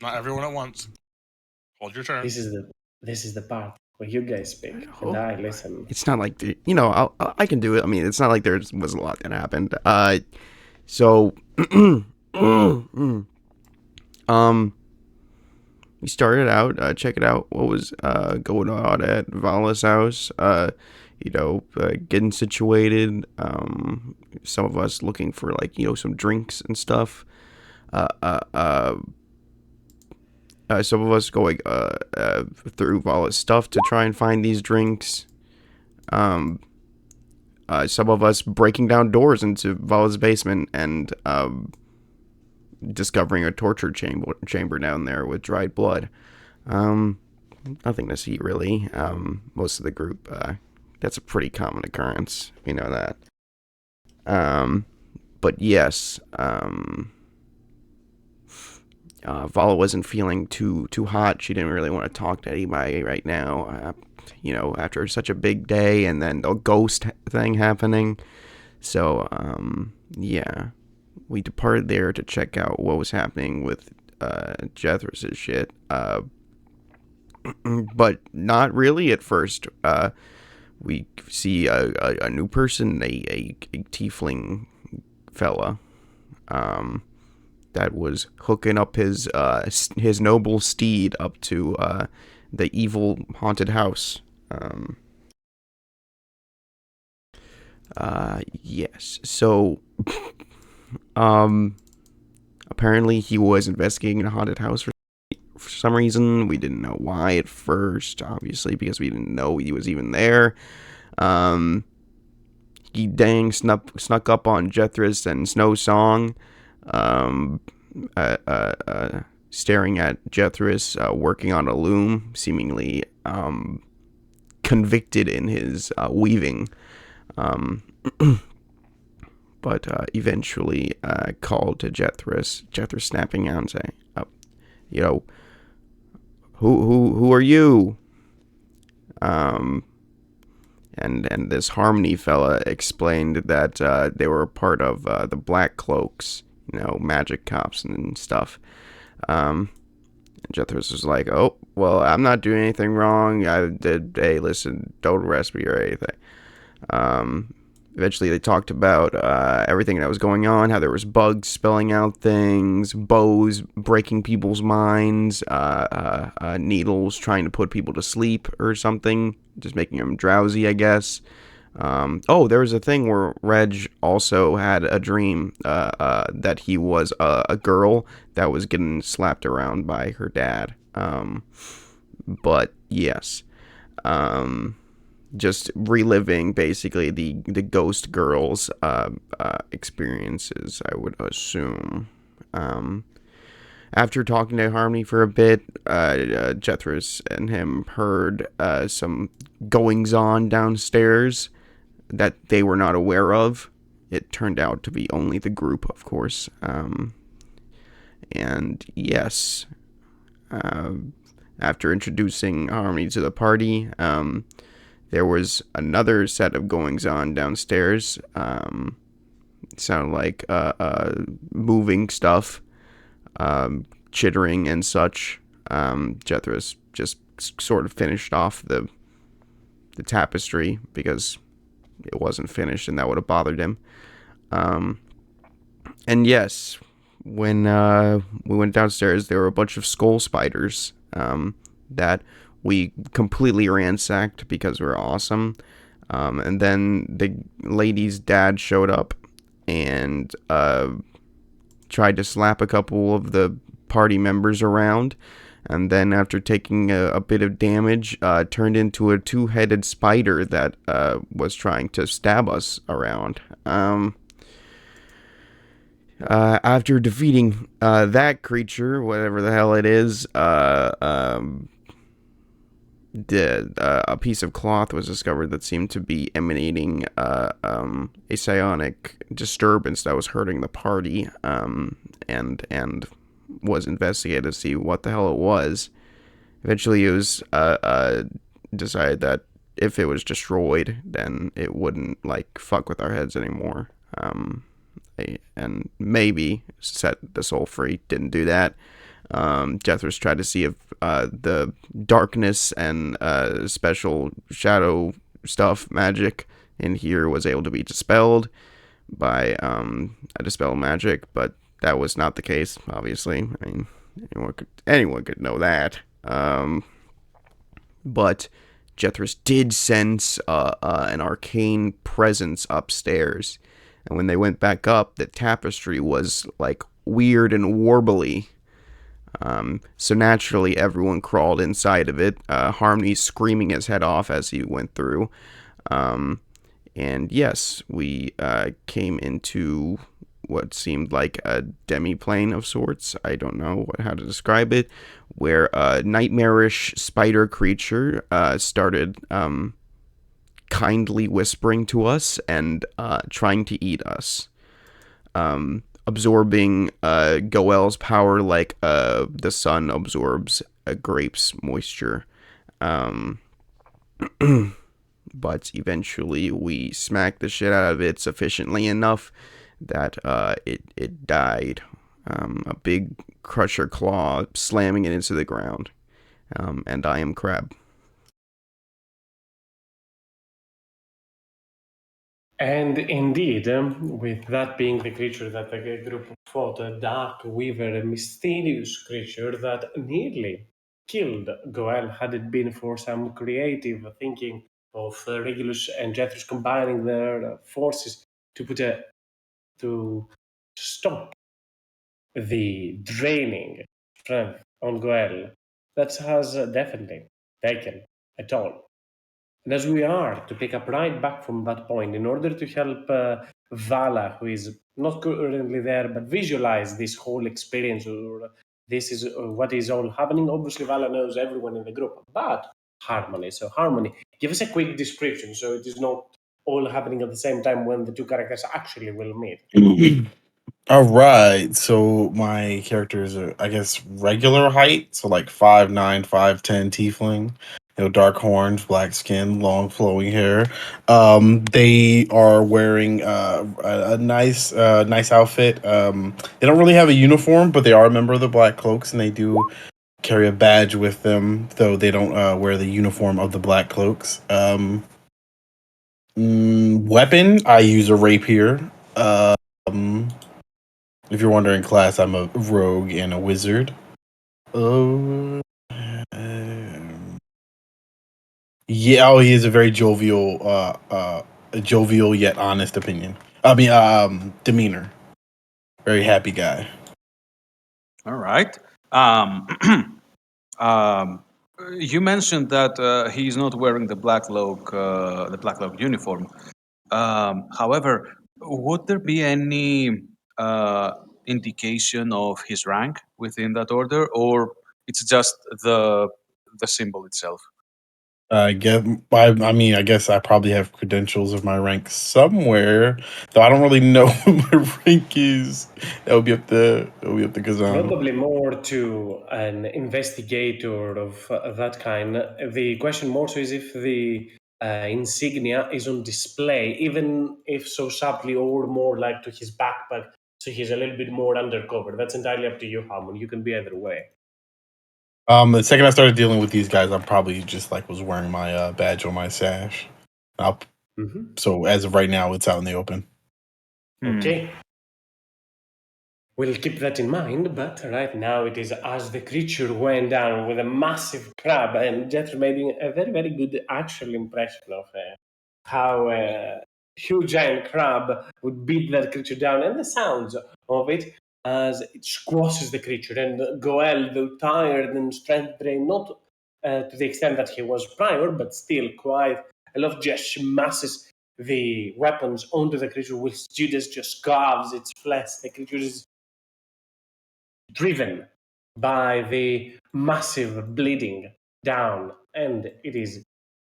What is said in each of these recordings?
Not everyone at once. Hold your turn. This is the part where you guys speak and Oh, I listen. it's not like I can do it. I mean, it's not like there was a lot that happened. So we started out checking out what was going on at Vala's house. Getting situated. Some of us looking for like some drinks and stuff. Uh, uh, uh, some of us going through Vala's stuff to try and find these drinks. Um, some of us breaking down doors into Vala's basement and discovering a torture chamber down there with dried blood. Um, Nothing to see really. Most of the group, that's a pretty common occurrence. We know that. But yes, Vala wasn't feeling too hot. She didn't really want to talk to anybody right now. After such a big day and then a ghost thing happening. So, yeah, we departed there to check out what was happening with Jethro's shit. But not really at first. We see a new person, a tiefling fella, that was hooking up his noble steed up to the evil haunted house. Yes. So, apparently he was investigating a haunted house for some reason. We didn't know why at first, obviously, because we didn't know he was even there. He snuck up on Jethris and Snow Song, staring at Jethris working on a loom, seemingly convicted in his weaving. But eventually called to Jethris snapping out and saying, who are you? And this Harmony fella explained that they were part of the Black Cloaks, magic cops and stuff. Jethris was like, oh, well, I'm not doing anything wrong. Hey, listen, don't arrest me or anything. Eventually they talked about everything that was going on, how there was bugs spelling out things, bows breaking people's minds, needles trying to put people to sleep or something, just making them drowsy, I guess. There was a thing where Reg also had a dream that he was a girl that was getting slapped around by her dad. But yes. Just reliving basically the ghost girls experiences, I would assume. After talking to Harmony for a bit, Jethris and him heard some goings on downstairs that they were not aware of. It turned out to be only the group, of course. And yes, after introducing Harmony to the party, there was another set of goings on downstairs. It sounded like moving stuff, chittering and such. Jethris just sort of finished off the tapestry because it wasn't finished and that would have bothered him. And yes, when we went downstairs, there were a bunch of skull spiders that we completely ransacked because we were awesome. And then the lady's dad showed up and tried to slap a couple of the party members around. And then after taking a bit of damage, turned into a two-headed spider that was trying to stab us around. After defeating that creature, whatever the hell it is, a piece of cloth was discovered that seemed to be emanating a psionic disturbance that was hurting the party, and was investigated to see what the hell it was. Eventually, it was decided that if it was destroyed, then it wouldn't fuck with our heads anymore. And maybe set the soul free. Didn't do that. Jethros tried to see if the darkness and special shadow stuff, magic in here was able to be dispelled by a dispel magic, but that was not the case, obviously. I mean, anyone could know that. But Jethros did sense an arcane presence upstairs. And when they went back up, the tapestry was like weird and warbly. So naturally, everyone crawled inside of it. Harmony screaming his head off as he went through. And yes, we came into what seemed like a demi-plane of sorts. I don't know how to describe it. Where a nightmarish spider creature started kindly whispering to us and trying to eat us. Absorbing Goel's power like the sun absorbs a grape's moisture. But eventually we smacked the shit out of it sufficiently enough that it died. A big crusher claw slamming it into the ground. And I am Crab. And indeed, with that being the creature that the group fought, a dark weaver, a mysterious creature that nearly killed Goel had it been for some creative thinking of Regulus and Jethros combining their forces to to stop the draining strength on Goel. That has definitely taken a toll. And as we are to pick up right back from that point, in order to help Vala, who is not currently there, but visualize this whole experience, or this is what is all happening. Obviously, Vala knows everyone in the group, but Harmony. So, Harmony, give us a quick description so it is not all happening at the same time when the two characters actually will meet. All right, so my character is I guess regular height, so like 5'9", 5'10", tiefling. Dark horns, black skin, long flowing hair. They are wearing a nice outfit. They don't really have a uniform, but they are a member of the Black Cloaks, and they do carry a badge with them, though they don't wear the uniform of the Black Cloaks. Weapon, I use a rapier. If you're wondering class, I'm a rogue and a wizard. Yeah, he is a very jovial, a jovial yet honest opinion. I mean, demeanor. Very happy guy. All right. Um, you mentioned that he's not wearing the black cloak uniform. However, would there be any indication of his rank within that order, or it's just the symbol itself? I guess I probably have credentials of my rank somewhere, though I don't really know what my rank is. That would be up to Kazan. Probably more to an investigator of that kind. The question more so is if the insignia is on display, even if so subtly or more like to his backpack, so he's a little bit more undercover. That's entirely up to you, Harmon. You can be either way. The second I started dealing with these guys, I probably just was wearing my badge on my sash. So as of right now, it's out in the open. Okay. We'll keep that in mind, but right now it is as the creature went down with a massive crab, and Jethro made a very, very good actual impression of how a huge giant crab would beat that creature down, and the sounds of it as it squashes the creature. And Goel, though tired and strength drained, not to the extent that he was prior, but still quite a lot, just smashes the weapons onto the creature, whilst Judas just carves its flesh. The creature is driven by the massive bleeding down, and it is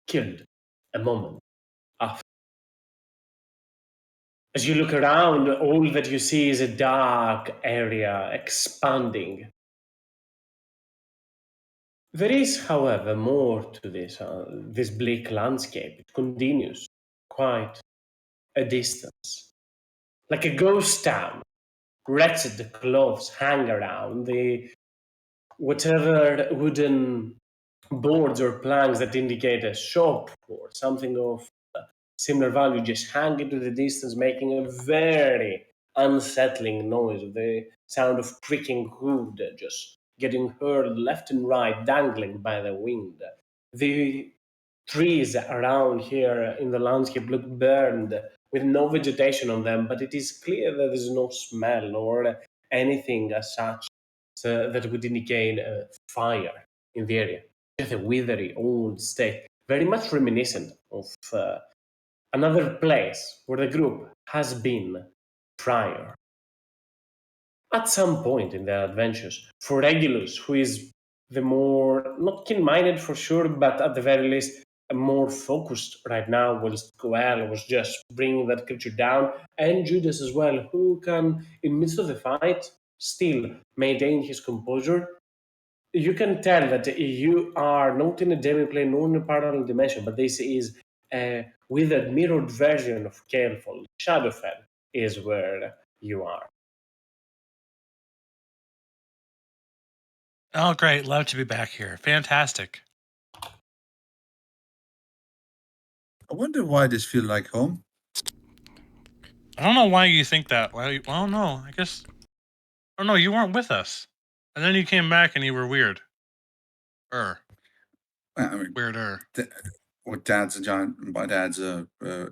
killed a moment after. As you look around, all that you see is a dark area expanding. There is, however, more to this bleak landscape. It continues quite a distance. Like a ghost town, wretched clothes hang around. The whatever wooden boards or planks that indicate a shop or something of similar value just hang into the distance, making a very unsettling noise. The sound of creaking wood just getting hurled left and right, dangling by the wind. The trees around here in the landscape look burned with no vegetation on them, but it is clear that there's no smell or anything as such that would indicate fire in the area. Just a withery old state, very much reminiscent of another place where the group has been prior. At some point in their adventures, for Regulus, who is the more, not keen minded for sure, but at the very least, more focused right now, whilst Goel was just bringing that creature down, and Judas as well, who can, in midst of the fight, still maintain his composure. You can tell that you are not in a demi-plane, nor in a parallel dimension, but this is a withered, mirrored version of Careful. Shadowfell is where you are. Oh, great. Love to be back here. Fantastic. I wonder why this feels like home. I don't know why you think that. Well, no, I guess. Oh, no, you weren't with us. And then you came back and you were weird. I mean, Weirder. Dad's a giant. My dad's a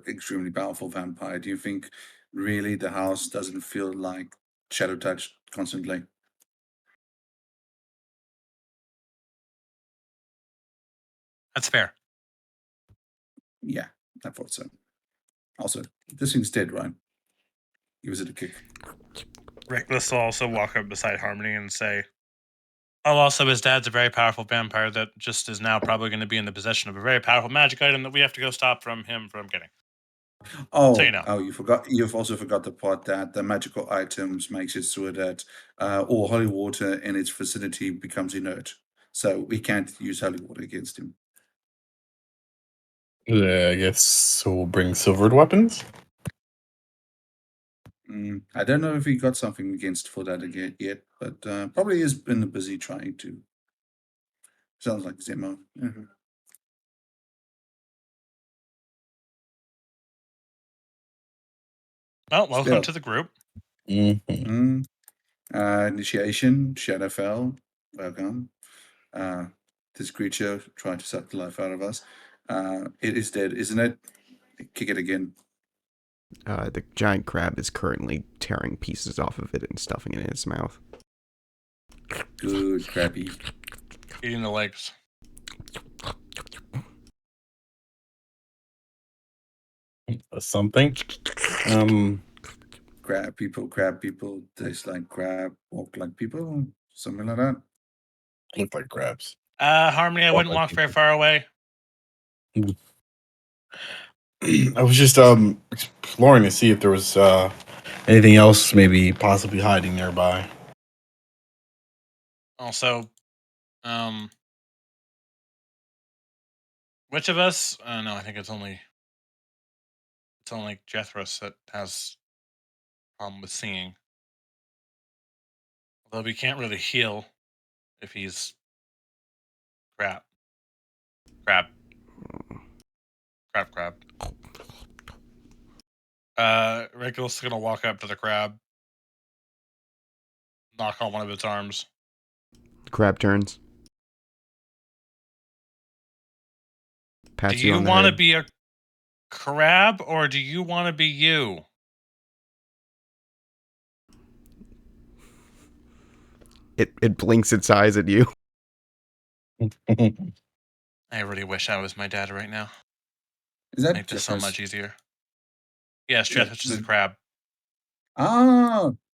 extremely powerful vampire. Do you think really the house doesn't feel like shadow touch constantly? That's fair. Yeah, I thought so. Also, this thing's dead, right? Give it a kick. Reckless will also walk up beside Harmony and say, oh, also, his dad's a very powerful vampire that just is now probably going to be in the possession of a very powerful magic item that we have to go stop him from getting. Oh, So you know. oh, you forgot. You've also forgot the part that the magical items makes it so that all holy water in its vicinity becomes inert, so we can't use holy water against him. Yeah, I guess so. We'll bring silvered weapons. I don't know if he got something against for that yet, but probably has been busy trying to. Sounds like Zemo. Mhm. Well, welcome Still. to the group. Initiation, Shadowfell, welcome. This creature tried to suck the life out of us. It is dead, isn't it? Kick it again. The giant crab is currently tearing pieces off of it and stuffing it in his mouth. Good, crappy. Eating the legs. Something. Crab people taste like crab, walk like people, something like that. Look like crabs. Harmony, I Walk wouldn't like walk very people. far away. I was just exploring to see if there was anything else maybe possibly hiding nearby. Also, which of us? No, I think it's only Jethros that has a problem with seeing. Although we can't really heal if he's crab. Regulus is gonna walk up to the crab, knock on one of its arms. The crab turns. Pats Do you on the want to head. be a crab or do you want to be you? It blinks its eyes at you. I really wish I was my dad right now. Is that Make this so Jeffers? much easier. Yes, Yeah, Jethros is a crab.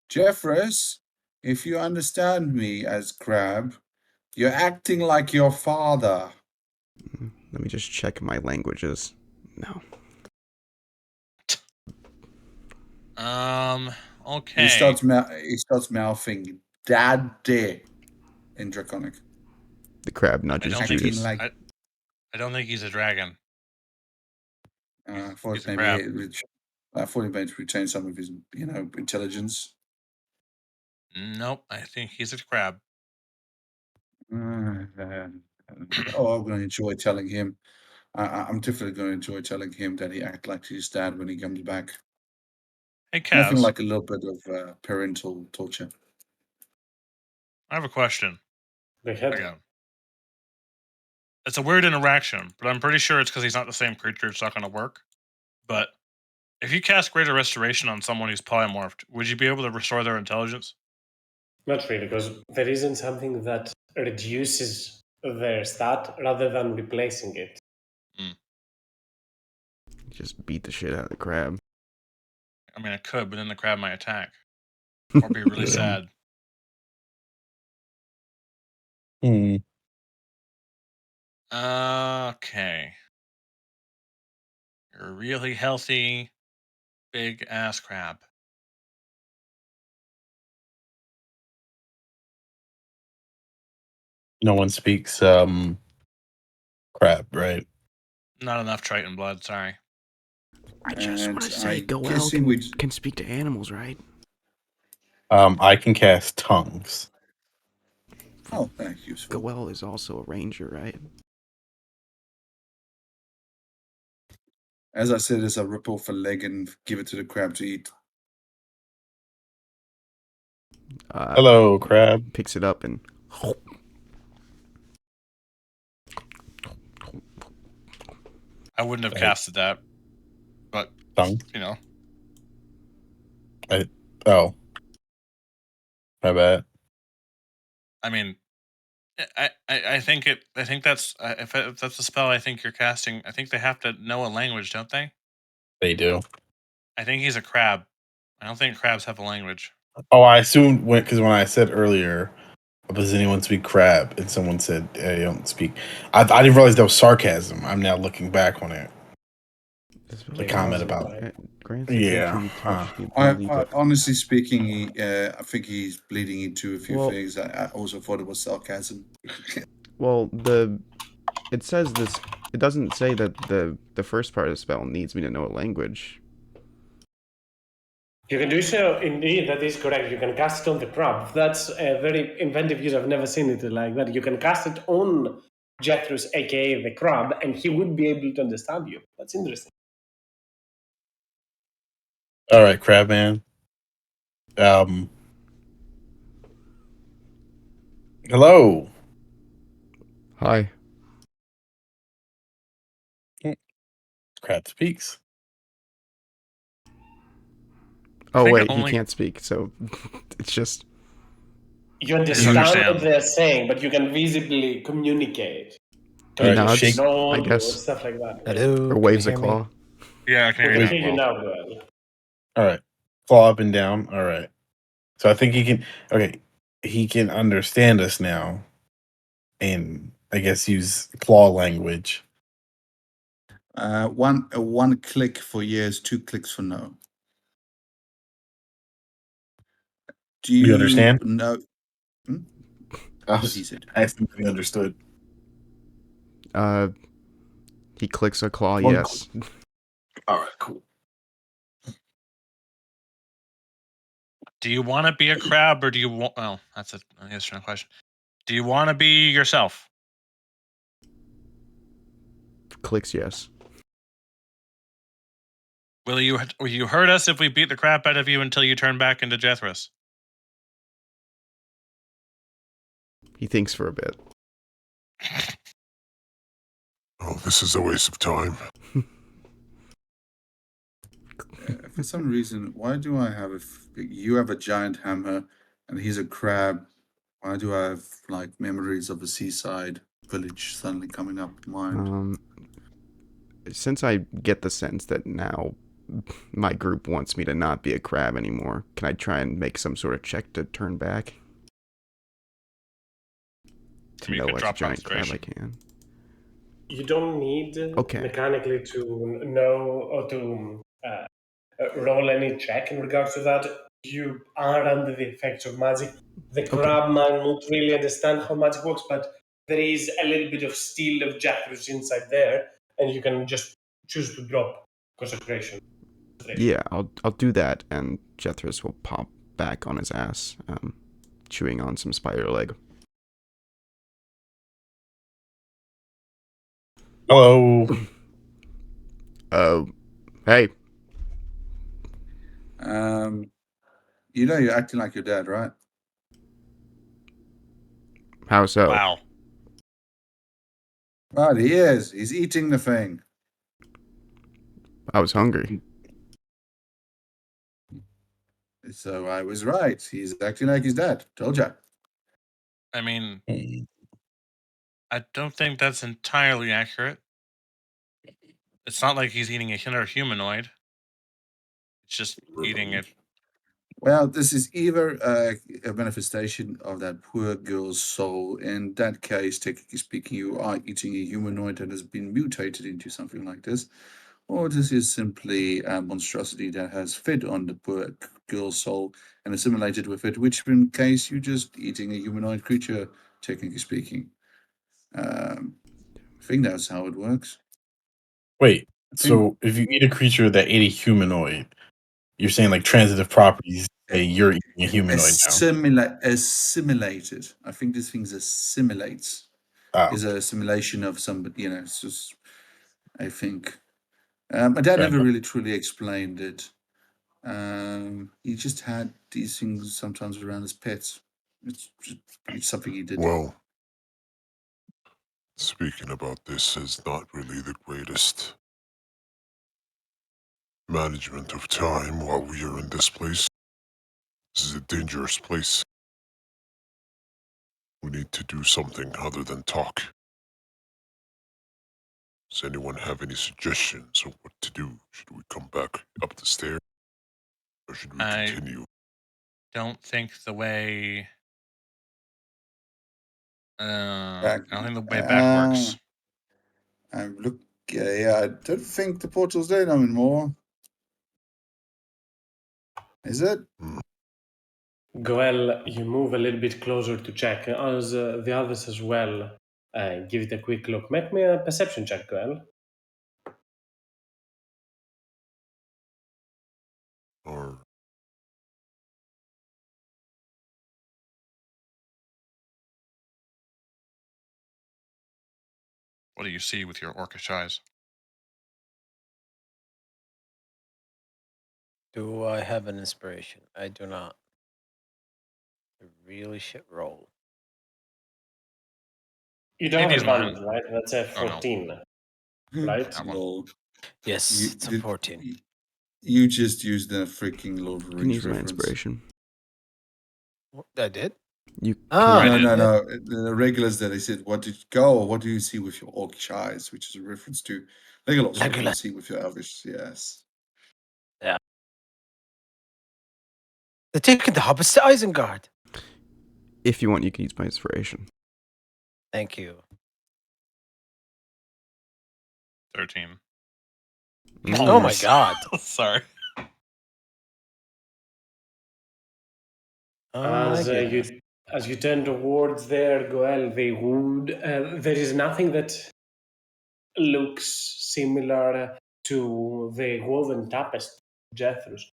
Jeffers, if you understand me as crab, you're acting like your father. Let me just check my languages. No. Okay. He starts mouthing "daddy" in Draconic. The crab I nudges don't think Judas. he's I don't think he's a dragon. I He's thought a crab. he might retain some of his, intelligence. Nope, I think he's a crab. I'm going to enjoy telling him. I'm definitely going to enjoy telling him that he act like his dad when he comes back. Hey, Nothing Kaz, like a little bit of parental torture. I have a question. Go ahead. Again, it's a weird interaction, but I'm pretty sure it's because he's not the same creature. It's not going to work. But if you cast Greater Restoration on someone who's polymorphed, would you be able to restore their intelligence? Not really, because there isn't something that reduces their stat rather than replacing it. Just beat the shit out of the crab. I mean, I could, but then the crab might attack or be really sad. Hmm. Okay. You're a really healthy, big ass crab. No one speaks crab, right? Not enough Triton blood, sorry. I just want to And say, I Goel guessing we can speak to animals, right? I can cast tongues. Oh, that's useful. Goel is also a ranger, right? As I said, is I rip off a leg and give it to the crab to eat. Hello, crab. Picks it up and I wouldn't have Right. casted that, but Tongue. you know, Oh, my bad. I mean, I think it. I think that's if that's a spell. I think you're casting. I think they have to know a language, don't they? They do. I think he's a crab. I don't think crabs have a language. Oh, I assumed because when I said earlier, does anyone speak crab? And someone said, I don't speak. I didn't realize that was sarcasm. I'm now looking back on it. The It comment wasn't about. right. grants the Yeah. creature you touch the I ability to. honestly speaking, I think he's bleeding into a few Well- things. I also thought it was sarcasm. Well, it says this. It doesn't say that the first part of the spell needs me to know a language. You can do so, indeed, that is correct. You can cast it on the crab. That's a very inventive use. I've never seen it like that. You can cast it on Jethros, aka the crab, and he would be able to understand you. That's interesting. All right, crab man. Hello. Hi. Crab speaks. Oh think wait, he only- can't speak, so it's just You understand understand. what they're saying, but you can visibly communicate. All right, nods, shake. Nod I or guess, stuff like that. or Hello, can you waves a hear me? claw. Yeah, I can We hear can you hear now. you now, well. All right, claw up and down. All right. So I think he can. Okay, he can understand us now, and I guess use claw language. One click for yes, 2 clicks for no. Do You understand? know? I What was he said. asking if he understood. He clicks a claw. One Yes. All right, cool. Do you want to be a crab or do you want? Well, that's an interesting question. Do you want to be yourself? Clicks yes. Will you hurt us if we beat the crap out of you until you turn back into Jethros? He thinks for a bit. Oh, this is a waste of time. For some reason, why do I have you have a giant hammer and he's a crab? Why do I have like memories of a seaside village suddenly coming up in mind? Since I get the sense that now my group wants me to not be a crab anymore, can I try and make some sort of check to turn back? To You know could as a drop giant crab I concentration. can. You don't need Okay. mechanically to know or to roll any check in regards to that. You are under the effects of magic. The crab might not really understand how magic works, but there is a little bit of steel of Jethros inside there, and you can just choose to drop concentration. Yeah, I'll do that, and Jethros will pop back on his ass, chewing on some spider leg. Hello. Hey, You know you're acting like your dad, right? how so? Wow. Right, he is. He's eating the thing. I was hungry. So I was right. He's acting like his dad. Told ya. I mean, I don't think that's entirely accurate. It's not like he's eating another humanoid. It's just eating it. Well, this is either a manifestation of that poor girl's soul. In that case, technically speaking, you are eating a humanoid that has been mutated into something like this. Or this is simply a monstrosity that has fed on the poor girl's soul and assimilated with it, which in case you're just eating a humanoid creature, technically speaking. I think that's how it works. Wait, I think so if you eat a creature that ate a humanoid, you're saying like transitive properties say you're eating a humanoid now. assimilated. I think this thing's assimilates. Oh, Is a assimilation of somebody, it's just, I think. My dad fair never enough. really truly explained it. He just had these things sometimes around his pets. It's something he did. Well, speaking about this is not really the greatest management of time while we are in this place. This is a dangerous place. We need to do something other than talk. Does anyone have any suggestions on what to do? Should we come back up the stairs? Or should we I continue? don't think the way. Back. I don't think the way back works. I'm look. Yeah, I don't think the portal's there anymore. Is it? Goel, you move a little bit closer to check, as the others as well. Give it a quick look. Make me a perception check, Goel. Or What do you see with your orcish eyes? Do I have an inspiration? I do not. A really shit roll. You don't have AD's mine. advantage, right? That's a Oh, no. 14, right? That one. Lol. Yes, it's a 14. You just used the freaking Lord of the You can Rings use my reference. inspiration. I did? You Ah, can. I did. No. The regulars that they said, "What did you go? What do you see with your orcish eyes?" Which is a reference to Legolas. What do you Legolas. see with your elvish? Yes. The taking the hobbits to Isengard. If you want, you can use my inspiration. Thank you. 13. Oh my Nice. god. Sorry. Oh my As goodness. you turn towards there, Goel, they would. There is nothing that looks similar to the woven tapestry of Jethro's.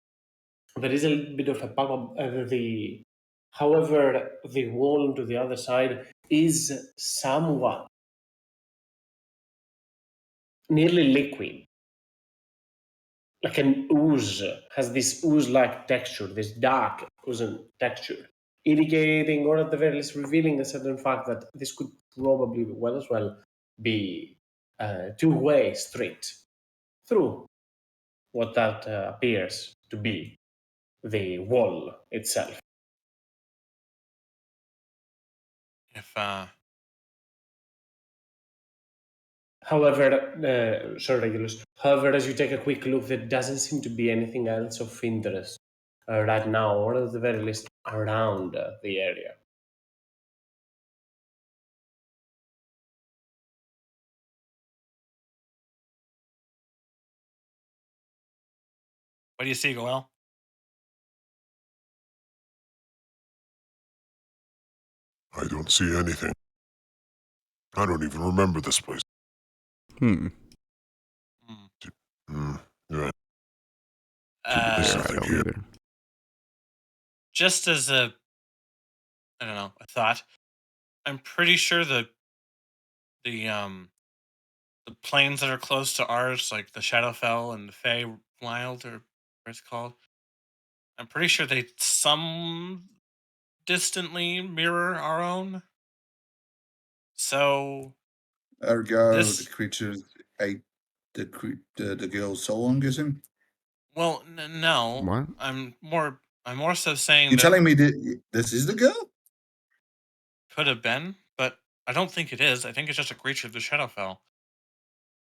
There is a little bit of a however, the wall to the other side is somewhat nearly liquid, like an ooze, has this ooze-like texture, this dark ooze texture, indicating or at the very least revealing a certain fact that this could probably well as well be a two-way street through what that appears to be the wall itself. If However, sorry, Regulus. However, as you take a quick look, there doesn't seem to be anything else of interest right now, or at the very least around the area. what do you see, Goel? I don't see anything. I don't even remember this place. Hmm. Yeah, To be There's fair, I nothing don't here. either. Just as a, I don't know, a thought. I'm pretty sure the the plains that are close to ours, like the Shadowfell and the Fey Wild, or what it's called. I'm pretty sure they some distantly mirror our own. So Ergo, the this, creatures ate the girl's soul, I'm guessing. well, no, What? I'm more so saying You're that telling me that this is the girl? could have been, but I don't think it is. I think it's just a creature of the Shadowfell.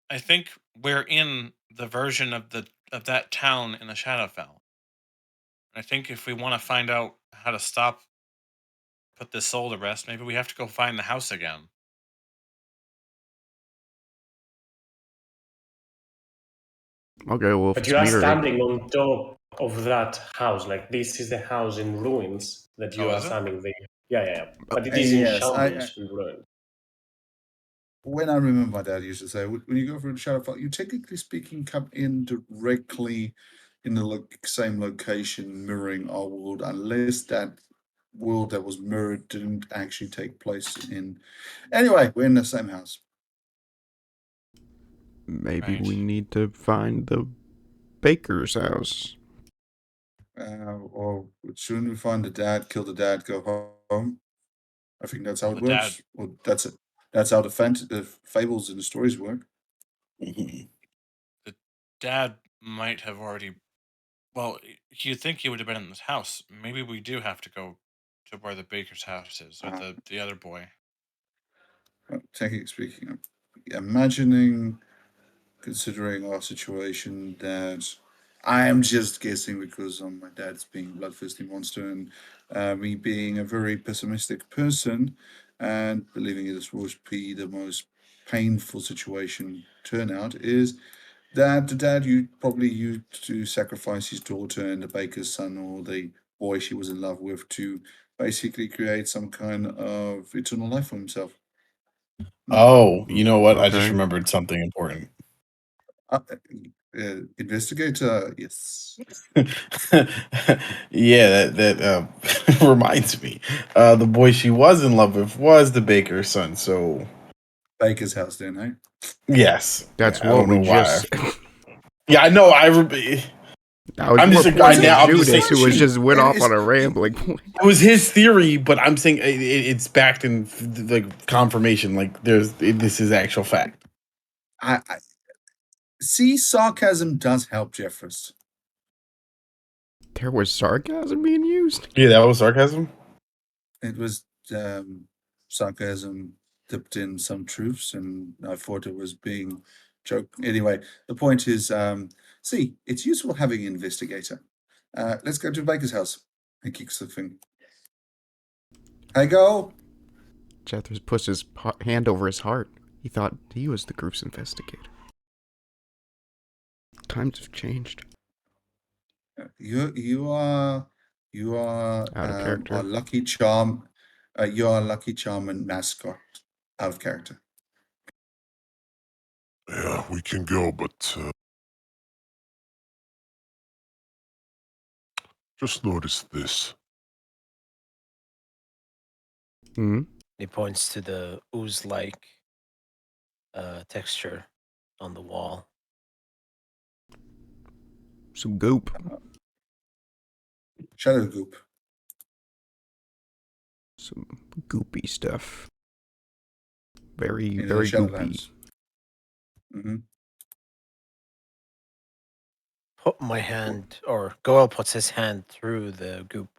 I think we're in the version of that town in the Shadowfell. I think if we want to find out how to put this soul to rest, maybe we have to go find the house again. Okay, well, if But it's you are mirroring, standing on top of that house. Like this is the house in ruins that you Oh, are is it? standing there. Yeah. But it is in Yes, shambles and ruins. when I remember my dad used to say, when you go for a Shadowfell, you technically speaking come in directly in the same location, mirroring our world, unless that world that was mirrored didn't actually take place in. Anyway, we're in the same house. maybe Right. we need to find the baker's house. Or soon we find the dad, kill the dad, go home. I think that's how Well, it the dad, works. Or that's it. That's how the fables and the stories work. the dad might have already. Well, you'd think he would have been in this house. Maybe we do have to go to where the baker's house is with Uh, the other boy. Technically speaking, I'm imagining, considering our situation, that I am just guessing because my dad's being a bloodthirsty monster and me being a very pessimistic person and believing this will be the most painful situation turnout is that the dad you probably used to sacrifice his daughter and the baker's son or the boy she was in love with to basically create some kind of eternal life for himself. Oh, you know what? I just Okay. Mm-hmm. remembered something important. Investigator, yes. Yeah, that reminds me. The boy she was in love with was the baker's son. So Baker's house, then, eh? yes, yeah. That's I what don't we know why. just. Yeah, I know. I was I'm more just a guy pointing It's at now. I'm an just saying Judas, who was assumption. just went It off on is. a rambling point. it was his theory, but I'm saying it's backed in like confirmation. Like this is actual fact. I see. Sarcasm does help, Jeffers. There was sarcasm being used. Yeah, that was sarcasm. It was sarcasm dipped in some truths, and I thought it was being joke. Anyway, the point is, see, it's useful having an investigator. Let's go to Baker's house. He kicks the thing. Hey, go. Jethers puts his hand over his heart. He thought he was the group's investigator. Times have changed. You are Out of our character. lucky charm. You are a lucky charm and mascot out of character. Yeah, we can go, but just notice this. Hmm. He points to the ooze-like texture on the wall. Some goop. Shadow goop. Some goopy stuff. Very, In the very goopy. Shadowlands. Mm-hmm. Put my hand, or Goel puts his hand through the goop.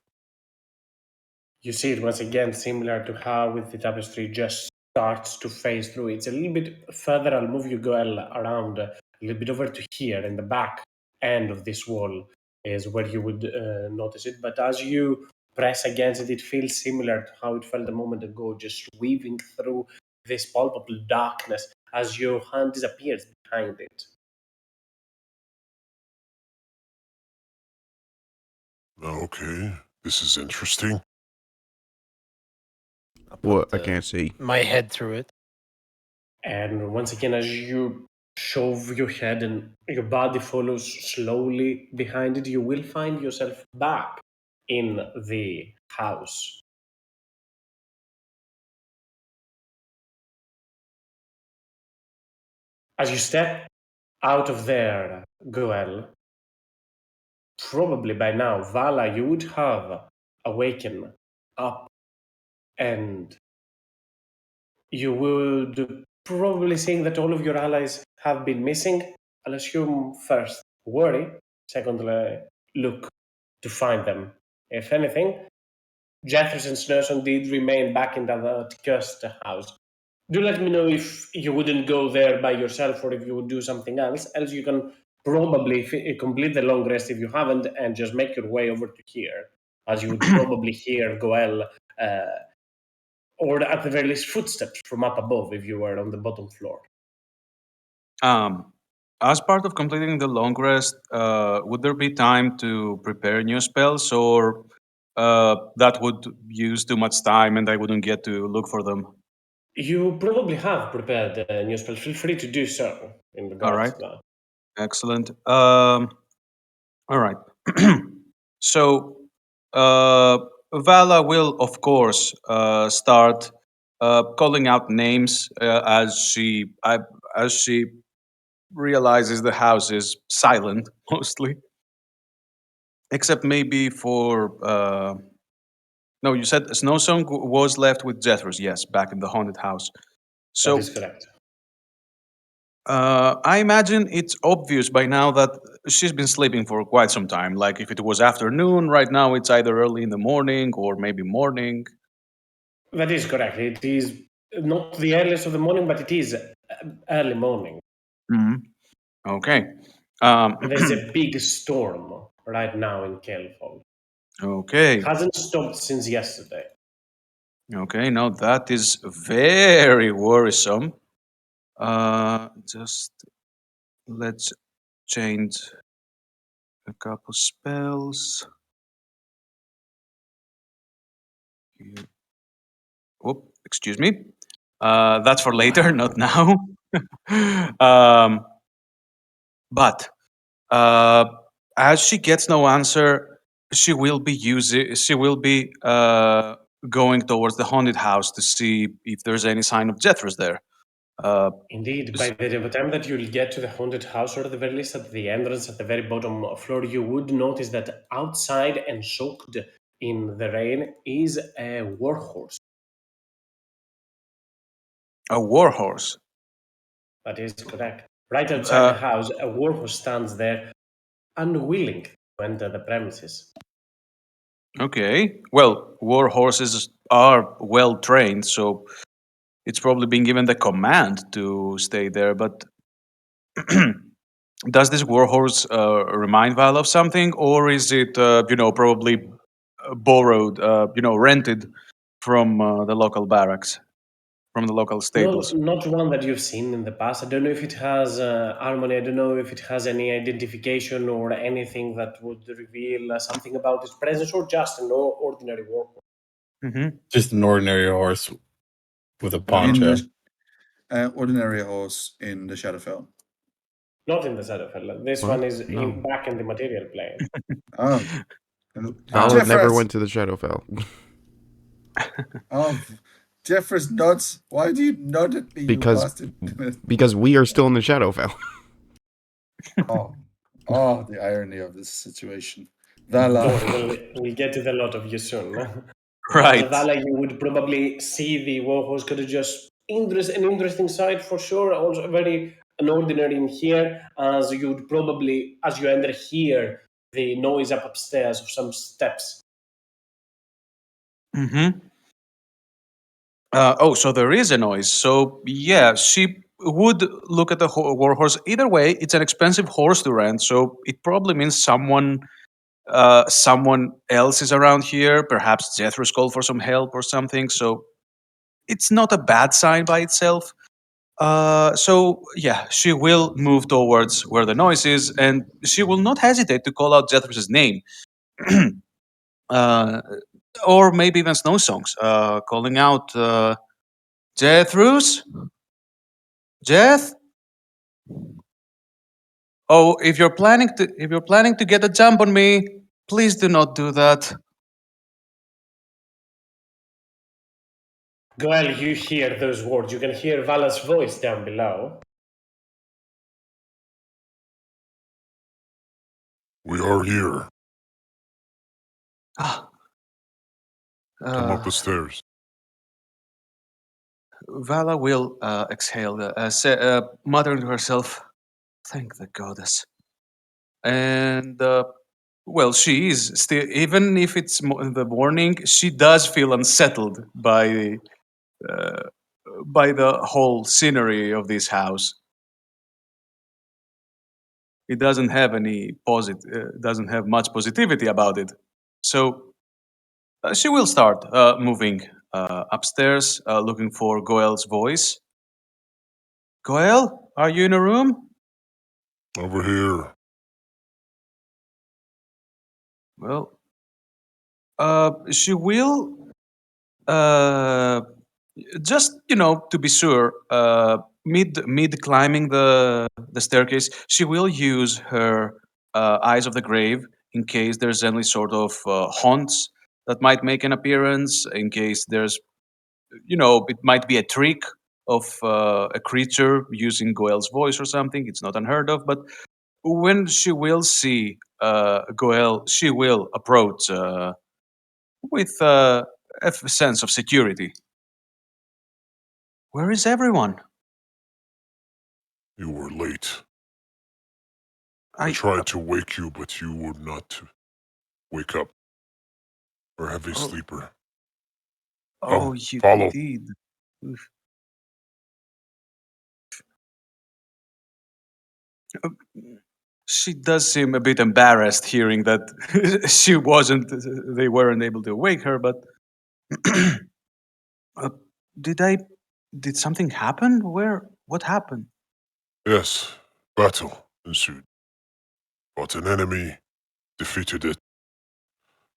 You see it once again, similar to how with the tapestry just starts to phase through. It's a little bit further. I'll move you, Goel, around a little bit over to here in the back end of this wall is where you would notice it. But as you press against it, it feels similar to how it felt a moment ago, just weaving through this palpable darkness as your hand disappears behind it. Okay, this is interesting. I'll What? put I can't see. my head through it. And once again, as you shove your head and your body follows slowly behind it, you will find yourself back in the house. As you step out of there, Goel, probably by now, Vala, you would have awakened up and you would probably think that all of your allies have been missing. I'll assume first worry, secondly look to find them. If anything, Jefferson Snowson did remain back in the cursed house. Do let me know if you wouldn't go there by yourself or if you would do something else. Else you can probably complete the long rest if you haven't and just make your way over to here, as you would probably hear Goel or at the very least footsteps from up above if you were on the bottom floor. As part of completing the long rest, would there be time to prepare new spells, or that would use too much time and I wouldn't get to look for them? You probably have prepared a new spell. Feel free to do so in All regards right, to that. excellent. All right. So, Vala will, of course, start calling out names as she realizes the house is silent, mostly, except maybe for. No, you said Snowsong was left with Jethros. Yes, back in the haunted house. That So is correct. I imagine it's obvious by now that she's been sleeping for quite some time. Like if it was afternoon, right now it's either early in the morning or maybe morning. That is correct. It is not the earliest of the morning, but it is early morning. Mhm. Okay. And there's a big storm right now in Kelfold. Okay. Hasn't stopped since yesterday. Okay. Now that is very worrisome. Just let's change a couple spells. Whoop, excuse me. That's for later, not now. But as she gets no answer, she will be going towards the haunted house to see if there's any sign of Jethros there. Indeed, by the time that you'll get to the haunted house, or at the very least at the entrance at the very bottom floor, you would notice that outside and soaked in the rain is a warhorse. A warhorse. That is correct. Right outside the Uh, house, a warhorse stands there, unwilling to enter the premises. okay. Well, war horses are well trained, so it's probably been given the command to stay there. But does this warhorse remind Val of something, or is it, probably borrowed, rented from the local barracks, from the local No, stables? not one that you've seen in the past. I don't know if it has harmony. I don't know if it has any identification or anything that would reveal something about its presence, or just an ordinary warhorse. Mm-hmm. Just an ordinary horse with a In poncho. the ordinary horse in the Shadowfell. Not in the Shadowfell. This What? one is No. back in the material plane. Oh, Vala never Jeffers! went to the Shadowfell. Oh, Jeffers nuts! Why do you nod at me, you because bastard? because we are still in the Shadowfell. Oh, the irony of this situation. Don't Vala. worry, we'll get to the lot of you soon. Right. Vala, you would probably see the warhorse could have just an interesting sight for sure. Also very unordinary in here, as you'd probably, as you enter here, the noise up upstairs of some steps. Mm-hmm. So there is a noise. So yeah, she would look at the warhorse. Either way, it's an expensive horse to rent, so it probably means someone else is around here. Perhaps Jethro's called for some help or something. So it's not a bad sign by itself. So yeah, she will move towards where the noise is, and she will not hesitate to call out Jethro's name. uh, or maybe even Snow Songs, calling out Jethros? Jeth? Oh, if you're planning to get a jump on me, please do not do that. Goel, you hear those words. You can hear Vala's voice down below. We are here. Ah, Come up uh, the stairs. Vala will exhale, muttering to herself, "Thank the goddess." And well, she is still, even if it's in the morning, she does feel unsettled uh, by the whole scenery of this house. It doesn't have doesn't have much positivity about it. So she will start moving upstairs, looking for Goel's voice. Goel, are you in a room? Over here. Well, she will uh, just to be sure. Mid climbing the staircase, she will use her eyes of the grave in case there's any sort of haunts that might make an appearance. In case there's it might be a trick of a creature using Goel's voice or something. It's not unheard of, but when she will see Goel, she will approach with a sense of security. Where is everyone? You were late. I I tried to wake you, but you would not wake up. Or heavy oh, sleeper. oh, Come, you follow. did. Oof. Uh, She does seem a bit embarrassed hearing that she wasn't. They weren't able to wake her, but uh, did I? Did something happen? Where? What happened? Yes, battle ensued. Fought an enemy, defeated it.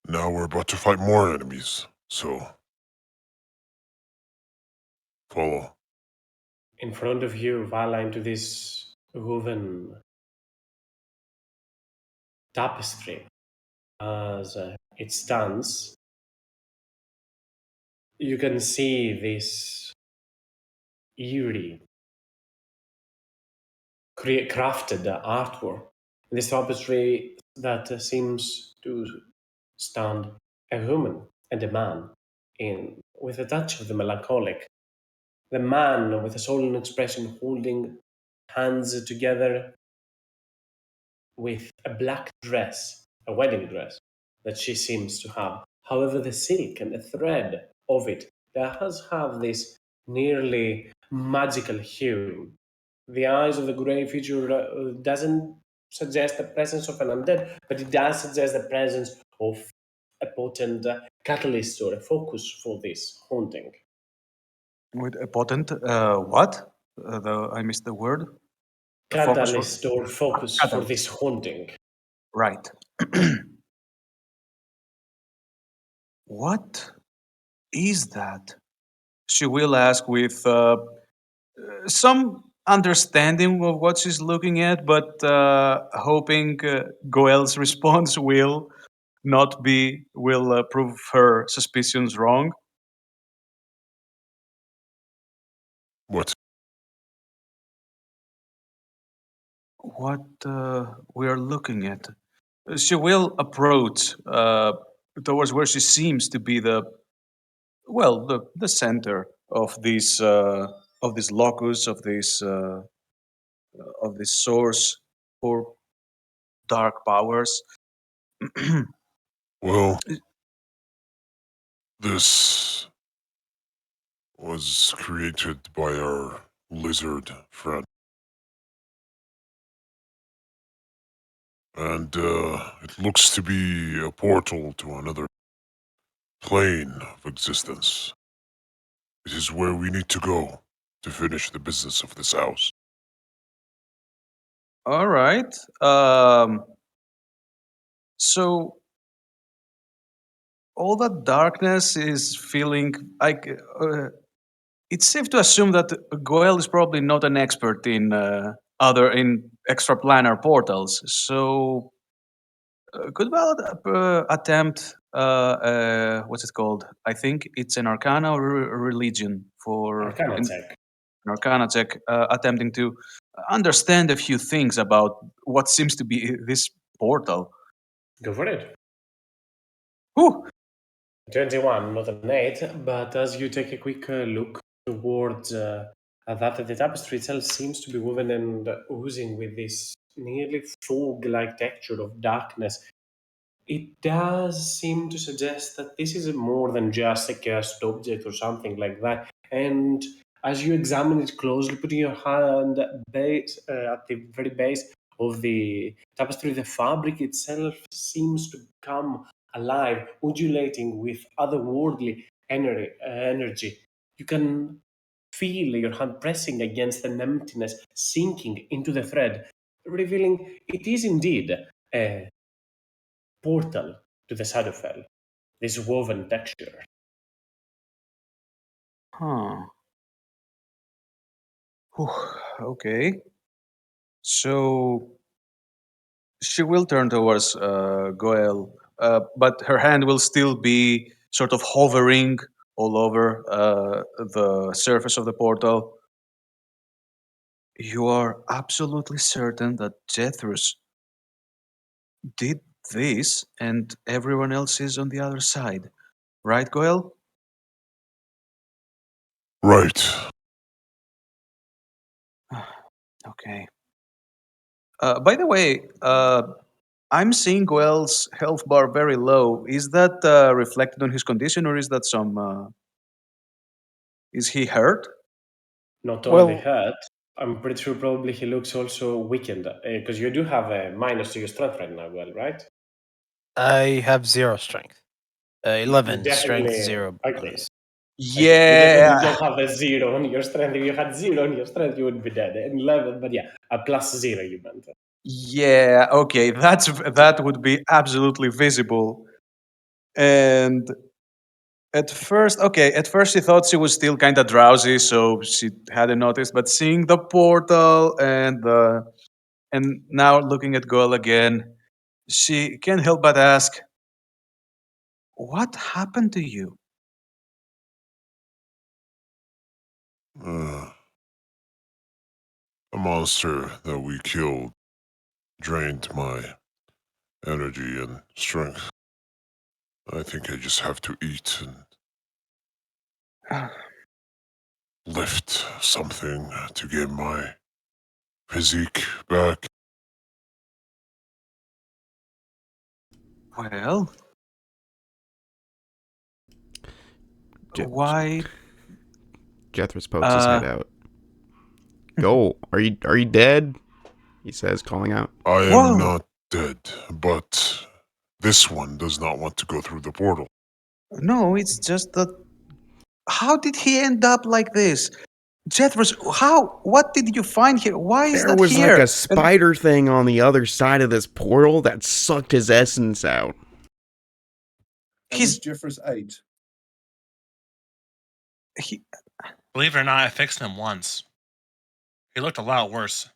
Now we're about to fight more enemies. So, follow. In front of you, Vala, into this woven tapestry, as it stands, you can see this eerie, crafted artwork. This tapestry that seems to stand a woman and a man, in with a touch of the melancholic. The man with a sullen expression holding hands together with a black dress, a wedding dress that she seems to have. However, the silk and the thread of it does have this nearly magical hue. The eyes of the grey feature doesn't suggest the presence of an undead, but it does suggest the presence of a potent catalyst or a focus for this haunting. With a potent what? I missed the word. A focus for Catalyst or focus for catalyst. this haunting. Right. What is that? She will ask with some understanding of what she's looking at, but hoping Goel's response will prove her suspicions wrong. What? What we are looking at. She will approach towards where she seems to be the center of this locus of this source for dark powers. Well, this was created by our lizard friend. And it looks to be a portal to another plane of existence. It is where we need to go to finish the business of this house. All right. So all that darkness is feeling like it's safe to assume that Goel is probably not an expert in extraplanar portals. So could well attempt what's it called? I think it's an Arcana or religion for Arcana check. an Arcana check, attempting to understand a few things about what seems to be this portal. Go for it. Whew. 21, not an 8, but as you take a quick look towards that, the tapestry itself seems to be woven and oozing with this nearly fog-like texture of darkness. It does seem to suggest that this is more than just a cursed object or something like that. And as you examine it closely, putting your hand at the very base of the tapestry, the fabric itself seems to come alive, undulating with otherworldly energy. You can feel your hand pressing against an emptiness, sinking into the thread, revealing it is indeed a portal to the Shadowfell, this woven texture. Huh. Whew. Okay. So she will turn towards Goel, but her hand will still be sort of hovering all over the surface of the portal. You are absolutely certain that Jethros did this and everyone else is on the other side, right, Goel? Right. Okay. By the way, I'm seeing Goel's health bar very low. Is that reflected on his condition, or is that some? Is he hurt? Not only Well, hurt, I'm pretty sure probably he looks also weakened, because you do have a minus to your strength right now, well, right? I have 0 strength. You 11 strength, definitely. 0 Okay. bonus. Okay, you definitely Yeah, don't have a 0 on your strength. If you had 0 on your strength, you would be dead. And 11, but yeah, a plus 0 you meant. yeah. Okay, that would be absolutely visible. And at first she thought she was still kind of drowsy, so she hadn't noticed. But seeing the portal and now looking at Goel again, she can't help but ask, "What happened to you?" Uh, a monster that we killed drained my energy and strength. I think I just have to eat and lift something to get my physique back. Well, Je- why? Jethro pokes his Uh, head out. Go. Are you dead? He says, calling out. I am whoa! not dead, but this one does not want to go through the portal. No, it's just that. How did he end up like this? Jethro's, how? What did you find here? Why is There that was like here? a And spider thing on the other side of this portal that sucked his essence out. That was he's Jeffrey's 8. he. Believe it or not, I fixed him once. He looked a lot worse.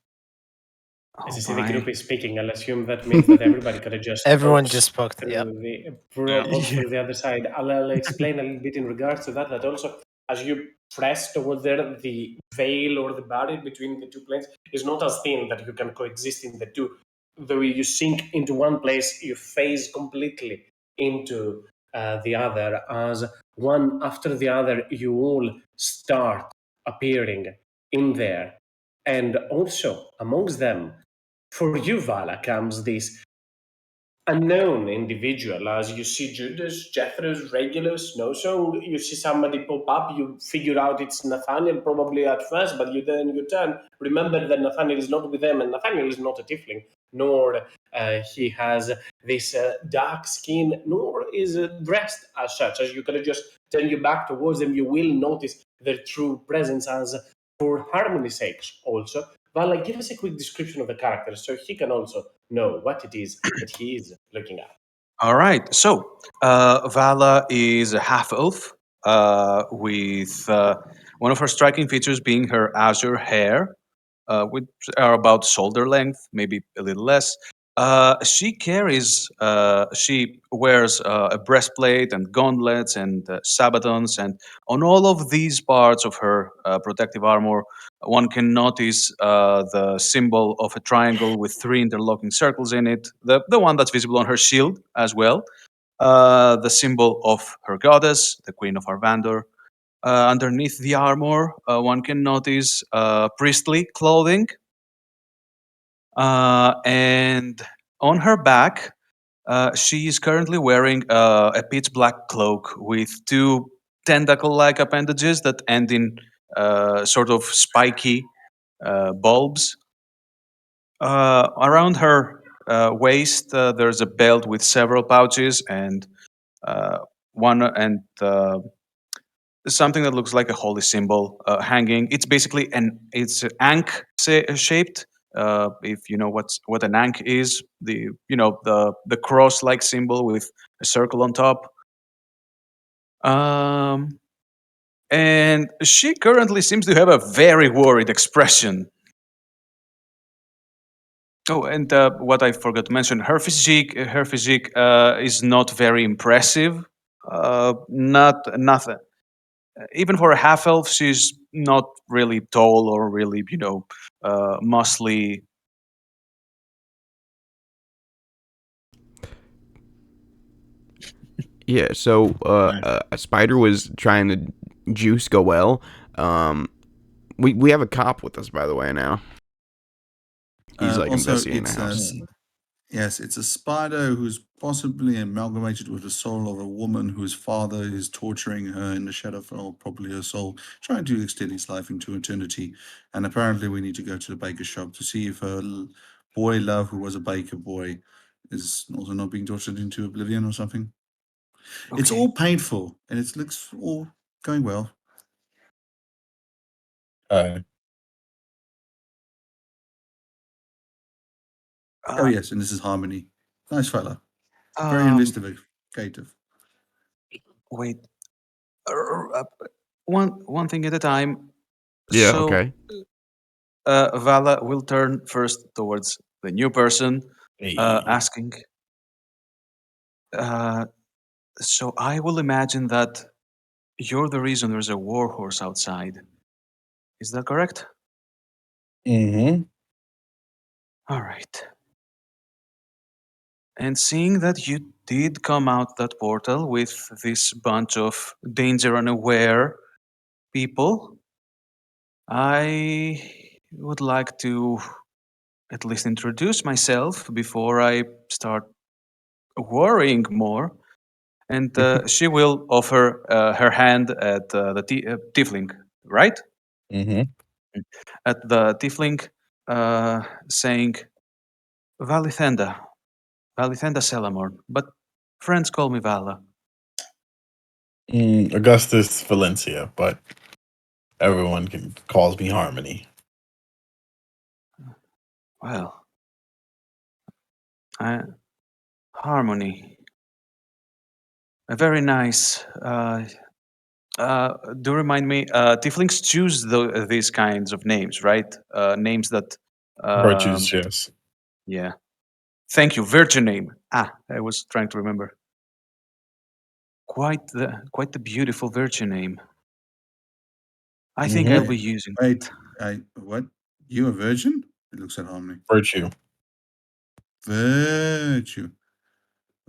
As Oh you see the group my! is speaking, I'll assume that means that everybody could have just Everyone poked just spoke. Yep. Yeah. poked Yeah. through the other side. I'll explain a little bit in regards to that. That also, as you press towards there, the veil or the barrier between the two planes is not as thin that you can coexist in the two. Though you sink into one place, you phase completely into the other. As one after the other, you all start appearing in there. And also amongst them, for you, Vala, comes this unknown individual. As you see Judas, Jethro's, Regulus, no song, you see somebody pop up, you figure out it's Nathaniel probably at first, but you turn, remember that Nathaniel is not with them, and Nathaniel is not a tiefling, nor he has this dark skin, nor is dressed as such. As you can just turn you back towards them, you will notice their true presence. As for harmony's sake also, Vala, give us a quick description of the character so he can also know what it is that he is looking at. All right. So Vala is a half elf with one of her striking features being her azure hair, which are about shoulder length, maybe a little less. She wears a breastplate and gauntlets and sabatons, and on all of these parts of her protective armor, one can notice the symbol of a triangle with three interlocking circles in it, the one that's visible on her shield as well, the symbol of her goddess, the Queen of Arvandor. Underneath the armor, one can notice priestly clothing, and on her back, she is currently wearing a pitch black cloak with two tentacle-like appendages that end in sort of spiky bulbs. Around her waist, there's a belt with several pouches and one and something that looks like a holy symbol hanging. It's basically it's ankh shaped. If you know what an ankh is, the cross like symbol with a circle on top. Um, and she currently seems to have a very worried expression. Oh, and what I forgot to mention, her physique is not very impressive. Not nothing. Even for a half elf, she's not really tall or really, muscly. Yeah, so Right. a spider was trying to juice Goel. We have a cop with us, by the way, now. He's like Also, investigating the house. yes, it's a spider who's possibly amalgamated with the soul of a woman whose father is torturing her in the shadow of probably her soul, trying to extend his life into eternity. And apparently, we need to go to the baker shop to see if her boy love, who was a baker boy, is also not being tortured into oblivion or something. It's Okay. all painful, and it looks all going well. Hi. Oh yes, and this is Harmony. Nice fella. Very Um, investigative. wait. One thing at a time. Yeah, So, okay. Vala will turn first towards the new person, Hey. asking. Uh, so I will imagine that you're the reason there's a warhorse outside. Is that correct? Mm-hmm. All right. And seeing that you did come out that portal with this bunch of danger unaware people, I would like to at least introduce myself before I start worrying more. And she will offer her hand at the tiefling, right? Mm-hmm. At the tiefling, saying, Valithenda, Valithenda Selamorn, but friends call me Vala. Augustus Valencia, but everyone calls me Harmony. Well, Harmony. A very nice. Do remind me, tieflings choose these kinds of names, right? Names that, Virtues, um, yes. yeah. Thank you, virgin name. I was trying to remember. Quite the beautiful virgin name. I think I'll Mm-hmm. be using Wait, that. what? You a virgin? It looks at Harmony. Virtue. Virtue.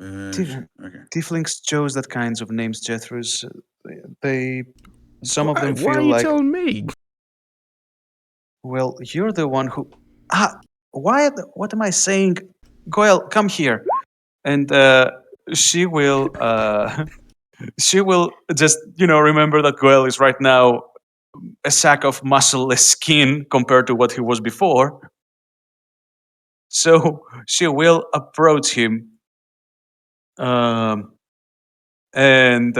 Tif- Virtue. Okay. Tieflings chose that kinds of names, Jethros. They, some of them Why are feel you like, telling me? well, you're the one who. What am I saying? Goyle, come here. And she will. She will just, remember that Goyle is right now a sack of muscleless skin compared to what he was before. So she will approach him, um, and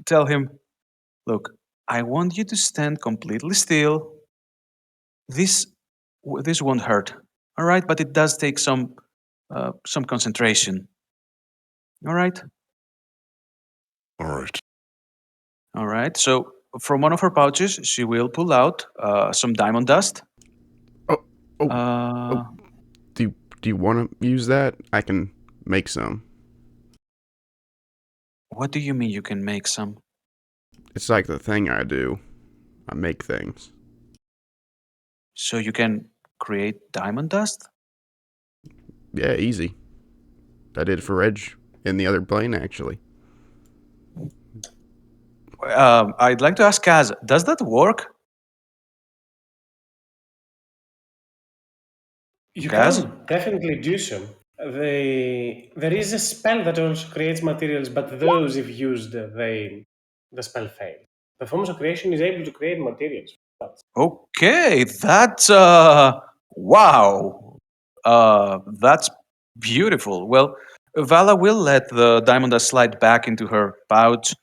tell him, "Look, I want you to stand completely still. This this won't hurt, all right? But it does take some concentration, all right? All right. All right." So from one of her pouches, she will pull out some diamond dust. Oh, oh, Uh, do Do you want to use that? I can make some. What do you mean you can make some? It's like the thing I do. I make things. So you can create diamond dust? Yeah, easy. I did it for Edge in the other plane, actually. I'd like to ask Kaz, does that work? You Kaz? can definitely do so. There is a spell that also creates materials, but those, if used, the spell fails. The forms of creation is able to create materials. Okay, that's wow. That's beautiful. Well, Vala will let the diamond dust slide back into her pouch,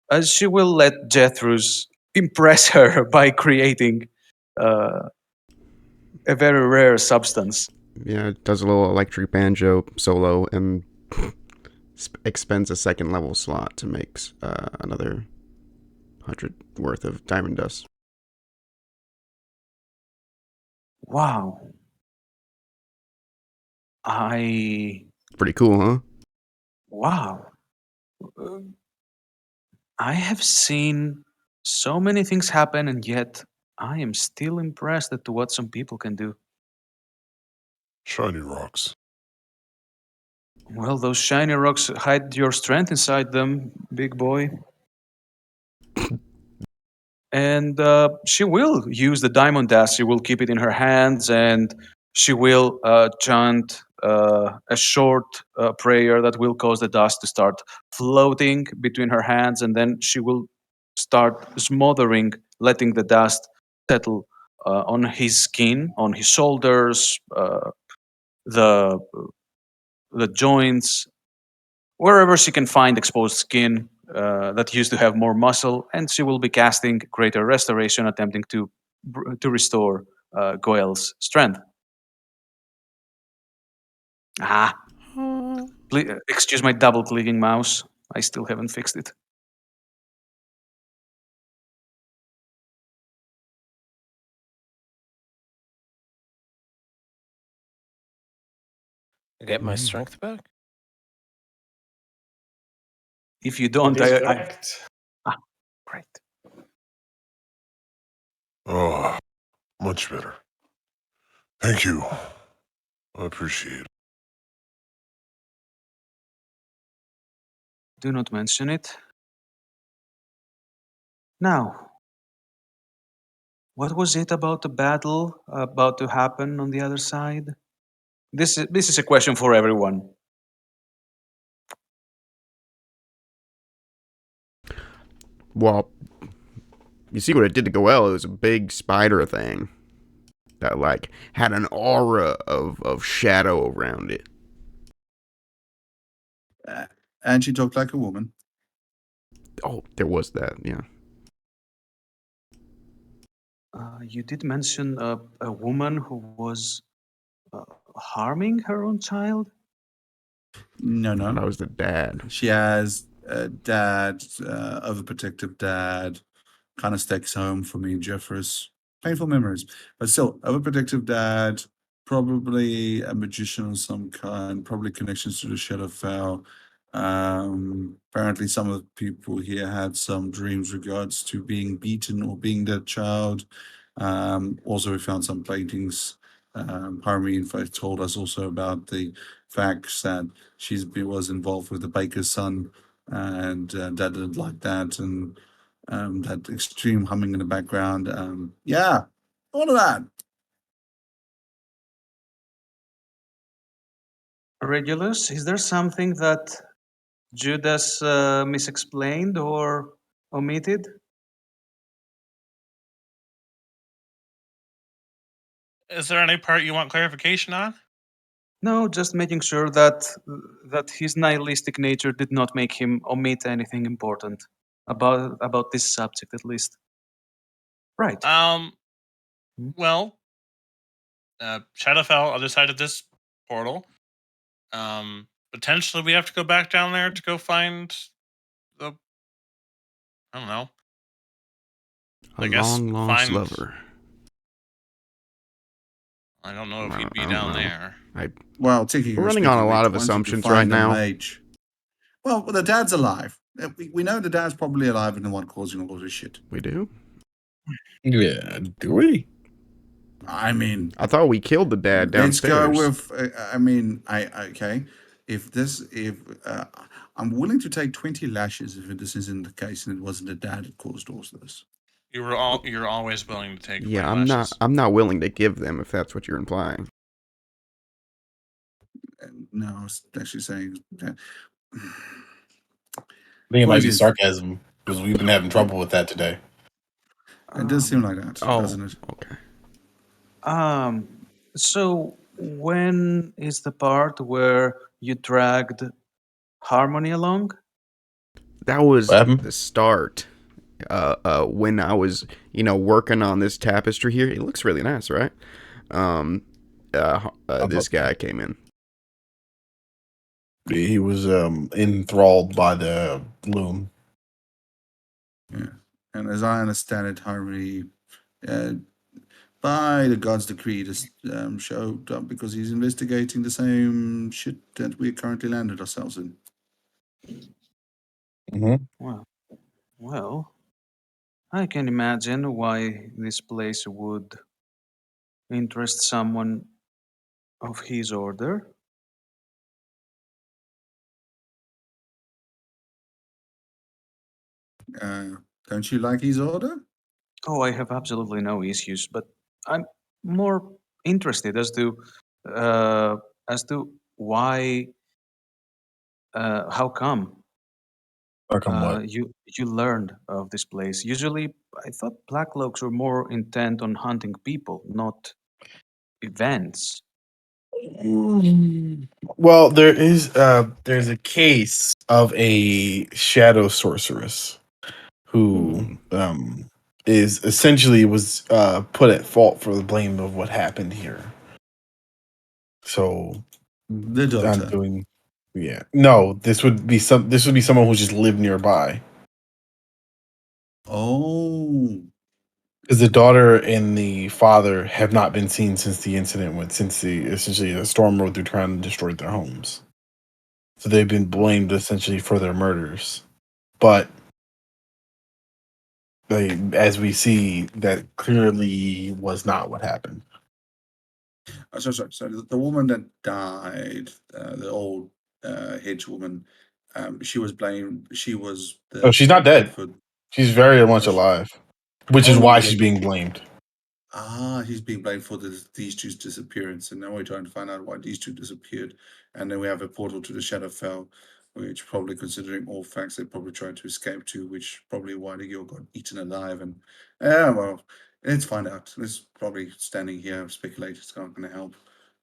as she will let Jethru's impress her by creating uh, a very rare substance. Yeah, it does a little electric banjo solo and expends a second level slot to make another 100 worth of diamond dust. Wow. Pretty cool, huh? Wow. Uh, I have seen so many things happen, and yet I am still impressed at what some people can do. Shiny rocks. Well, those shiny rocks hide your strength inside them, big boy. And she will use the diamond dust. She will keep it in her hands, and she will chant a short prayer that will cause the dust to start floating between her hands, and then she will start smothering, letting the dust settle on his skin, on his shoulders, the the joints, wherever she can find exposed skin that used to have more muscle, and she will be casting Greater Restoration, attempting to restore Goel's strength. Ah, please, excuse my double clicking mouse. I still haven't fixed it. Get my strength back? If you don't, That is I correct. great. Oh, much better. Thank you. I appreciate it. Do not mention it. Now, what was it about the battle about to happen on the other side? This is a question for everyone. Well, you see what it did to Goel? It was a big spider thing that like had an aura of shadow around it. And she talked like a woman. Oh, there was that, yeah. You did mention a woman who was harming her own child. No, That no. was the dad. She has a dad, overprotective dad, kind of stakes home for me and Jeffers. Painful memories. But still, overprotective dad, probably a magician of some kind, probably connections to the Shadowfell. Apparently, some of the people here had some dreams regards to being beaten or being that child. Also, we found some paintings. Harmony, in fact, told us also about the facts that was involved with the baker's son, and dad didn't like that, and that extreme humming in the background. Yeah, all of that. Regulus, is there something that Judas misexplained or omitted? Is there any part you want clarification on? No, just making sure that his nihilistic nature did not make him omit anything important about this subject, at least. Right. Well, Shadowfell, other side of this portal. Potentially we have to go back down there to go find the, I don't know. A long lost lover. I don't know if I he'd be don't down know. there. Well, technically We're running speaking, on a lot of once you assumptions define right the now. mage. Well, the dad's alive. We know the dad's probably alive and the one causing all this shit. We do? Yeah, do we? I mean, I thought we killed the dad let's go downstairs. with. Okay. If I'm willing to take 20 lashes if this isn't the case and it wasn't the dad that caused all this. You're always willing to take Yeah, 20 lashes. I'm not willing to give them if that's what you're implying. No, I was actually saying that. I think it might be Please. sarcasm because we've been having trouble with that today. It does seem like that, doesn't it? Okay. So when is the part where you dragged Harmony along? That was What happened? the start. When I was, working on this tapestry here. It looks really nice, right? This guy came in. He was enthralled by the loom. Yeah. And as I understand it, Harmony, by the god's decree, just showed up because he's investigating the same shit that we currently landed ourselves in. Well, I can imagine why this place would interest someone of his order. Don't you like his order? Oh, I have absolutely no issues, but I'm more interested as to why, how come How come what? you learned of this place. Usually, I thought Blackloaks were more intent on hunting people, not events. Well, there's a case of a shadow sorceress who is essentially was put at fault for the blame of what happened here. So The I'm daughter. doing no, this would be someone who just lived nearby. Oh. Because the daughter and the father have not been seen since the incident since the storm rode through trying to destroy their homes. So they've been blamed essentially for their murders. But as we see, that clearly was not what happened. So the woman that died, the old hedge woman, she was blamed. She was the. Oh, she's not dead. For, She's very much alive, which is why she's being blamed. He's being blamed for these two's disappearance, and now we're trying to find out why these two disappeared. And then we have a portal to the Shadowfell, which probably, considering all facts, they probably tried to escape to, which probably why the girl got eaten alive. And well, let's find out. Let's probably standing here speculate. It's not going to help.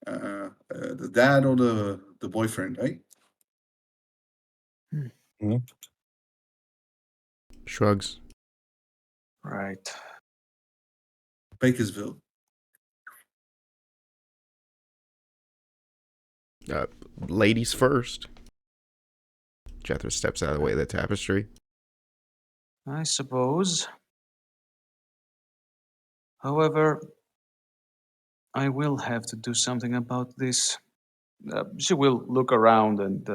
The dad or the boyfriend, eh? Mm-hmm. Shrugs. Right. Bakersville. Ladies first. Jethro steps out of the way of the tapestry. I suppose. However, I will have to do something about this. She will look around and,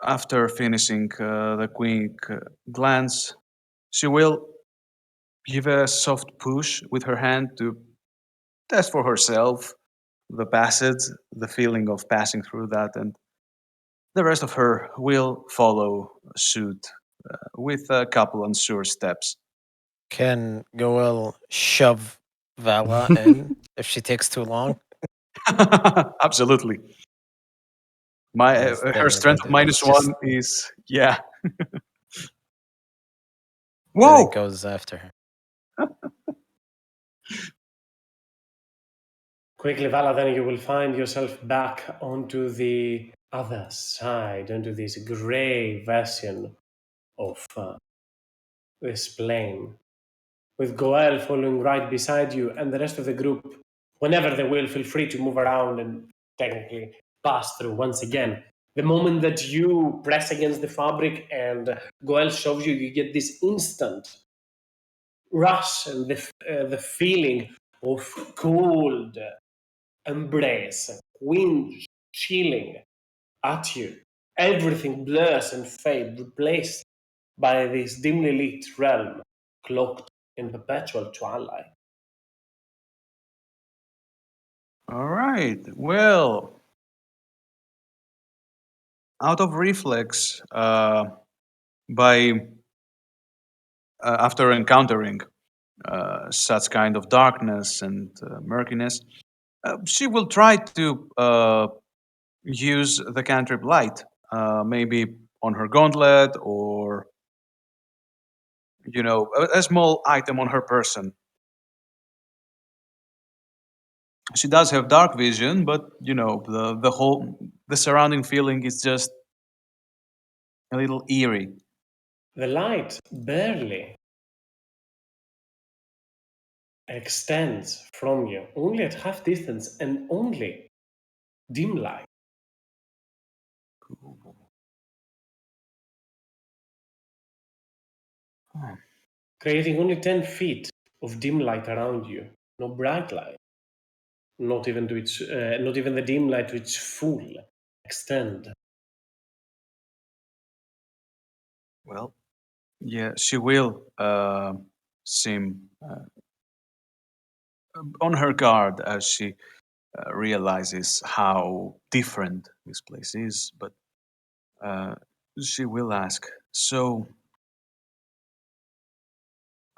after finishing the quick glance, she will give a soft push with her hand to test for herself the passage, the feeling of passing through that, and the rest of her will follow suit with a couple unsure steps. Can Goel shove Vala in if she takes too long? Absolutely. My Yes, then her we're strength good. minus It's just- one is yeah. Then Whoa! it goes after her. Quickly, Vala, then you will find yourself back onto the other side, onto this grey version of this plane, with Goel following right beside you and the rest of the group. Whenever they will, feel free to move around and technically pass through once again. The moment that you press against the fabric and Goel shoves you, you get this instant rush and the feeling of cold embrace, wind chilling at you. Everything blurs and fades, replaced by this dimly lit realm cloaked in perpetual twilight. All right. Well, out of reflex, by after encountering such kind of darkness and murkiness, she will try to use the cantrip light, maybe on her gauntlet or a small item on her person. She does have dark vision, but the surrounding feeling is just a little eerie. The light barely extends from you, only at half distance and only dim light. Creating only 10 feet of dim light around you. No bright light. Not even the dim light to its full extent. Well, yeah, she will seem on her guard as she realizes how different this place is, but uh, she will ask, so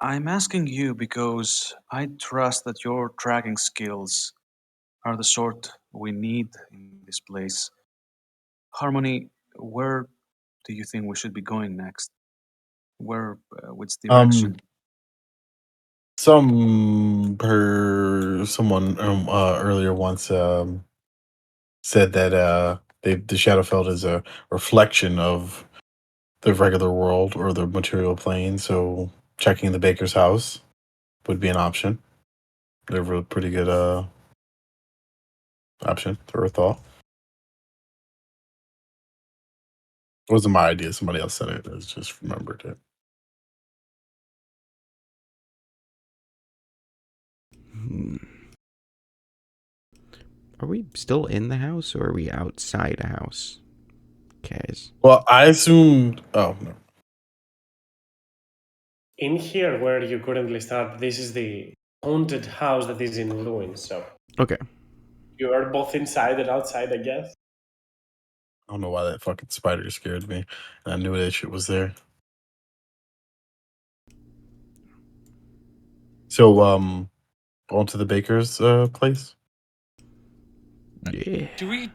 I'm asking you because I trust that your tracking skills are the sort we need in this place. Harmony, where do you think we should be going next? Which direction? Someone earlier once said that the Shadowfeld is a reflection of the regular world or the material plane. So checking the baker's house would be an option. They're a pretty good option or a thought. It wasn't my idea. Somebody else said it. I just remembered it. Are we still in the house or are we outside a house? Guys. Well, I assumed. Oh no. In here, where you currently start, this is the haunted house that is in ruins. So Okay. you are both inside and outside, I guess. I don't know why that fucking spider scared me. And I knew that shit was there. So, on to the baker's place. Yeah. Do we,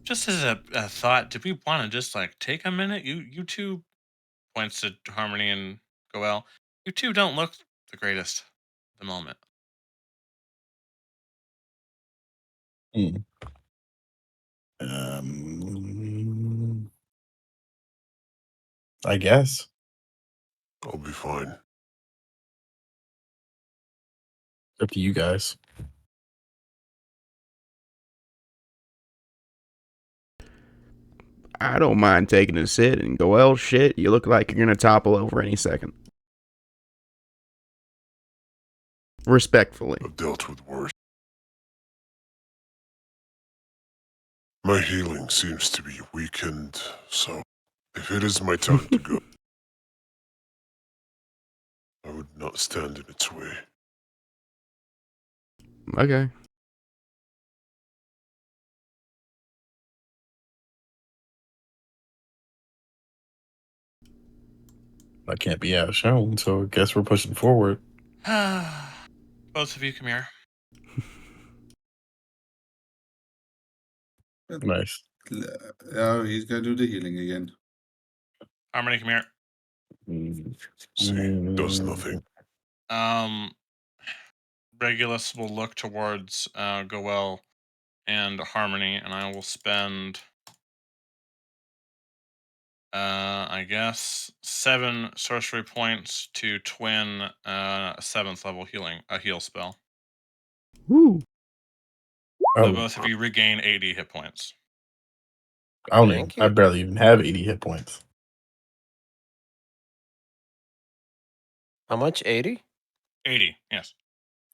just as a thought, do we want to just like take a minute? You two, points to Harmony and Goel. You two don't look the greatest at the moment. Hmm. I guess. I'll be fine. Up to you guys. I don't mind taking a sit and go, well, shit, you look like you're going to topple over any second. Respectfully. I've dealt with worse. My healing seems to be weakened, so if it is my time to go, I would not stand in its way. Okay. I can't be outshone, so I guess we're pushing forward. Both of you come here. Nice. Oh, he's gonna do the healing again. Harmony, come here. See, does nothing. Regulus will look towards Goel and Harmony, and I will spend, I guess, 7 sorcery points to twin a 7th level heal spell. Woo. So Oh, both of you regain 80 hit points. Thank I you. barely even have 80 hit points. How much? 80? 80, yes.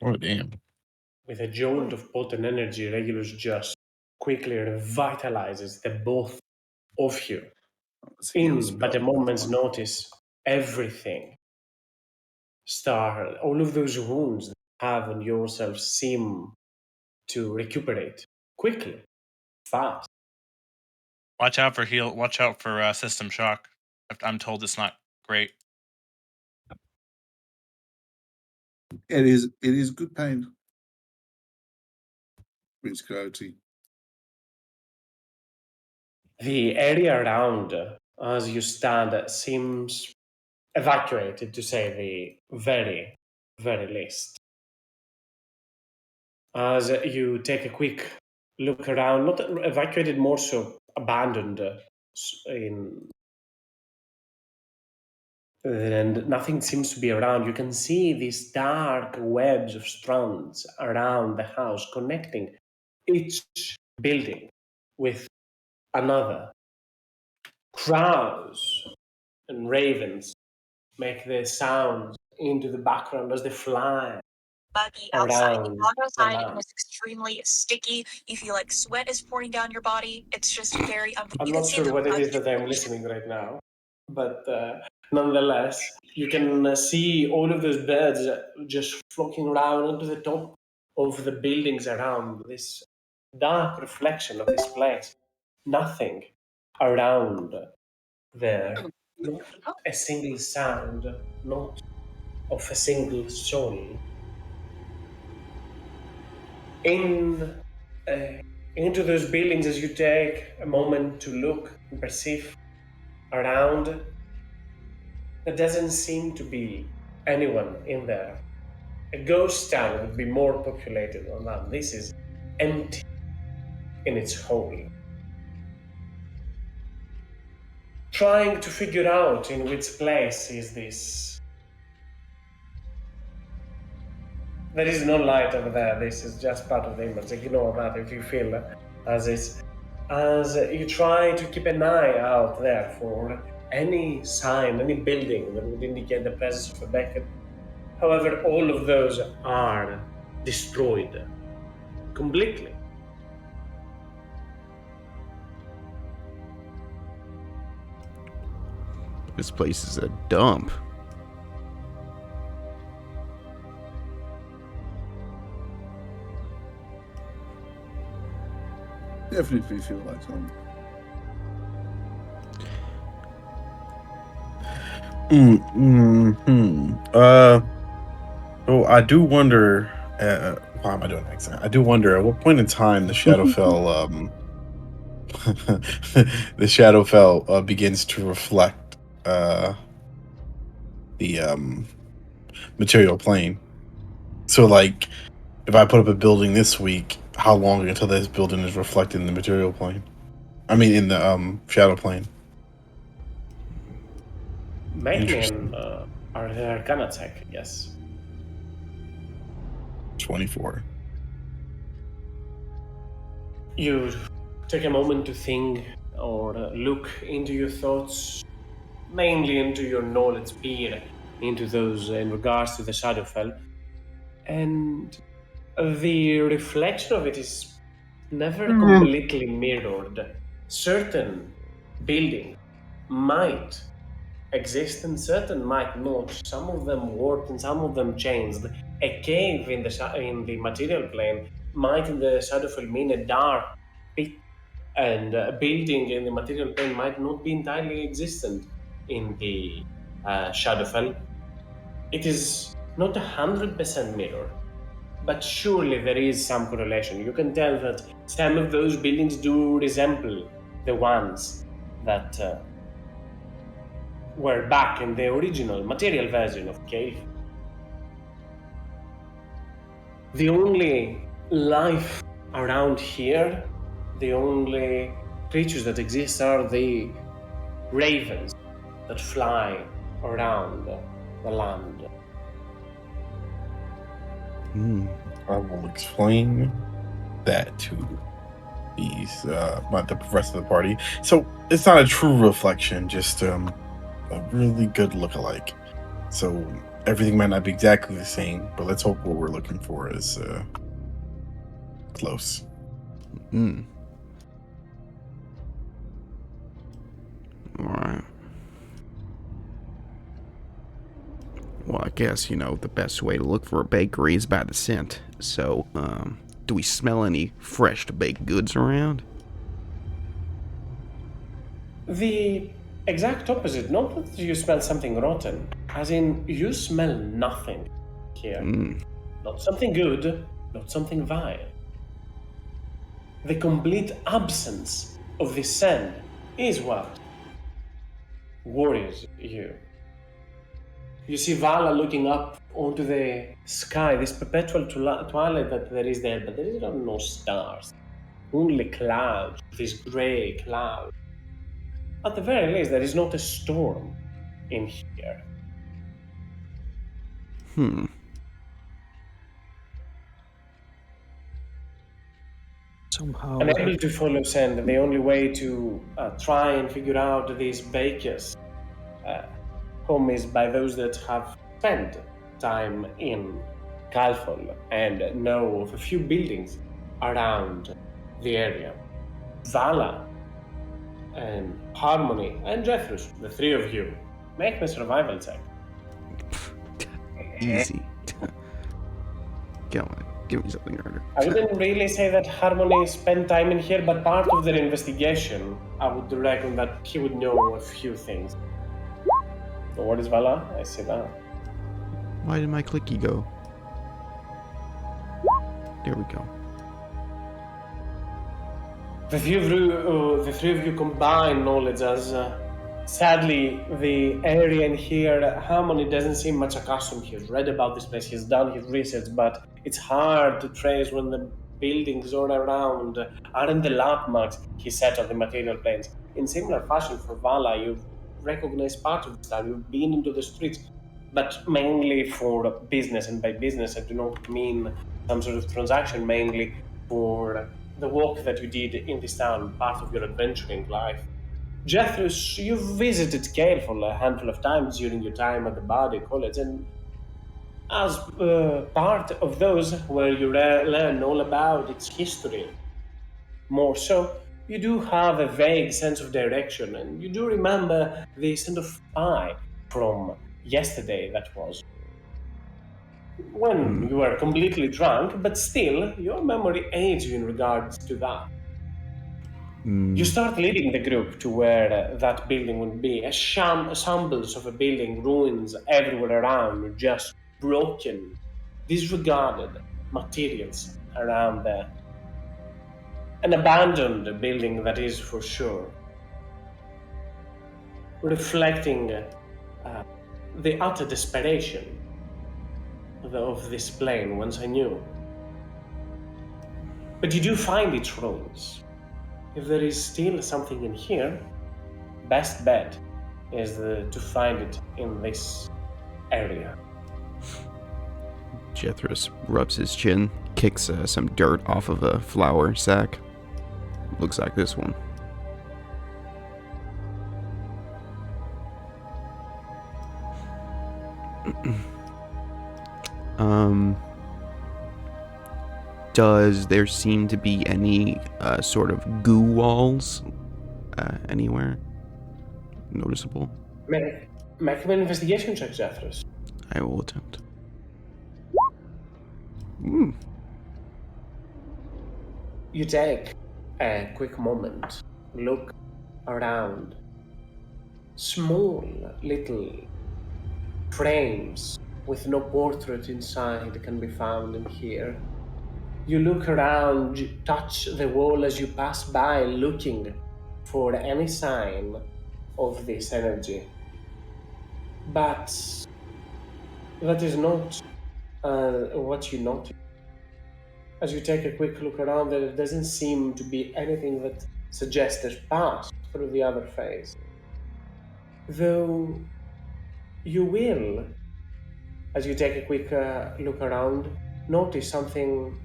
Oh, damn. With a jolt of potent energy, Regulus just quickly revitalizes the both of you. Let's heal In but a spell. moment's notice, everything all of those wounds that you have on yourself seem to recuperate quickly, fast. Watch out for system shock. I'm told it's not great. It is good pain. Brings clarity. The area around as you stand seems evacuated, to say the very, very least. As you take a quick look around, not evacuated, more so abandoned, and nothing seems to be around. You can see these dark webs of strands around the house, connecting each building with another. Crows and ravens make their sounds into the background as they fly Buggy outside. around You walk the outside and land. it's extremely sticky. You feel like sweat is pouring down your body. It's just very I'm you can not see sure the what it is that I'm listening right now, but nonetheless, you can see all of those birds just flocking around into the top of the buildings around this dark reflection of this place. Nothing around there, not a single sound, not of a single soul. In into those buildings, as you take a moment to look and perceive around, there doesn't seem to be anyone in there. A ghost town would be more populated than that. This is empty in its whole. Trying to figure out in which place is this. There is no light over there. This is just part of the image. Ignore that if you feel as it's. As you try to keep an eye out there for any sign, any building that would indicate the presence of a Beckett. However, all of those are destroyed completely. This place is a dump. Definitely feel like home. So I do wonder. Why am I doing that? I do wonder at what point in time the Shadowfell, the Shadowfell begins to reflect the material plane. So, like, if I put up a building this week, how long until this building is reflected in the material plane? I mean, in the shadow plane. Make me Interesting. an Arcana check, yes. 24. You take a moment to think or look into your thoughts, mainly into your knowledge peer, into those in regards to the Shadowfell, and the reflection of it is never completely mirrored. Certain buildings might exist and certain might not. Some of them worked and some of them changed. A cave in the material plane might in the Shadowfell mean a dark pit, and a building in the material plane might not be entirely existent in the Shadowfell. It is not 100% mirror, but surely there is some correlation. You can tell that some of those buildings do resemble the ones that were back in the original material version of Cave. The only life around here, the only creatures that exist are the ravens that fly around the land. I will explain that to these the rest of the party. So it's not a true reflection, just a really good lookalike. So everything might not be exactly the same, but let's hope what we're looking for is close. Hmm. All right. Well, I guess, the best way to look for a bakery is by the scent. So, do we smell any fresh baked goods around? The exact opposite. Not that you smell something rotten, as in you smell nothing here. Not something good, not something vile. The complete absence of the scent is what worries you. You see Vala looking up onto the sky, this perpetual twilight that there is there, but there is no stars, only clouds, this grey cloud. At the very least, there is not a storm in here. Hmm. Somehow. Unable to follow scent, the only way to try and figure out these bakers' home is by those that have spent time in Calfol and know of a few buildings around the area. Vala and Harmony and Jeffrus, the three of you, make me survival check. Easy. Come on, give me something harder. I wouldn't really say that Harmony spent time in here, but part of their investigation, I would reckon that he would know a few things. So what is Vala? I see that. Why did my clicky go? There we go. The three of you combine knowledge as sadly the area in here, Harmony doesn't seem much accustomed. He's read about this place, he's done his research, but it's hard to trace when the buildings all around aren't the landmarks he set on the material planes. In similar fashion for Vala, you've recognized part of this town, you've been into the streets, but mainly for business, and by business I do not mean some sort of transaction, mainly for the work that you did in this town, part of your adventuring life. Jeffrus, you've visited Caleful a handful of times during your time at the Bardic College, and as part of those where you learn all about its history, more so, you do have a vague sense of direction, and you do remember the scent of pie from yesterday that was. When you were completely drunk, but still, your memory aids you in regards to that. You start leading the group to where that building would be. Shambles of a building, ruins everywhere around, just broken, disregarded materials around there. An abandoned building, that is for sure. Reflecting the utter desperation of this plane once I knew. But you do find its ruins. If there is still something in here, best bet is to find it in this area. Jethros rubs his chin, kicks some dirt off of a flour sack. Looks like this one. Does there seem to be any sort of goo walls anywhere noticeable? Make an investigation check, Jeffress. I will attempt. You take a quick moment, look around. Small little frames with no portrait inside can be found in here. You look around, you touch the wall as you pass by, looking for any sign of this energy. But that is not what you notice. As you take a quick look around, there doesn't seem to be anything that suggests there's passed through the other phase. Though you will, as you take a quick look around, notice something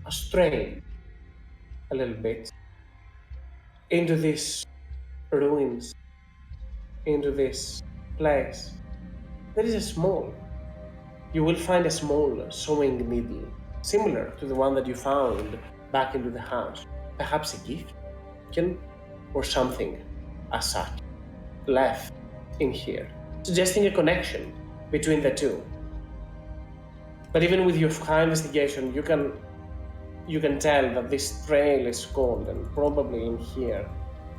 strange a little bit into this ruins, into this place. there is a small. You will find a small sewing needle, similar to the one that you found back into the house. Perhaps a gift, or something as such, left in here, suggesting a connection between the two. But even with your high investigation, you can tell that this trail is cold, and probably in here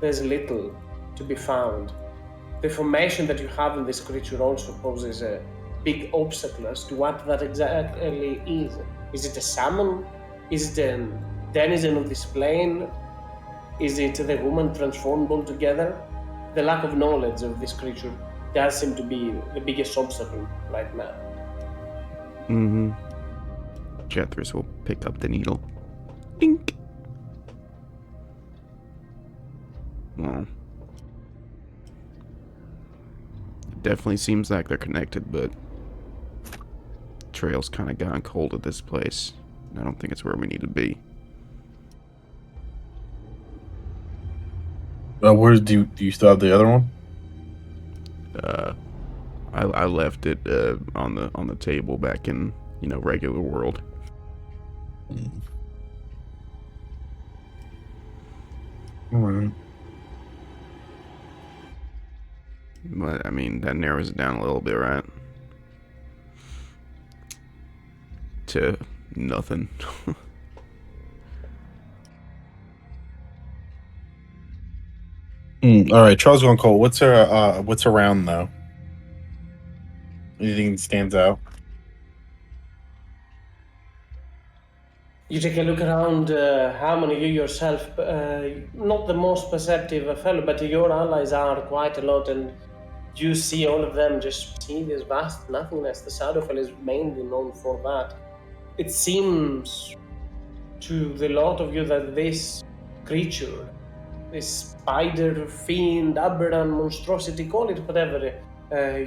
there's little to be found. The information that you have in this creature also poses a big obstacle as to what that exactly is. Is it a salmon? Is it a denizen of this plane? Is it the woman transformed altogether? The lack of knowledge of this creature does seem to be the biggest obstacle right now. Mm-hmm. Jethris will pick up the needle. Dink. Well, it definitely seems like they're connected, but trail's kind of gone cold at this place. I don't think it's where we need to be. Where do you still have the other one? I left it on the table back in regular world. All right. But I mean that narrows it down a little bit, right? To nothing. All right, Charles going cold. What's around though? Anything that stands out? You take a look around, Harmony, you yourself, not the most perceptive fellow, but your allies are quite a lot, and you see all of them just see this vast nothingness. The Shadowfell is mainly known for that. It seems to the lot of you that this creature, this spider, fiend, aberrant monstrosity, call it whatever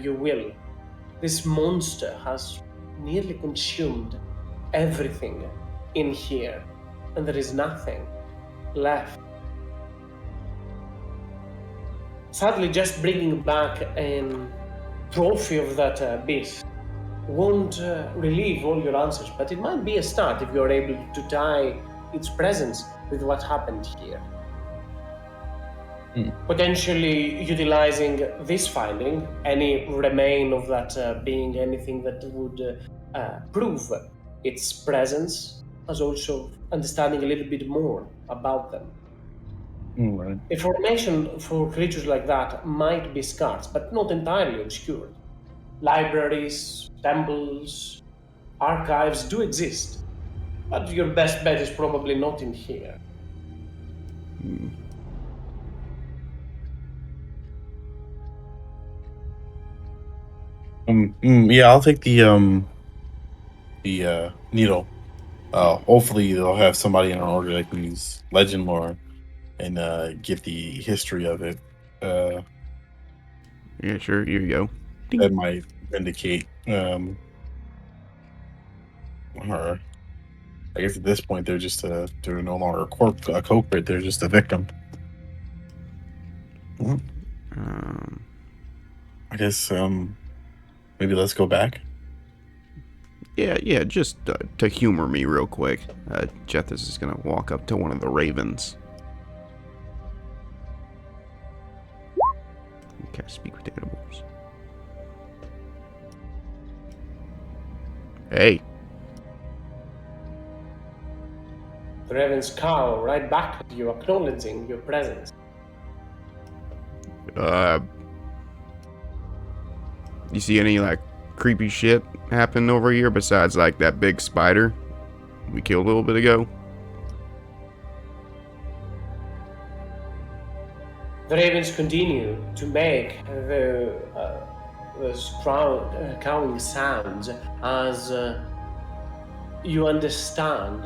you will, this monster has nearly consumed everything in here, and there is nothing left. Sadly, just bringing back a trophy of that beast won't relieve all your answers, but it might be a start if you're able to tie its presence with what happened here. Potentially utilizing this finding, any remain of that being, anything that would prove its presence, as also understanding a little bit more about them. Right. Information for creatures like that might be scarce, but not entirely obscured. Libraries, temples, archives do exist, but your best bet is probably not in here. Yeah, I'll take the needle. Hopefully they'll have somebody in our order that can use legend lore and get the history of it. Yeah, sure. Here you go. That might vindicate her. I guess at this point they're just they're no longer a culprit. They're just a victim. I guess maybe let's go back. Yeah. Just to humor me real quick, Jethris is gonna walk up to one of the ravens. Okay, speak with animals. Hey. The ravens cower right back at you, acknowledging your presence. You see any creepy shit happen over here besides that big spider we killed a little bit ago? The ravens continue to make those cowing sounds as you understand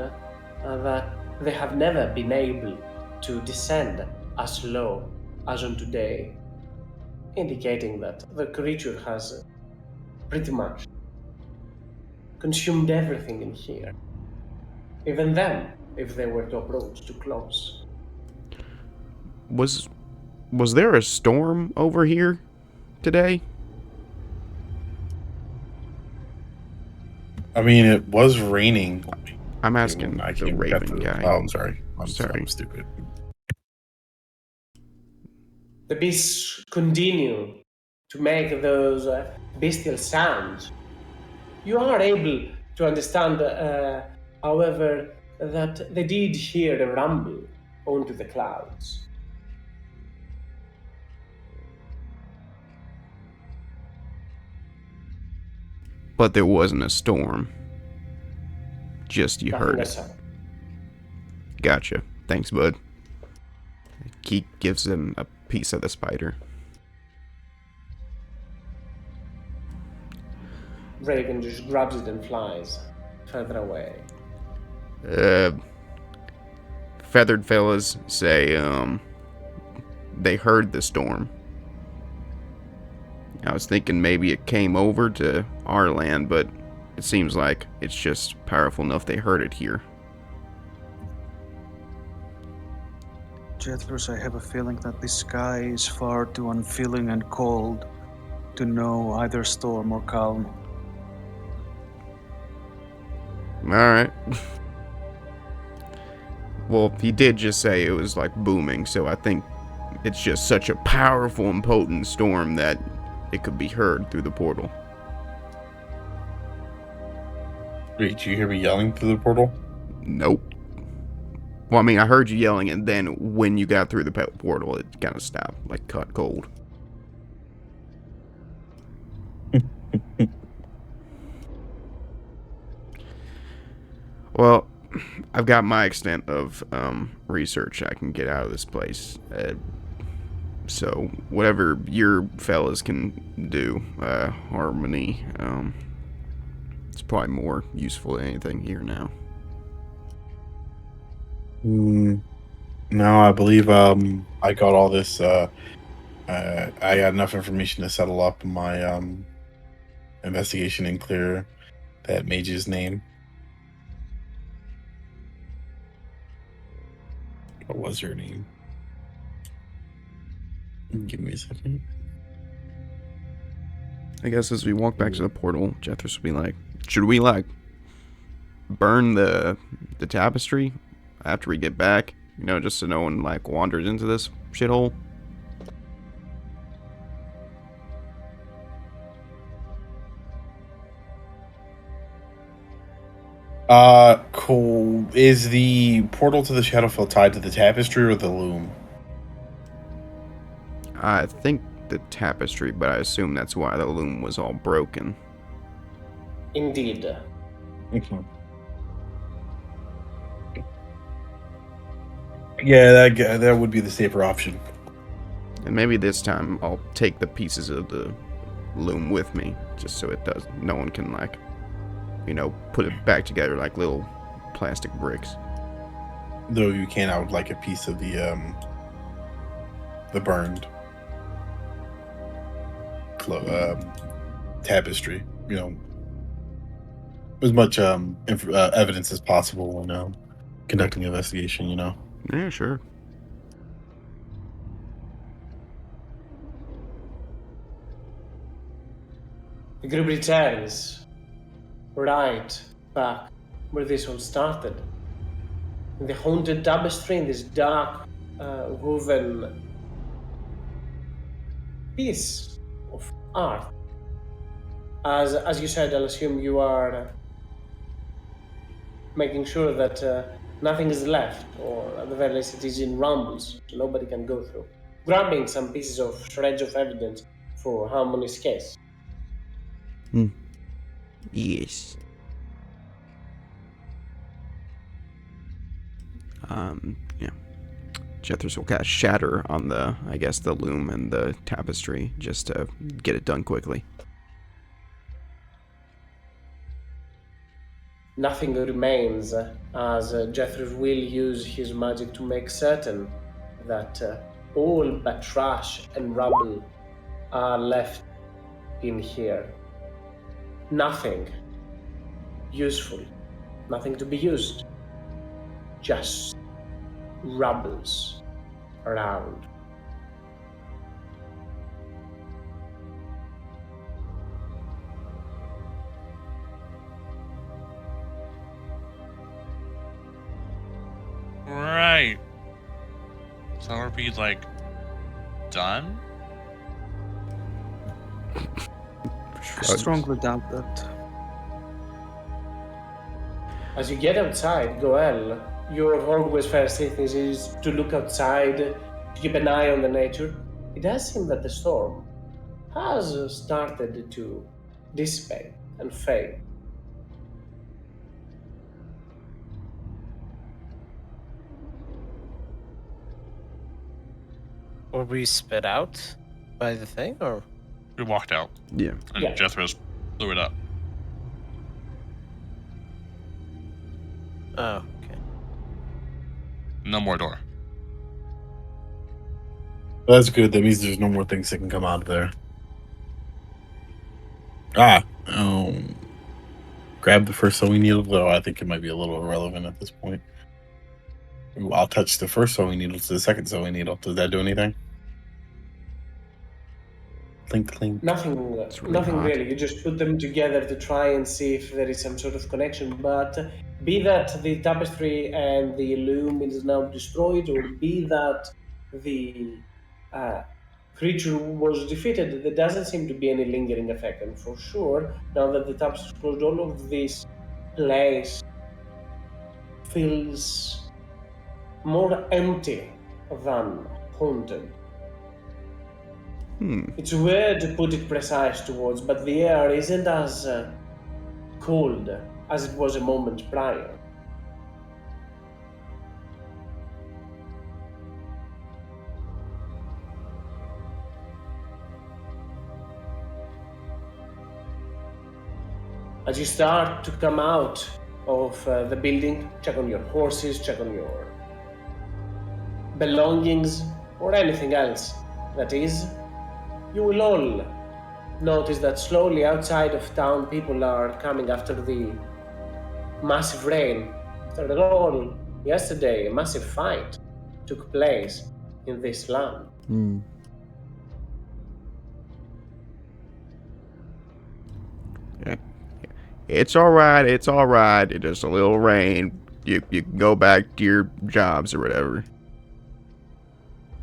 that they have never been able to descend as low as on today, indicating that the creature has pretty much consumed everything in here, even them, if they were to approach too close. Was there a storm over here today? I mean, it was raining. I'm asking I the came back Raven after guy. Oh, I'm sorry. Sorry. I'm stupid. The beasts continue to make those bestial sounds. You are able to understand, however, that they did hear a rumble onto the clouds. But there wasn't a storm. Just you Nothing heard as it. such. Gotcha. Thanks, bud. Keek gives him a piece of the spider. Raven just grabs it and flies further away. Feathered fellas say, they heard the storm. I was thinking maybe it came over to our land, but it seems like it's just powerful enough they heard it here. Jethros, I have a feeling that the sky is far too unfeeling and cold to know either storm or calm. Alright. Well, he did just say it was like booming, so I think it's just such a powerful and potent storm that it could be heard through the portal. Wait, did you hear me yelling through the portal? Nope. Well, I mean, I heard you yelling, and then when you got through the portal, it kind of stopped, like cut cold. Well, I've got my extent of research I can get out of this place. So whatever your fellas can do, Harmony, it's probably more useful than anything here now. No, I believe I got all this. I got enough information to settle up my investigation and clear that mage's name. What was her name? Give me a second. I guess as we walk back to the portal, Jethros will be like, should we like burn the tapestry after we get back? You know, just so no one like wanders into this shithole? Cool. Is the portal to the Shadowfell tied to the tapestry or the loom? I think the tapestry, but I assume that's why the loom was all broken. Indeed. Okay. Yeah, that would be the safer option. And maybe this time I'll take the pieces of the loom with me, just so it does. No one can like, you know, put it back together like little plastic bricks. Though you can, I would like a piece of the burned tapestry. You know, as much evidence as possible when conducting an investigation. You know. Yeah, sure. The group returns right back where this all started. In the haunted tapestry, in this dark, woven piece of art. As you said, I'll assume you are making sure that nothing is left, or at the very least it is in rumbles, so nobody can go through. Grabbing some pieces of shreds of evidence for Harmony's case. Yes. Yeah. Jethros will cast Shatter on the, I guess, the loom and the tapestry, just to get it done quickly. Nothing remains, as Jethro will use his magic to make certain that all but trash and rubble are left in here. Nothing useful, nothing to be used, just rubbles around. So are we like done? I Shrugs. strongly doubt that. As you get outside, Goel, your always first instinct is to look outside, to keep an eye on the nature. It does seem that the storm has started to dissipate and fade. Were we spit out by the thing, or We walked out, Yeah. and Yeah. Jethro's blew it up. oh, okay. No more door. That's good. That means there's no more things that can come out of there. Grab the first sewing needle, though I think it might be a little irrelevant at this point. Ooh, I'll touch the first sewing needle to the second sewing needle. Does that do anything? Clink, clink. Nothing, really nothing hot. really. You just put them together to try and see if there is some sort of connection. But be that the tapestry and the loom is now destroyed, or be that the creature was defeated, there doesn't seem to be any lingering effect. And for sure, now that the tapestry is closed, all of this place feels more empty than haunted. It's weird to put it precise towards, but the air isn't as cold as it was a moment prior. As you start to come out of the building, check on your horses, check on your belongings, or anything else that is, you will all notice that slowly outside of town people are coming after the massive rain. After all, yesterday a massive fight took place in this land. Yeah. It's all right. It's all right. It's just a little rain. You can go back to your jobs or whatever.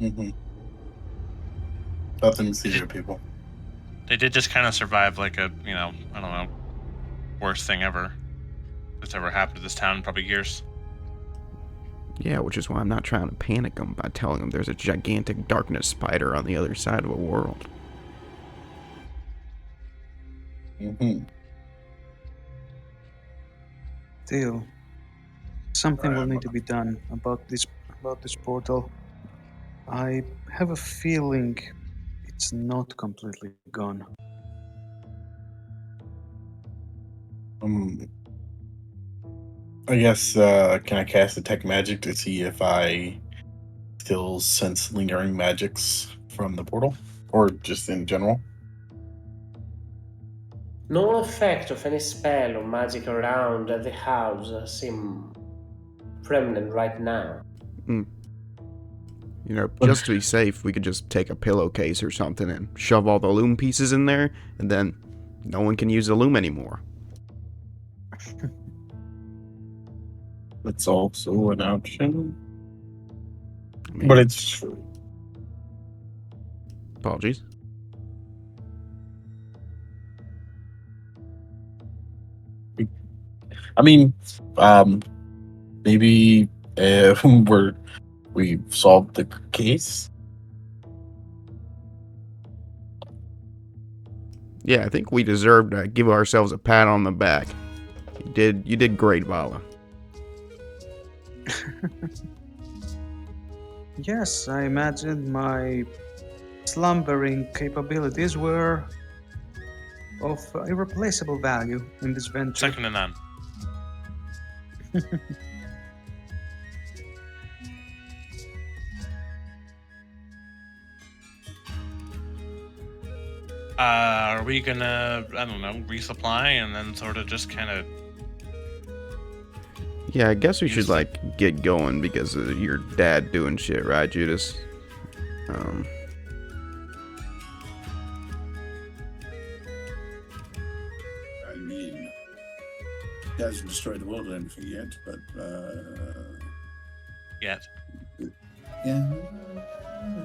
Mm-hmm. Nothing to see here, people. They did just kind of survive like a, I don't know, worst thing ever that's ever happened to this town in probably years. Yeah, which is why I'm not trying to panic them by telling them there's a gigantic darkness spider on the other side of a world. Mm-hmm. Still, something will need to be done about this portal. I have a feeling it's not completely gone. I guess, can I cast Detect Magic to see if I still sense lingering magics from the portal? Or just in general? No effect of any spell or magic around the house seem prominent right now. You know, just to be safe, we could just take a pillowcase or something and shove all the loom pieces in there, and then no one can use the loom anymore. That's also an option. I mean, But it's true. apologies. I mean, maybe we solved the case. Yeah, I think we deserve to give ourselves a pat on the back. You did great, Vala. Yes, I imagine my slumbering capabilities were of irreplaceable value in this venture. Second to none. Are we gonna, I don't know, resupply and then sort of just kind of... Yeah, I guess we should, Use the- get going because of your dad doing shit, right, Judas? I mean, he hasn't destroyed the world or anything yet, but Yet. yeah,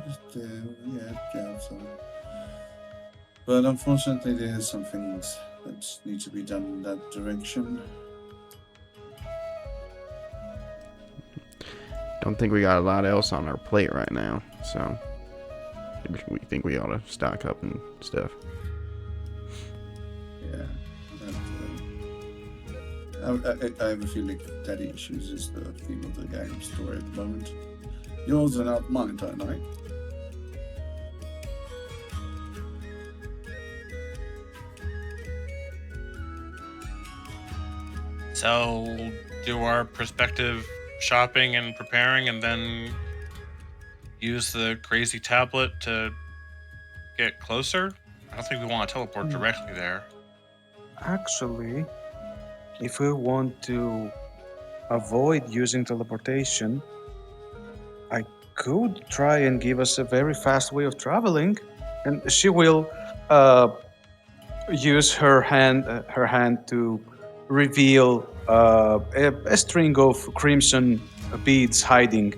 Yeah. So, but unfortunately, there are some things that need to be done in that direction. Don't think we got a lot else on our plate right now, so we think we ought to stock up and stuff. Yeah. I have a feeling daddy issues is the theme of the game story at the moment. Yours are not mine, don't I? So, do our prospective shopping and preparing, and then use the crazy tablet to get closer? I don't think we want to teleport directly there. Actually, if we want to avoid using teleportation, I could try and give us a very fast way of traveling, and she will use her hand to reveal a string of crimson beads hiding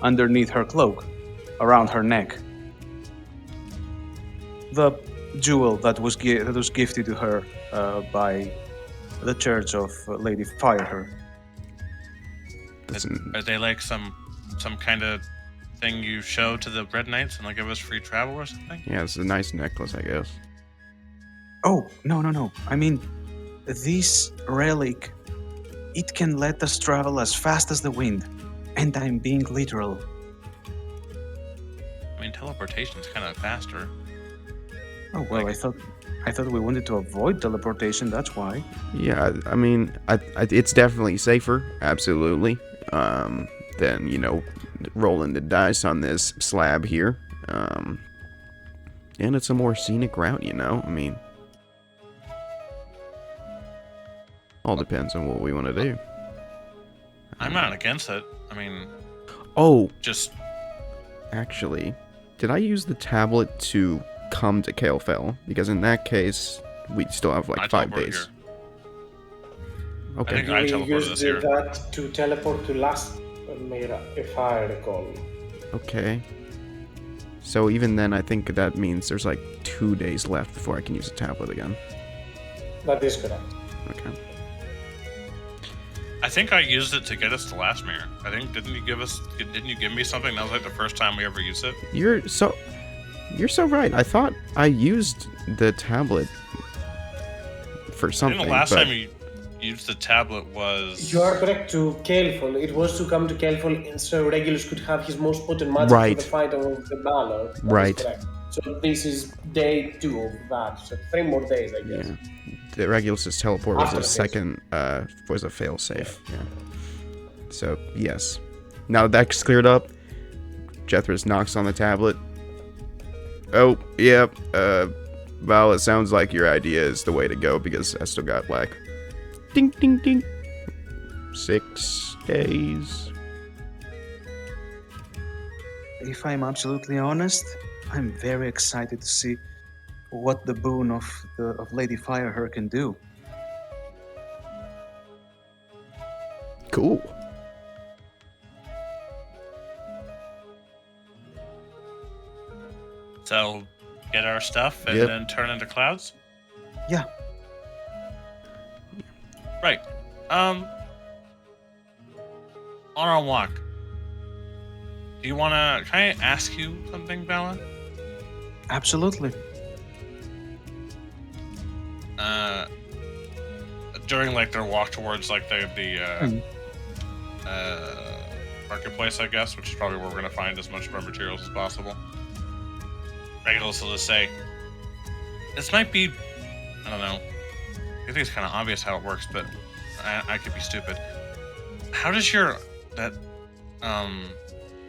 underneath her cloak, around her neck. The jewel that was gifted to her by the Church of Lady Fireher. Are they like some kind of thing you show to the Red Knights and they'll give us free travel or something? Yeah, it's a nice necklace, I guess. Oh, no. I mean, this relic, it can let us travel as fast as the wind. And I'm being literal. I mean, teleportation's kind of faster. Oh, well, Like- I thought we wanted to avoid teleportation, that's why. Yeah, I mean, it's definitely safer, absolutely, than, rolling the dice on this slab here. And it's a more scenic route, I mean, all depends on what we want to do. I'm not against it. I mean, Oh, just actually, did I use the tablet to come to Kalefell? Because in that case, we'd still have I 5 teleported days. I Okay. think I We teleported used this here. that to teleport to last Mira, if I recall. Okay. So even then, I think that means there's 2 days left before I can use the tablet again. That is correct. Okay. I think I used it to get us to Lashmere. I think didn't you give me something? That was like the first time we ever used it. You're so right. I thought I used the tablet for I something. think the last but time you used the tablet was You are correct to Kalefall. It was to come to Kalefall and so Regulus could have his most potent magic Right. for the fight of the Balor. That is Right. correct. So this is day 2 of that. So 3 more days, I guess. yeah, the Regulus's teleport was After a the second was a failsafe. Yeah. So yes, now that that's cleared up, Jethris knocks on the tablet. Oh, yep. Well, it sounds like your idea is the way to go because I still got ding ding ding 6 days. If I'm absolutely honest, I'm very excited to see what the boon of Lady Fireher can do. Cool. so get our stuff and Yep. then turn into clouds. Yeah. Right. On our walk, do you want to? Can I ask you something, Bella? Absolutely. During their walk towards the Hmm. marketplace, I guess, which is probably where we're gonna find as much of our materials as possible. Regulus will just say, "This might be, I don't know. I think it's kind of obvious how it works, but I could be stupid. How does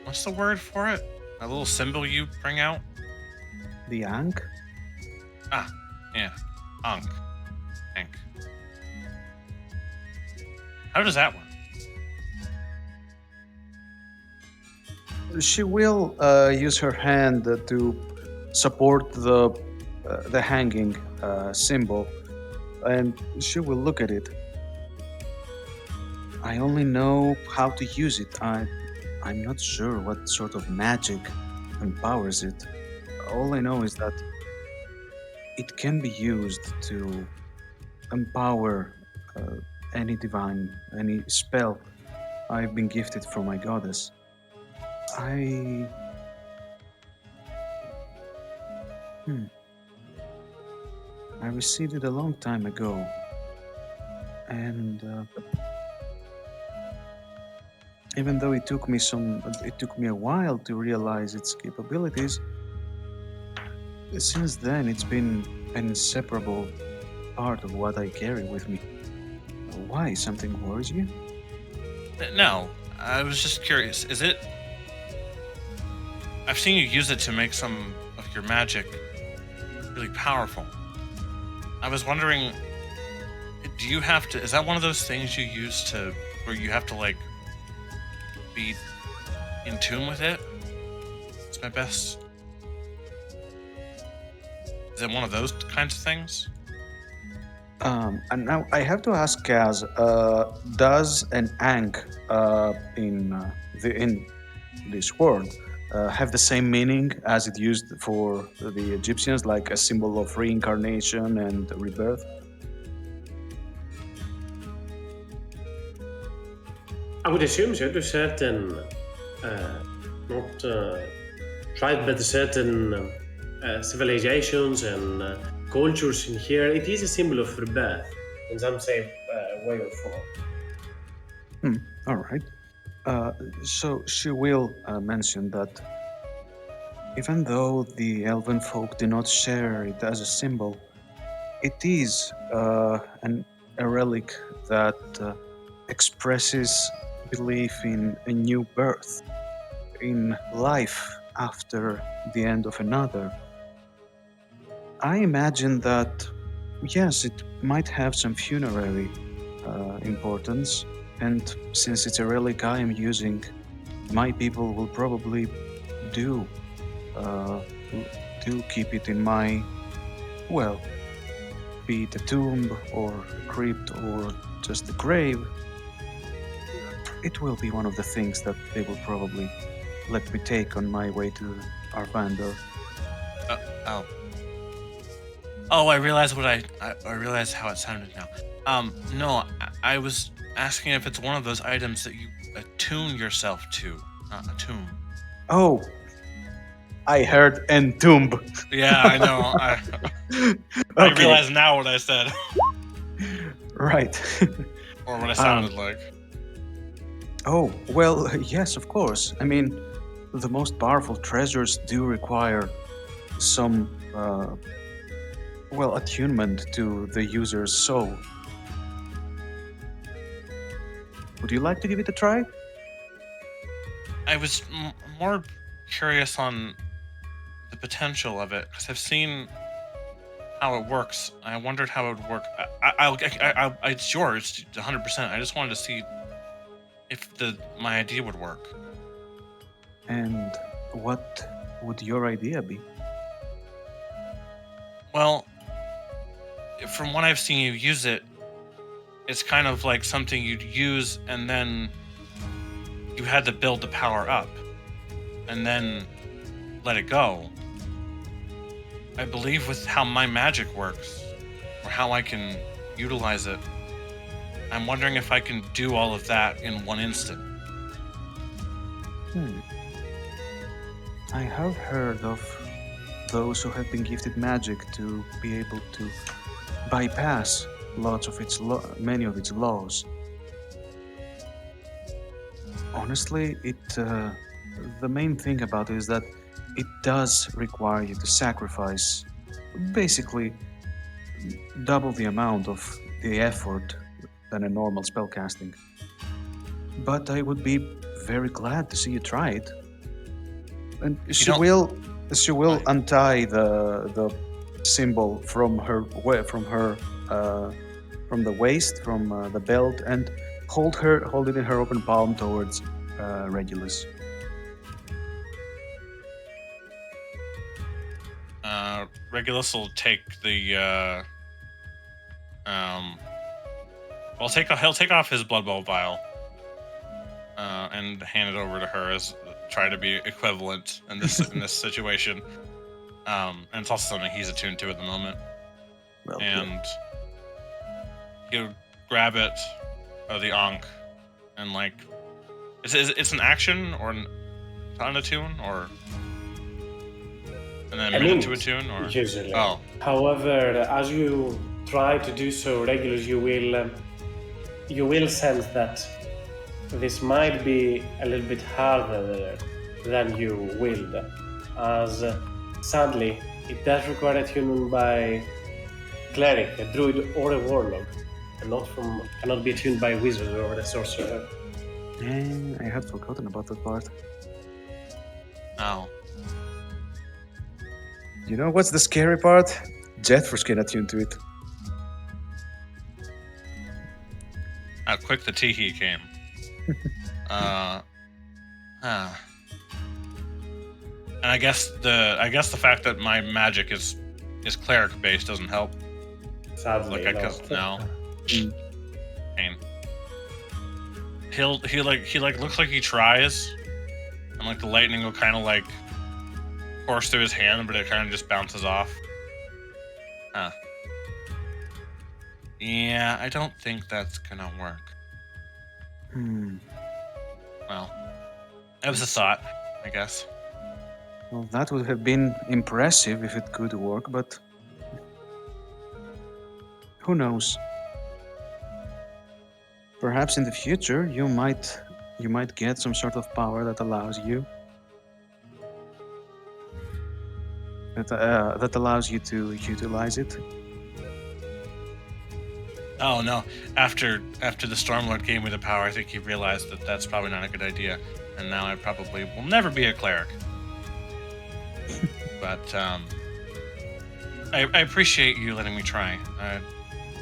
what's the word for it? A little symbol you bring out? The Ankh? Yeah, Ankh. How does that work? She will use her hand to support the hanging symbol, and she will look at it. I only know how to use it. I'm not sure what sort of magic empowers it. All I know is that it can be used to empower any spell I've been gifted from my goddess. I. Hmm. I received it a long time ago, and even though it took me a while to realize its capabilities. Since then, it's been an inseparable part of what I carry with me. Why? Something worries you? No, I was just curious. Is it? I've seen you use it to make some of your magic really powerful. I was wondering, do you have to? Is that one of those things you use to, where you have to like be in tune with it? It's my best. Is it one of those kinds of things? And now I have to ask Kaz, does an ankh in this world have the same meaning as it used for the Egyptians, like a symbol of reincarnation and rebirth? I would assume so to certain, not tribe, but certain civilizations and cultures in here. It is a symbol of rebirth in some say way or form. All right. So she will mention that even though the elven folk do not share it as a symbol, it is a relic that expresses belief in a new birth, in life after the end of another. I imagine that, yes, it might have some funerary importance, and since it's a relic I am using, my people will probably do uh, do keep it in my, well, be it a tomb or a crypt or just a grave. It will be one of the things that they will probably let me take on my way to Arvander. Oh. Oh, I realize I realize how it sounded now. No, I was asking if it's one of those items that you attune yourself to, not attune. Oh, I heard entomb. Yeah, I know. I realize now what I said, Right. or what I sounded like. Oh, well, yes, of course. I mean, the most powerful treasures do require some, attunement to the user's soul. Would you like to give it a try? I was more curious on the potential of it because I've seen how it works. I wondered how it would work. It's yours, 100%. I just wanted to see if my idea would work. And what would your idea be? Well, from what I've seen you use it, it's kind of like something you'd use and then you had to build the power up and then let it go. I believe with how my magic works, or how I can utilize it, I'm wondering if I can do all of that in one instant. I have heard of those who have been gifted magic to be able to bypass many of its laws. Honestly, the main thing about it is that it does require you to sacrifice basically double the amount of the effort than a normal spellcasting. But I would be very glad to see you try it. And she will untie the symbol from the waist, from the belt, and hold it in her open palm towards Regulus. Regulus will take the he'll take off his blood bowl vial and hand it over to her as try to be equivalent in this situation. And it's also something he's attuned to at the moment. Well, And he'll grab it, the Ankh, and like, it's an action or an attune, or and then a minute to attune, or usually. oh, However, as you try to do so regularly, you will sense that this might be a little bit harder than you willed, as sadly it does require attunement by cleric, a druid, or a warlock, and cannot be attuned by a wizard or a sorcerer. I had forgotten about that part. oh, You know what's the scary part? Jethro's can attune to it. how quick the teehee came. And I guess the fact that my magic is cleric based doesn't help. Sadly, Like not. no. Pain. He looks like he tries, and like the lightning will kind of like course through his hand, but it kind of just bounces off. Yeah, I don't think that's gonna work. Well, it was a thought, I guess. Well, that would have been impressive if it could work, but who knows? Perhaps in the future you might get some sort of power that allows you that allows you to utilize it. Oh no! After the Stormlord gave me the power, I think he realized that that's probably not a good idea, and now I probably will never be a cleric. But I appreciate you letting me try.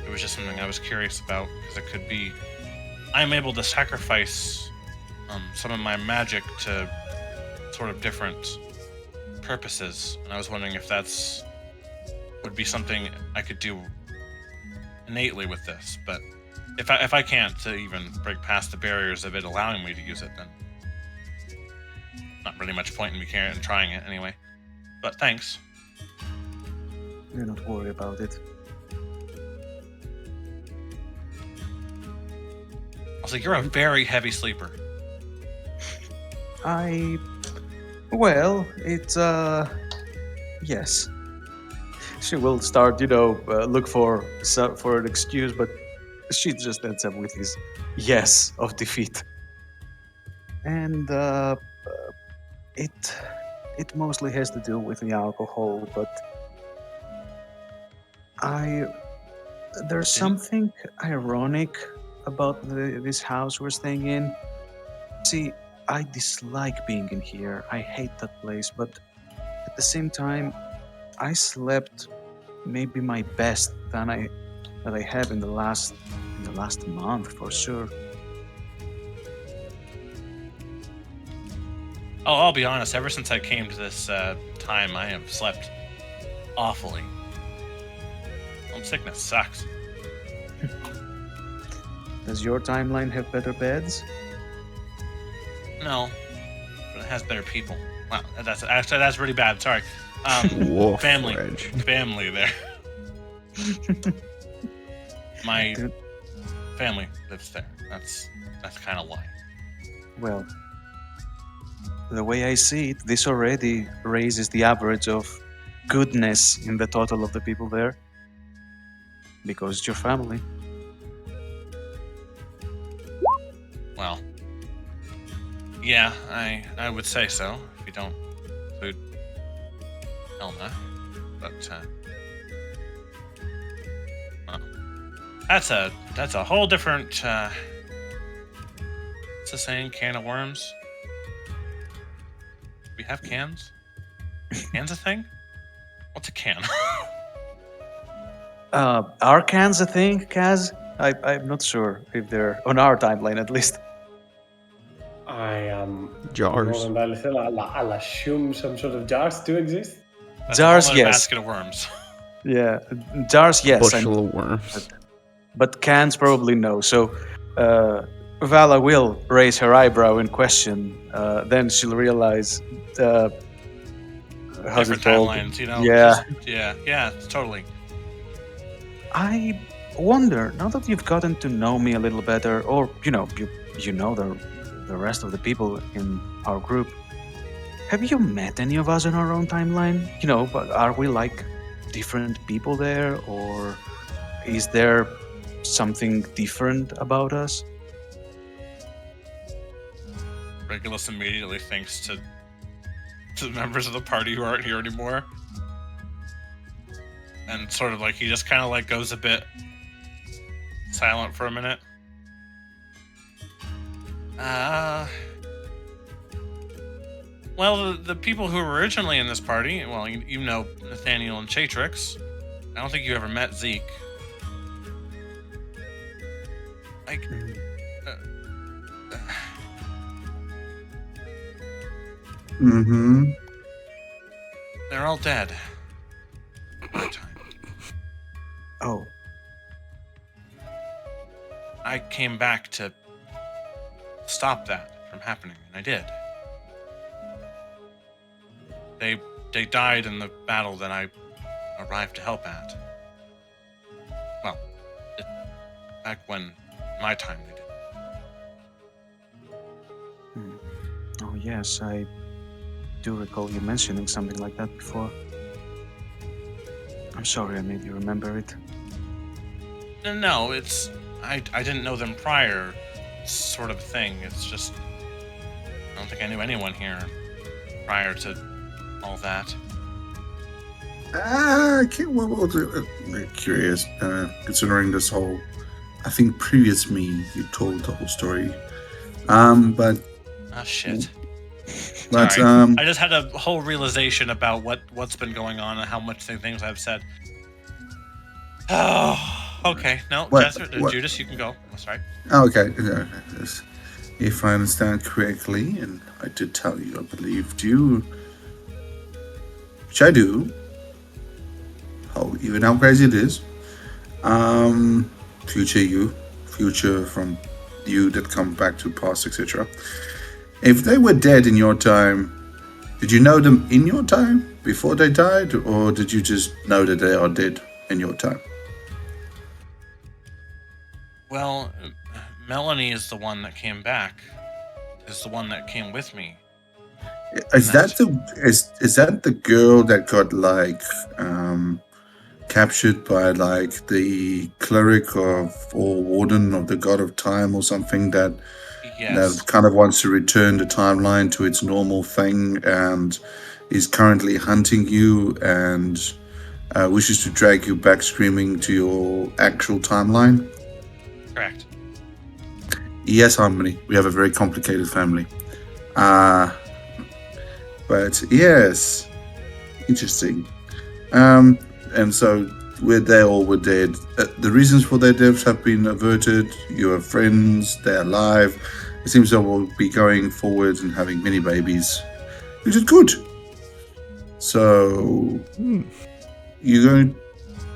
It was just something I was curious about, because it could be I'm able to sacrifice some of my magic to sort of different purposes, and I was wondering if that's would be something I could do innately with this. But if I can't to even break past the barriers of it allowing me to use it, then not really much point in me caring and trying it anyway. But thanks. Do not worry about it. Also, you're a very heavy sleeper. Well, it's yes. She will start, look for an excuse, but she just ends up with his yes of defeat. And it mostly has to do with the alcohol, but there's something ironic about this house we're staying in. See, I dislike being in here. I hate that place, but at the same time, I slept maybe my best that I have in the last month for sure. Oh, I'll be honest. Ever since I came to this time, I have slept awfully. Sickness sucks. Does your timeline have better beds? No, but it has better people. Wow, that's really bad. Sorry. Wolf family Reg. family there. My family lives there. That's kind of why. Well, the way I see it, this already raises the average of goodness in the total of the people there. Because it's your family. Well, yeah, I would say so, if you don't include Elna. But well, that's a whole different what's the saying, can of worms? We have cans? Cans a thing? What's a can? Are cans a thing, Kaz? I'm not sure if they're on our timeline at least. I am Jars. more than likely, I'll assume some sort of jars do exist. That's Jars, a whole other yes. basket of worms. Yeah, jars, yes. Bushel of worms. But cans probably no. So Vala will raise her eyebrow in question. Then she'll realize, how's it Different called? timelines, you know. Yeah. Yeah, totally. I wonder, now that you've gotten to know me a little better, or you know the rest of the people in our group, have you met any of us in our own timeline? You know, but are we like different people there, or is there something different about us? Regulus immediately thinks to the members of the party who aren't here anymore, and sort of like he just kind of like goes a bit silent for a minute. Well, the people who were originally in this party, well, you know Nathaniel and Chatrix. I don't think you ever met Zeke. Like, Mm-hmm. they're all dead. My time. Oh, I came back to stop that from happening, and I did. They died in the battle that I arrived to help at. Well, back when my time they did. oh yes, I do recall you mentioning something like that before. I'm sorry I made you remember it. No, it's I didn't know them prior, sort of thing. It's just I don't think I knew anyone here prior to all that. Curious, considering this whole. I think previous me, you told the whole story. But Ah, shit. but Sorry. I just had a whole realization about what's been going on and how much things I've said. Oh, okay. No, Judas, you can go. That's right. Okay. Yes. If I understand correctly, and I did tell you, I believed you, which I do. Oh, even how crazy it is. Future you, future from you that come back to past, etc. If they were dead in your time, did you know them in your time before they died, or did you just know that they are dead in your time? Well, Melanie is the one that came back. Is the one that came with me. Is that the girl that got like captured by like the cleric of or warden of the god of time or something that kind of wants to return the timeline to its normal thing and is currently hunting you and wishes to drag you back screaming to your actual timeline? Correct. Yes, Harmony. We have a very complicated family. But yes, interesting. And so they all were dead. The reasons for their deaths have been averted. You have friends. They're alive. It seems they will be going forward and having many babies, which is good. So you're going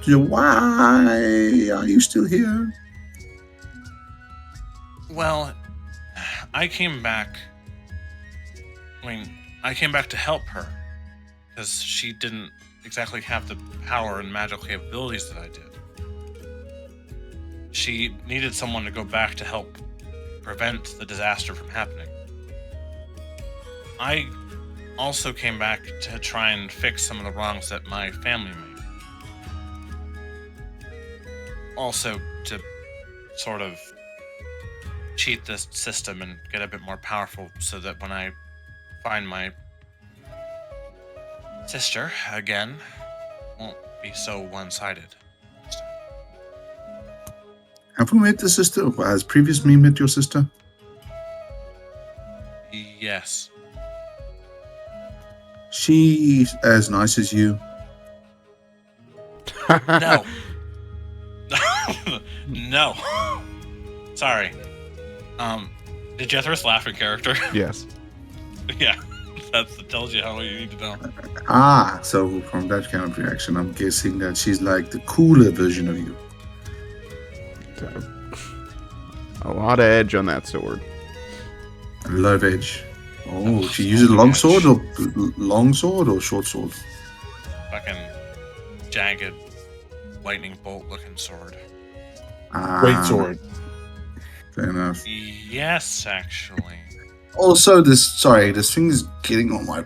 to why are you still here? Well, I came back. I came back to help her because she didn't exactly have the power and magical capabilities that I did. She needed someone to go back to help prevent the disaster from happening. I also came back to try and fix some of the wrongs that my family made. Also to sort of cheat this system and get a bit more powerful so that when I find my sister again, won't be so one-sided. Have we met the sister? Or has previous me met your sister? Yes. She's as nice as you. No. No. Sorry. Did Jethris laugh in character? Yes. Yeah. That tells you how you need to know. So from that kind of reaction, I'm guessing that she's like the cooler version of you. A lot of edge on that sword. A lot of edge. Oh, Oh, she uses a so long much. sword or short sword? Fucking jagged lightning bolt looking sword. Great sword. Fair enough. Yes, actually. Also, this thing is getting on my.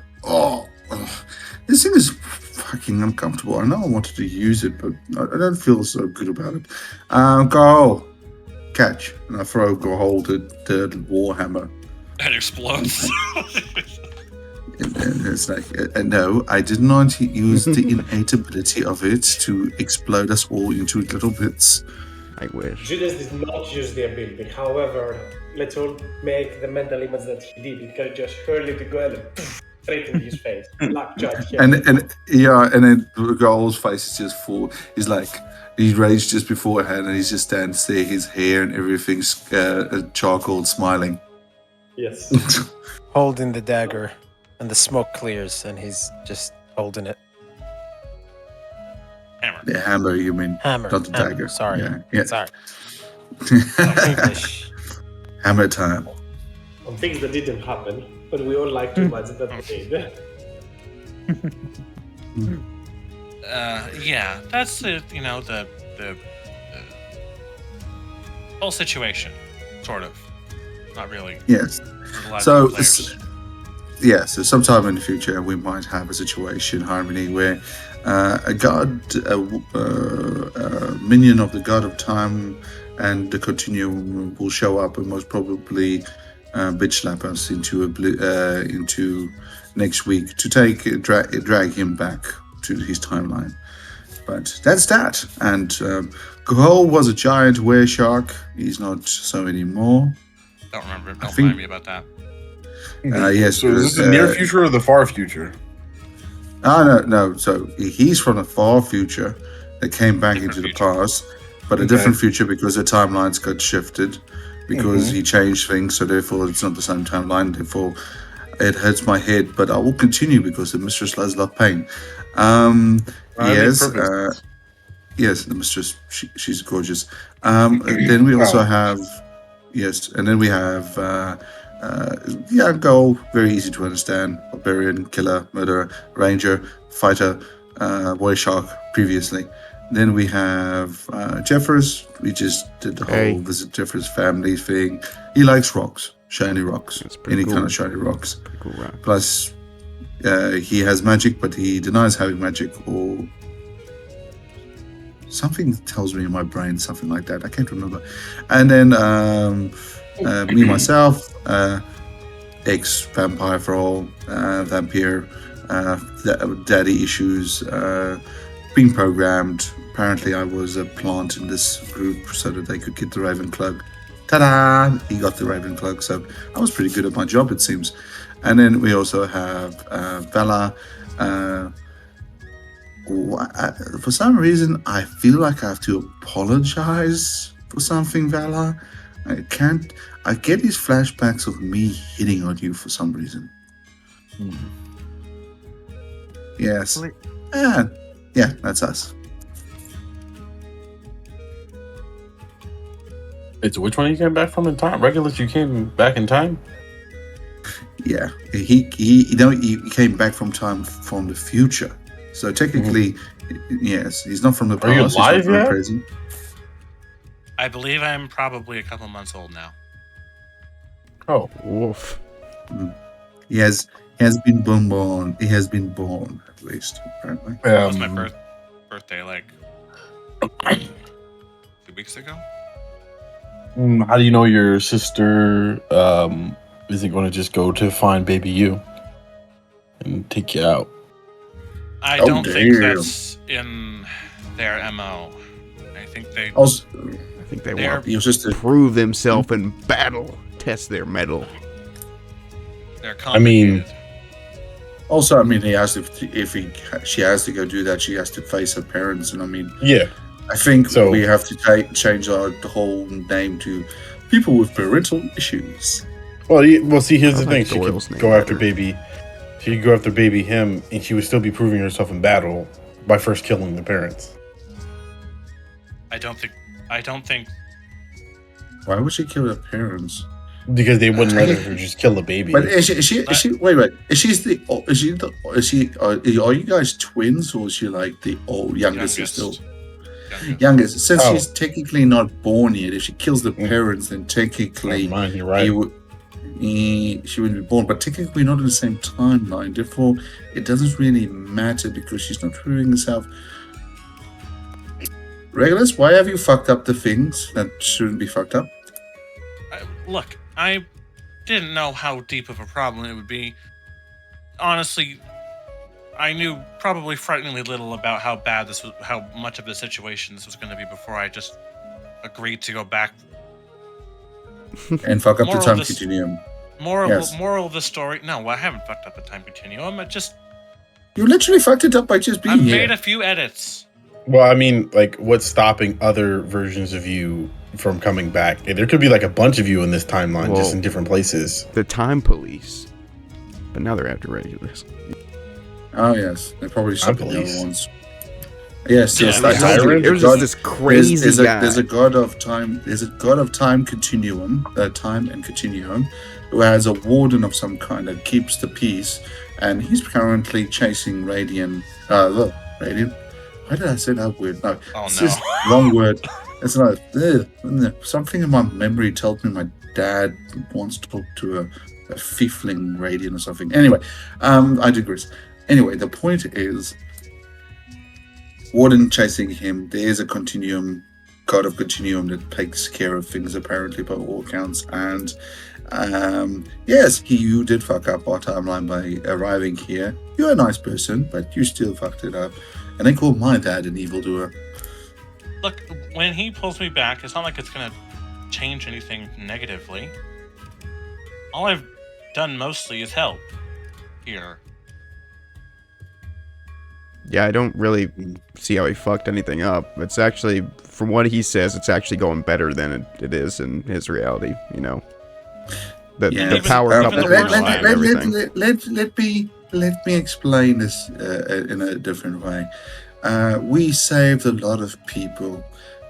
This thing is fucking uncomfortable. I know I wanted to use it, but I don't feel so good about it. Go catch, and I throw Go the warhammer. It explodes. And it's like, no, I did not use the innate ability of it to explode us all into little bits. I wish. Judas did not use the ability. However, let's all make the mental image that he did. It can just hurl it to go and straight into his face. Black giant hair. And then Goal's face is just full. He's like, he's raged just beforehand, and he's just standing there, his hair and everything's charcoal, smiling. Yes. Holding the dagger, and the smoke clears, and he's just holding it. Hammer. The hammer, you mean? Hammer. Not the hammer, dagger. Sorry. Yeah. Sorry. English. Hammer time. On things that didn't happen, but we all like too much that they did. Yeah, that's the whole situation, sort of. Not really. Yes. There's a lot So, of players. So sometime in the future, we might have a situation, Harmony, where a minion of the god of time and the continuum will show up and most probably bitch slap us into next week to drag him back to his timeline. But that's that. And Gahol was a giant were shark. He's not so anymore. Don't remember. Don't think- mind me about that. Yes. So is this the near future or the far future? No. So he's from the far future that came back Different into the future. past, but a Okay. different future because the timelines got shifted because he changed things. So therefore, it's not the same timeline. Therefore, it hurts my head, but I will continue because the mistress does love pain. Yes. Yes, the mistress. She's gorgeous. Then we also have. Yes, and then we have. Goal, very easy to understand. Barbarian, killer, murderer, ranger, fighter, warrior shark previously. Then we have Jeffers. We just did the Hey. whole visit Jeffers family thing. He likes rocks, shiny rocks, That's pretty any cool. kind of shiny rocks. Cool rock. Plus, he has magic, but he denies having magic, or something tells me in my brain something like that. I can't remember. And then me myself, ex-vampire for all, vampire, daddy issues, being programmed. Apparently, I was a plant in this group so that they could get the Raven Cloak. Ta-da! He got the Raven Cloak, so I was pretty good at my job, it seems. And then we also have Vela. For some reason, I feel like I have to apologize for something, Vala. I can't. I get these flashbacks of me hitting on you for some reason. Yes. Yeah, that's us. It's which one you came back from in time? Regulus, you came back in time? Yeah. He came back from the future. So technically, yes, he's not from the past. Are you he's not alive from the yet? present. I believe I'm probably a couple months old now. Oh, Woof. He has been born. He has been born, at least, apparently. That was my birthday like 2 weeks ago. how do you know your sister isn't going to just go to find baby you and take you out? I Oh, don't think damn. that's in their MO. I think they Also, I think they They're- want your sister. to prove themselves in battle, test their mettle. they're I mean- complicated. Also, I mean, he has to. She has to go do that. She has to face her parents, and I mean, Yeah. I think So- we have to change the whole name to people with parental issues. Well, see, here's I the thing. like She Doyle's could name go after better. baby. She could go after baby him, and she would still be proving herself in battle by first killing the parents. I don't think Why would she kill her parents? Because they wouldn't let her just kill the baby. But is she wait, is she are you guys twins, or is she like the younger sister? Youngest. Since she's technically not born yet, if she kills the parents, then technically you're right. she wouldn't be born, but technically not in the same timeline. Therefore, it doesn't really matter because she's not proving herself. Regulus, why have you fucked up the things that shouldn't be fucked up? Look, I didn't know how deep of a problem it would be. Honestly, I knew probably frighteningly little about how bad this was, how much of the situation this was going to be before I just agreed to go back and fuck up the time continuum. Moral of the story. No, I haven't fucked up the time continuum. You literally fucked it up by just being here. I made a few edits. Well, I mean, like, what's stopping other versions of you from coming back? There could be like a bunch of you in this timeline, just in different places. The time police, but now they're after Regulus. Oh yes, they probably shot the other ones. Yes, there's this crazy guy. There's a god of time. There's a god of time continuum, time and continuum, who has a warden of some kind that keeps the peace, and he's currently chasing Radiant. Radiant. Why did I say that word? No, it's just wrong word. It's not. Something in my memory tells me my dad wants to talk to a fiefling Radiant or something. Anyway, I digress. Anyway, the point is, Warden chasing him. There's a continuum, god of continuum that takes care of things apparently by all accounts. And yes, you did fuck up our timeline by arriving here. You're a nice person, but you still fucked it up. And they called my dad an evildoer. Look, when he pulls me back, it's not like it's gonna change anything negatively. All I've done mostly is help here. Yeah, I don't really see how he fucked anything up. It's actually, from what he says, it's actually going better than it is in his reality, you know? The power couple and everything. Let me explain this in a different way. We saved a lot of people.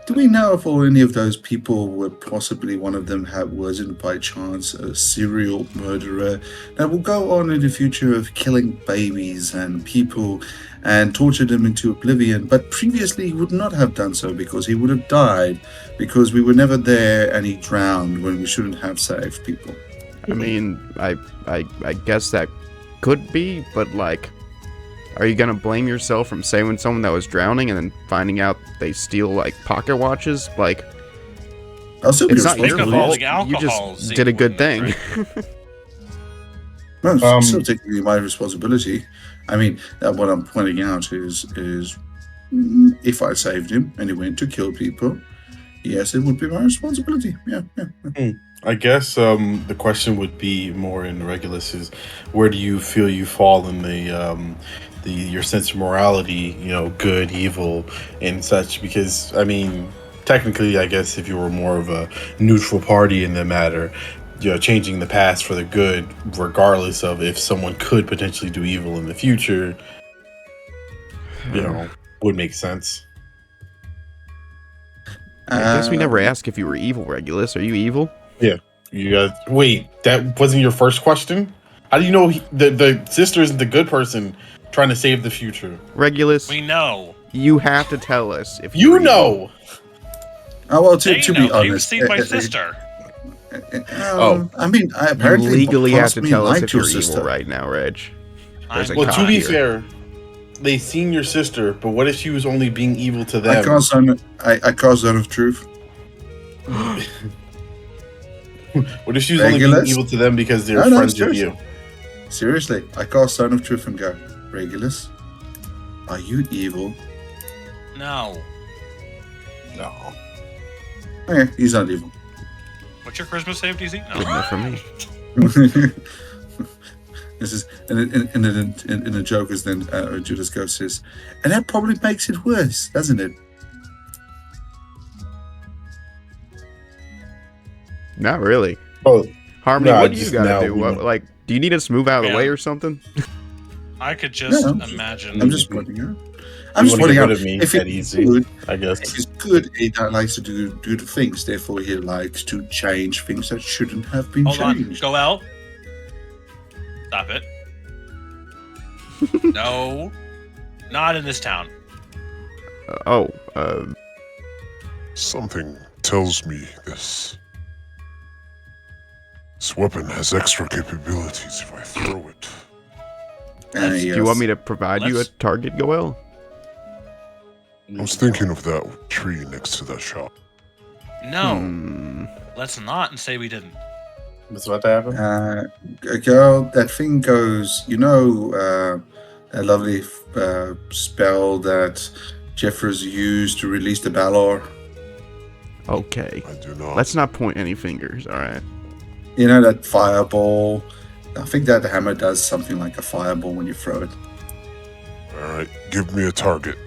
Do we know if any of those people were possibly one of them wasn't by chance a serial murderer that will go on in the future of killing babies and people and torture them into oblivion, but previously he would not have done so because he would have died because we were never there and he drowned when we shouldn't have saved people? I mean, I guess that could be, but like, are you gonna blame yourself from saving someone that was drowning and then finding out they steal like pocket watches? Like, it's not your fault. You just did a good thing. No, it's still technically my responsibility. I mean, what I'm pointing out is if I saved him and he went to kill people, yes, it would be my responsibility. Yeah. I guess the question would be more in Regulus is, where do you feel you fall in your sense of morality, you know, good, evil, and such? Because, I mean, technically, I guess if you were more of a neutral party in the matter, you know, changing the past for the good, regardless of if someone could potentially do evil in the future, you know, would make sense. I guess we never asked if you were evil, Regulus. Are you evil? Yeah. You guys, wait, that wasn't your first question? How do you know the sister isn't the good person trying to save the future? Regulus, we know. You have to tell us if you know. Oh well, to be honest, you've seen my sister. I mean, I apparently you legally have to tell us like if you're sister. evil right now, Reg. Well, to be fair, they seen your sister, but what if she was only being evil to them? I call Zone of Truth. What if she was only being evil to them because they're friends with you? Seriously, I call Son of Truth and go, Regulus, are you evil? No. Okay, he's not evil. What's your Christmas save, DZ? No. Good enough for me. This is and the joke is then Judas Ghost says, and that probably makes it worse, doesn't it? Not really. Oh, Harmony, what do you gotta do? What, like, do you need us to move out of the way or something? I could just imagine. I'm just pointing out. I'm You just want to pointing get rid out of me if that he's easy, good, I if guess. he's good, he likes to do good things. Therefore, he likes to change things that shouldn't have been Hold on. changed. Goel. Stop it. No. Not in this town. Something tells me this weapon has extra capabilities if I throw it. Do you want me to provide you a target, Goel? I was thinking of that tree next to that shop. No. Let's not and say we didn't. That's what happened. Girl, that thing goes. You know, a lovely spell that Jeffers used to release the Balor. Okay. I do not. Let's not point any fingers, alright? You know that fireball. I think that hammer does something like a fireball when you throw it. Alright, give me a target.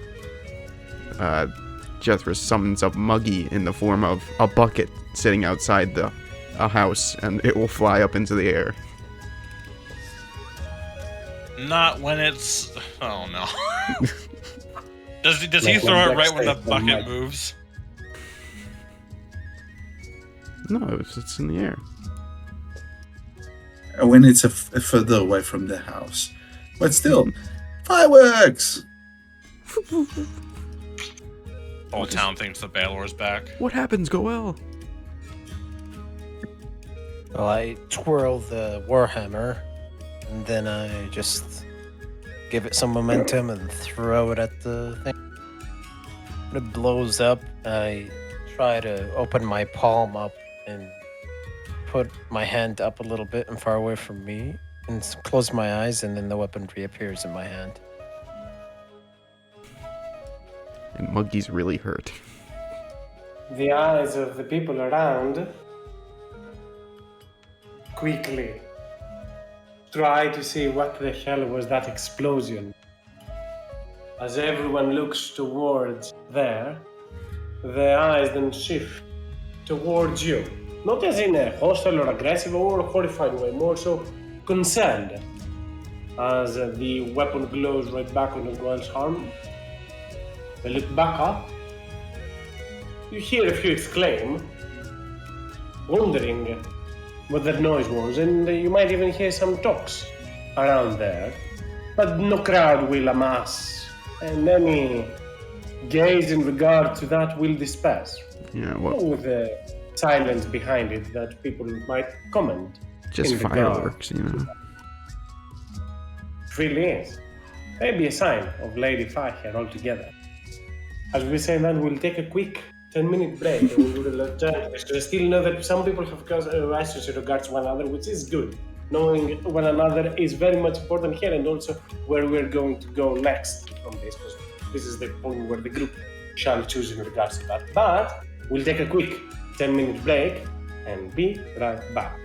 Jethro summons up Muggy in the form of a bucket sitting outside a house, and it will fly up into the air. Not when it's. Oh no. Does he Like throw when it right when the Dex takes bucket the moves? No, it's in the air. When it's further away from the house. But still, fireworks! Whole town thinks the Balor's back. What happens, Goel? Well, I twirl the Warhammer, and then I just give it some momentum and throw it at the thing. When it blows up, I try to open my palm up and put my hand up a little bit and far away from me, and close my eyes, and then the weapon reappears in my hand. And Muggy's really hurt. The eyes of the people around quickly try to see what the hell was that explosion. As everyone looks towards there, their eyes then shift towards you. Not as in a hostile or aggressive or horrified way, more so concerned. As the weapon glows right back on the girl's arm, they look back up. You hear a few exclaim, wondering what that noise was, and you might even hear some talks around there. But no crowd will amass, and any gaze in regard to that will disperse. Yeah, what? With the silence behind it that people might comment. Just in fireworks, you know. It really is. Maybe a sign of Lady Fire here altogether. As we say that, we'll take a quick 10-minute break and we'll return. Because I still know that some people have questions in regards to one another, which is good. Knowing one another is very much important here, and also where we're going to go next from this, because this is the point where the group shall choose in regards to that. But we'll take a quick 10-minute break and be right back.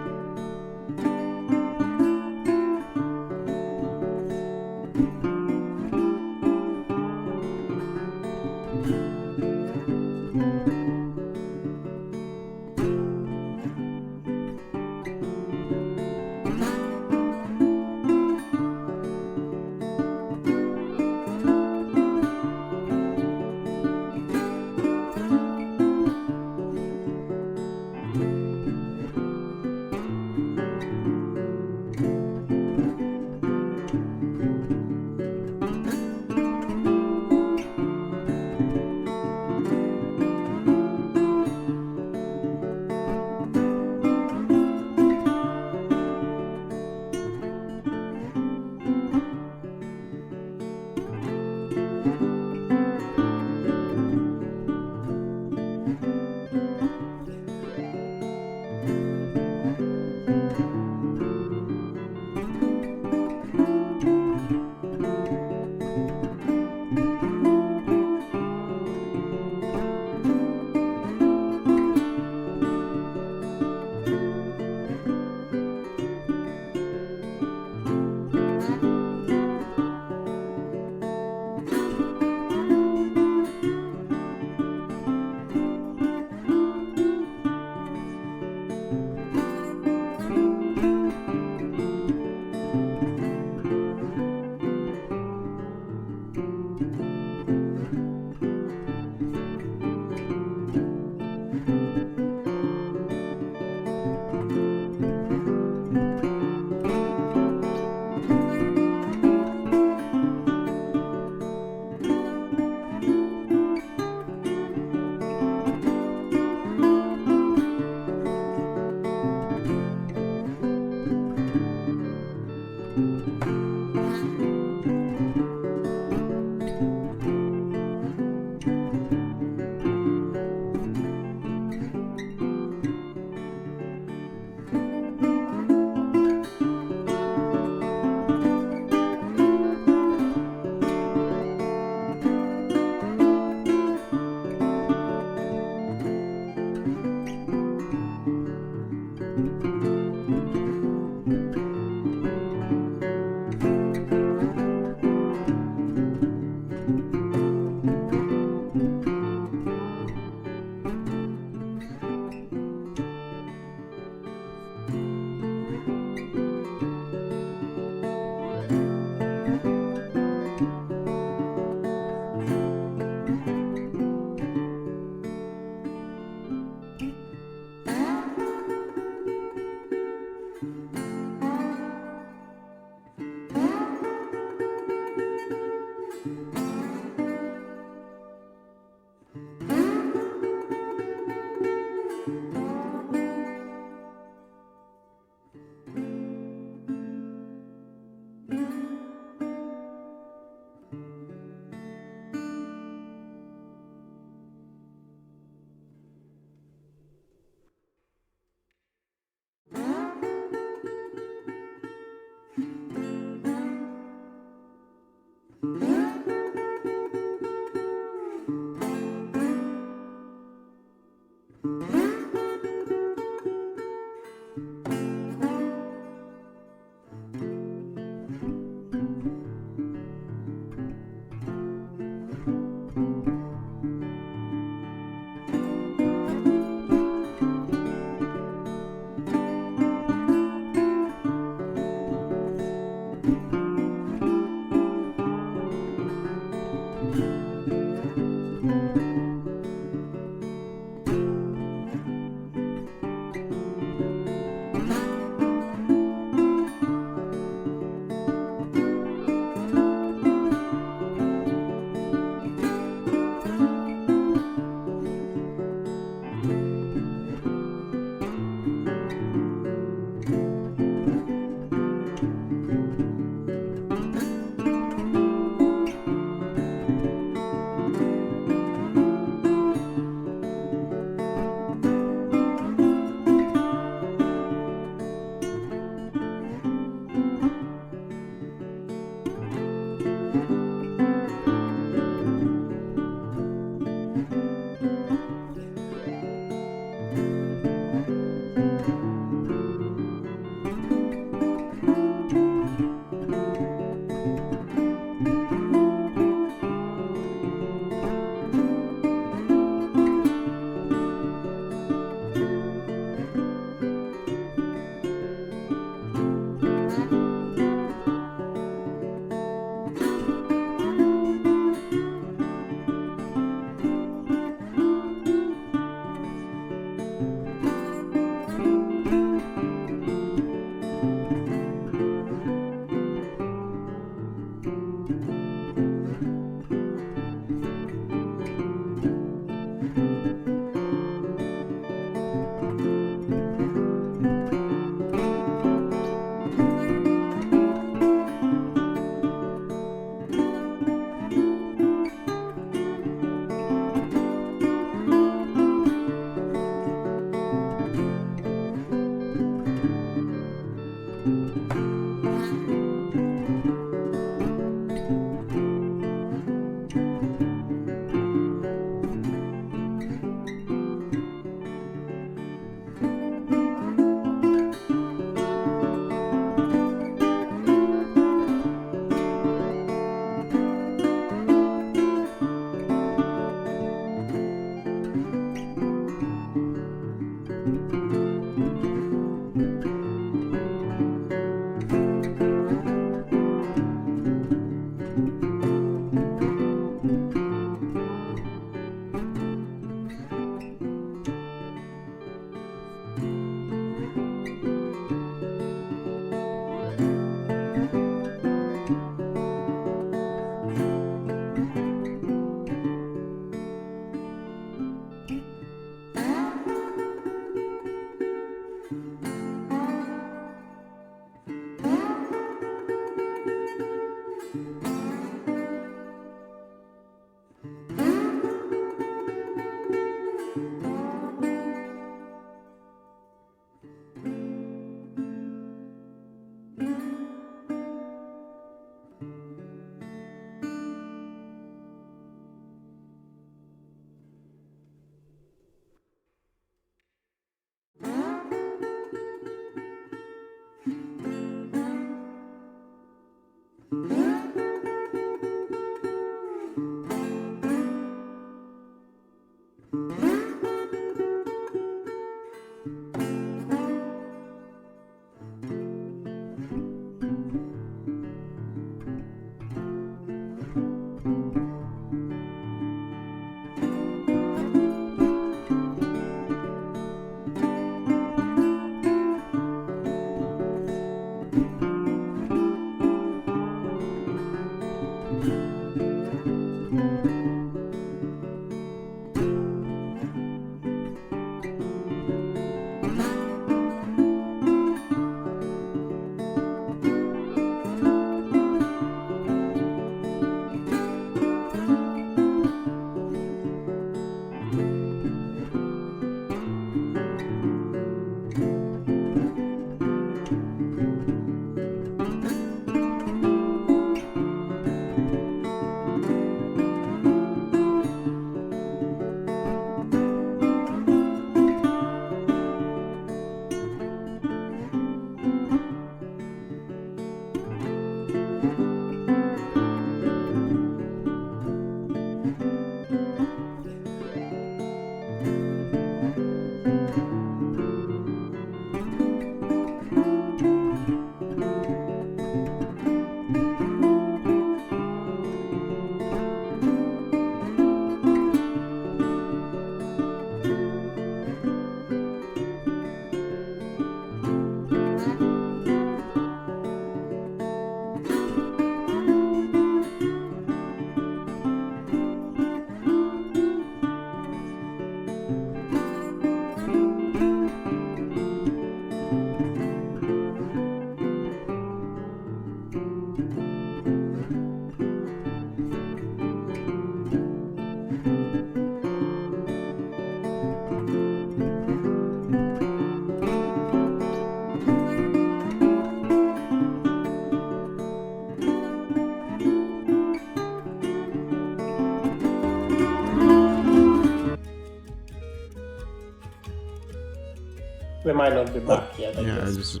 They might not be back yet, I Yeah, guess. just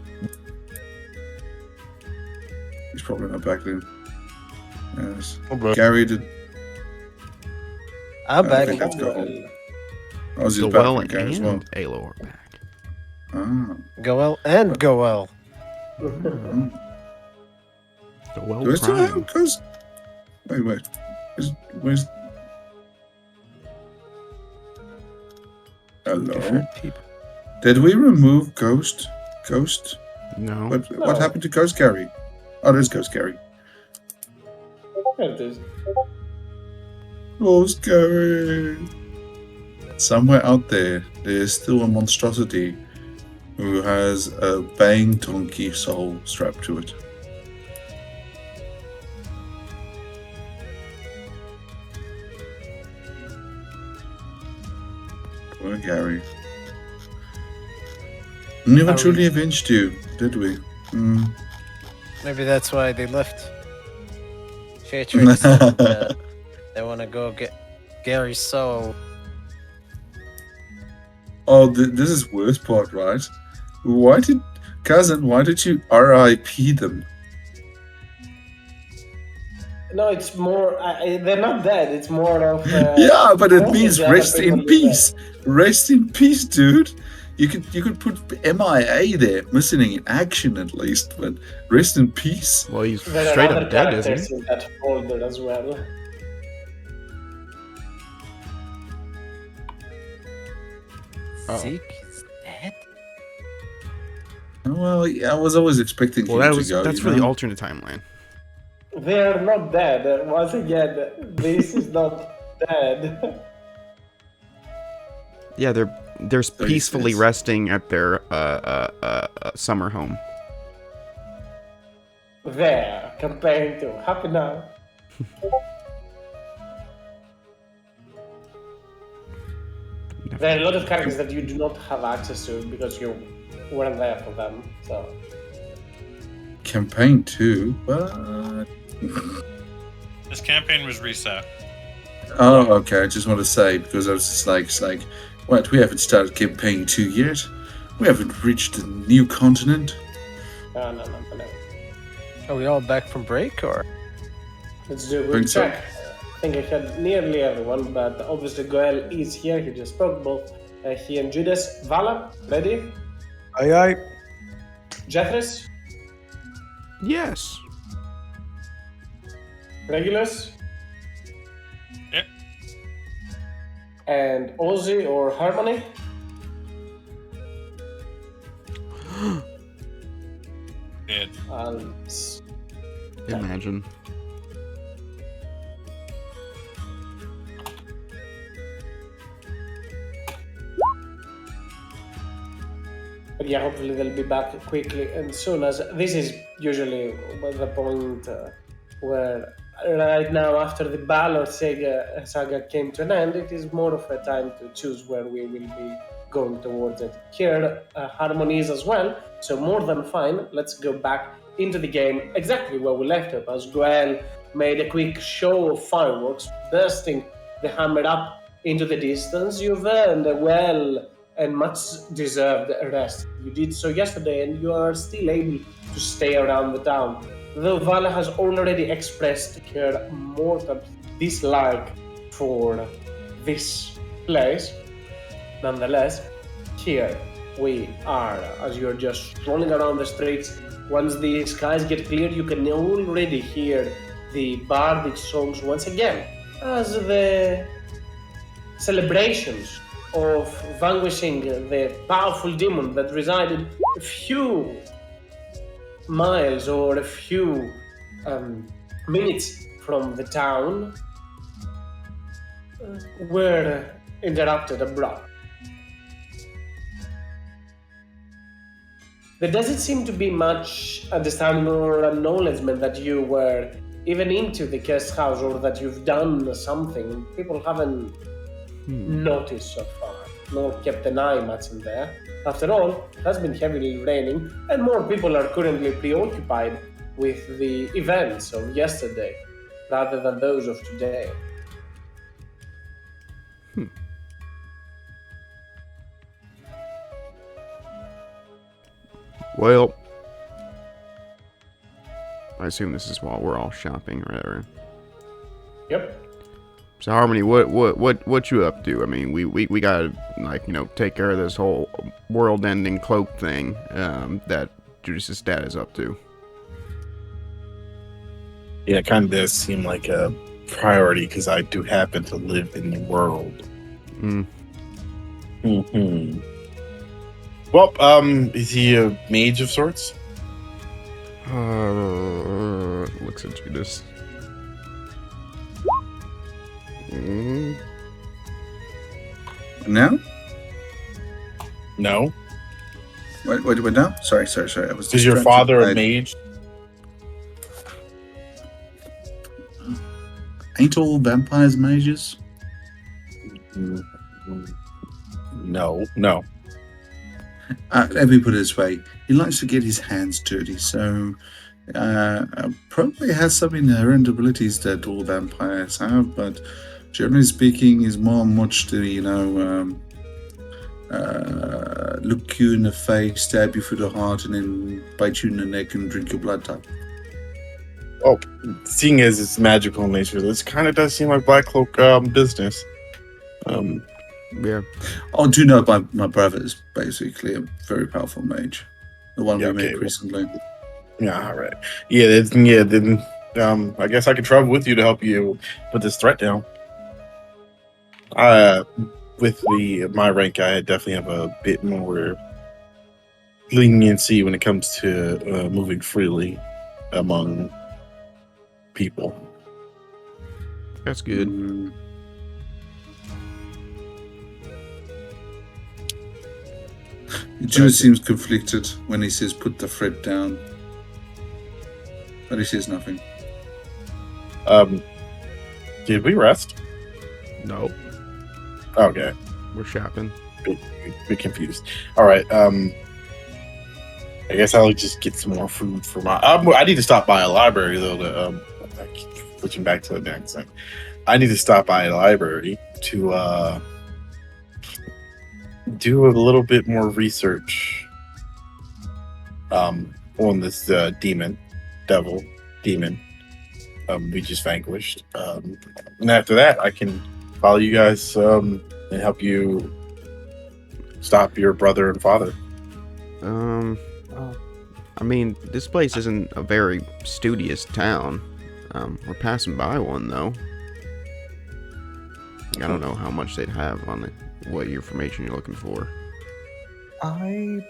He's probably not back then. Yes. I'm back. Gary did. I'm I back. think that's Well, Goel. I was just back Goel from Gary as well. and Alo are back. Ah. Goel and Goel. Mm. Goel Do I still Prime. have Ghost? Wait. Where's? Hello. Different people. Did we remove Ghost? Ghost? No. What No. happened to Ghost Gary? Oh, there's Ghost Gary. There it is. Ghost Gary. Somewhere out there is still a monstrosity who has a bang donkey soul strapped to it. Poor Gary. We never Are we- truly avenged you, did we? Hmm. Maybe that's why they left. Shatrix and they want to go get Gary's soul. Oh, this is worst part, right? Why did you RIP them? No, it's more. They're not dead. It's more of. Yeah, but it most of means the other rest people in are peace. Rest in peace, dude. You could put MIA there, missing in action at least, but rest in peace. Well, he's dead. There straight are other up dead, isn't characters he? in that folder as well. Oh. Zeke is dead? Well, yeah, I was always expecting Well, him to go. that's you for the know? alternate timeline. They are not dead. Once again, this is not dead. Yeah, they're peacefully 36. resting at their summer home. There, comparing to happy now. There are a lot of characters that you do not have access to because you weren't there for them. So Campaign 2? What? This campaign was reset. Oh, okay. I just want to say, because I was just like, what? We haven't started campaign 2 yet. We haven't reached the new continent. no. Are we all back from break or? Let's do a Think quick so. check. I think I had nearly everyone, but obviously Goel is here. He just spoke. Both he and Judas. Vala, ready? Aye. Jethris, Yes. Regulus, Yep. and Ozzy or Harmony. Dead. Imagine. But yeah, hopefully they'll be back quickly and soon. As this is usually the point where right now, after the Balor saga came to an end, it is more of a time to choose where we will be going towards it. Here, Harmony is as well, so more than fine. Let's go back into the game exactly where we left it, as Goel made a quick show of fireworks, bursting the hammer up into the distance. You've earned a well and much deserved rest. You did so yesterday, and you are still able to stay around the town. Though Vala has already expressed her mortal dislike for this place, nonetheless, here we are, as you're just strolling around the streets. Once the skies get clear, you can already hear the bardic songs once again, as the celebrations of vanquishing the powerful demon that resided a few miles or a few minutes from the town were interrupted abruptly. There doesn't seem to be much understanding or acknowledgement that you were even into the guest house or that you've done something. People haven't noticed so far, nor kept an eye much in there. After all, it has been heavily raining, and more people are currently preoccupied with the events of yesterday rather than those of today. Well, I assume this is while we're all shopping, right? Yep. So Harmony, what you up to? I mean, we gotta take care of this whole world-ending cloak thing that Judas' dad is up to. Yeah, it kind of does seem like a priority because I do happen to live in the world. Mm-hmm. Well, is he a mage of sorts? Looks at Judas. Now? No. Wait, now? Sorry. I was Is your distracted father by- a mage? Ain't all vampires mages? No. Let me put it this way. He likes to get his hands dirty, so probably has some inherent abilities that all vampires have, but generally speaking, he's more much to, look you in the face, stab you through the heart, and then bite you in the neck and drink your blood type. Oh, seeing as it's magical in nature, this kind of does seem like Black Cloak business. Yeah. Oh, do you know my brother is basically a very powerful mage. The one we met well, recently. Yeah, all right. Then I guess I could travel with you to help you put this threat down. With my rank, I definitely have a bit more leniency when it comes to moving freely among people. That's good. Jude seems conflicted when he says put the threat down. But he says nothing. Did we rest? No. Okay. We're shopping. Bit confused. All right. I guess I'll just get some more food for my. I need to stop by a library though. To switching back to the next thing, I need to stop by a library to do a little bit more research on this demon we just vanquished. And after that, I can follow you guys and help you stop your brother and father. I mean, this place isn't a very studious town. We're passing by one though. I don't know how much they'd have on it. What information you're looking for? I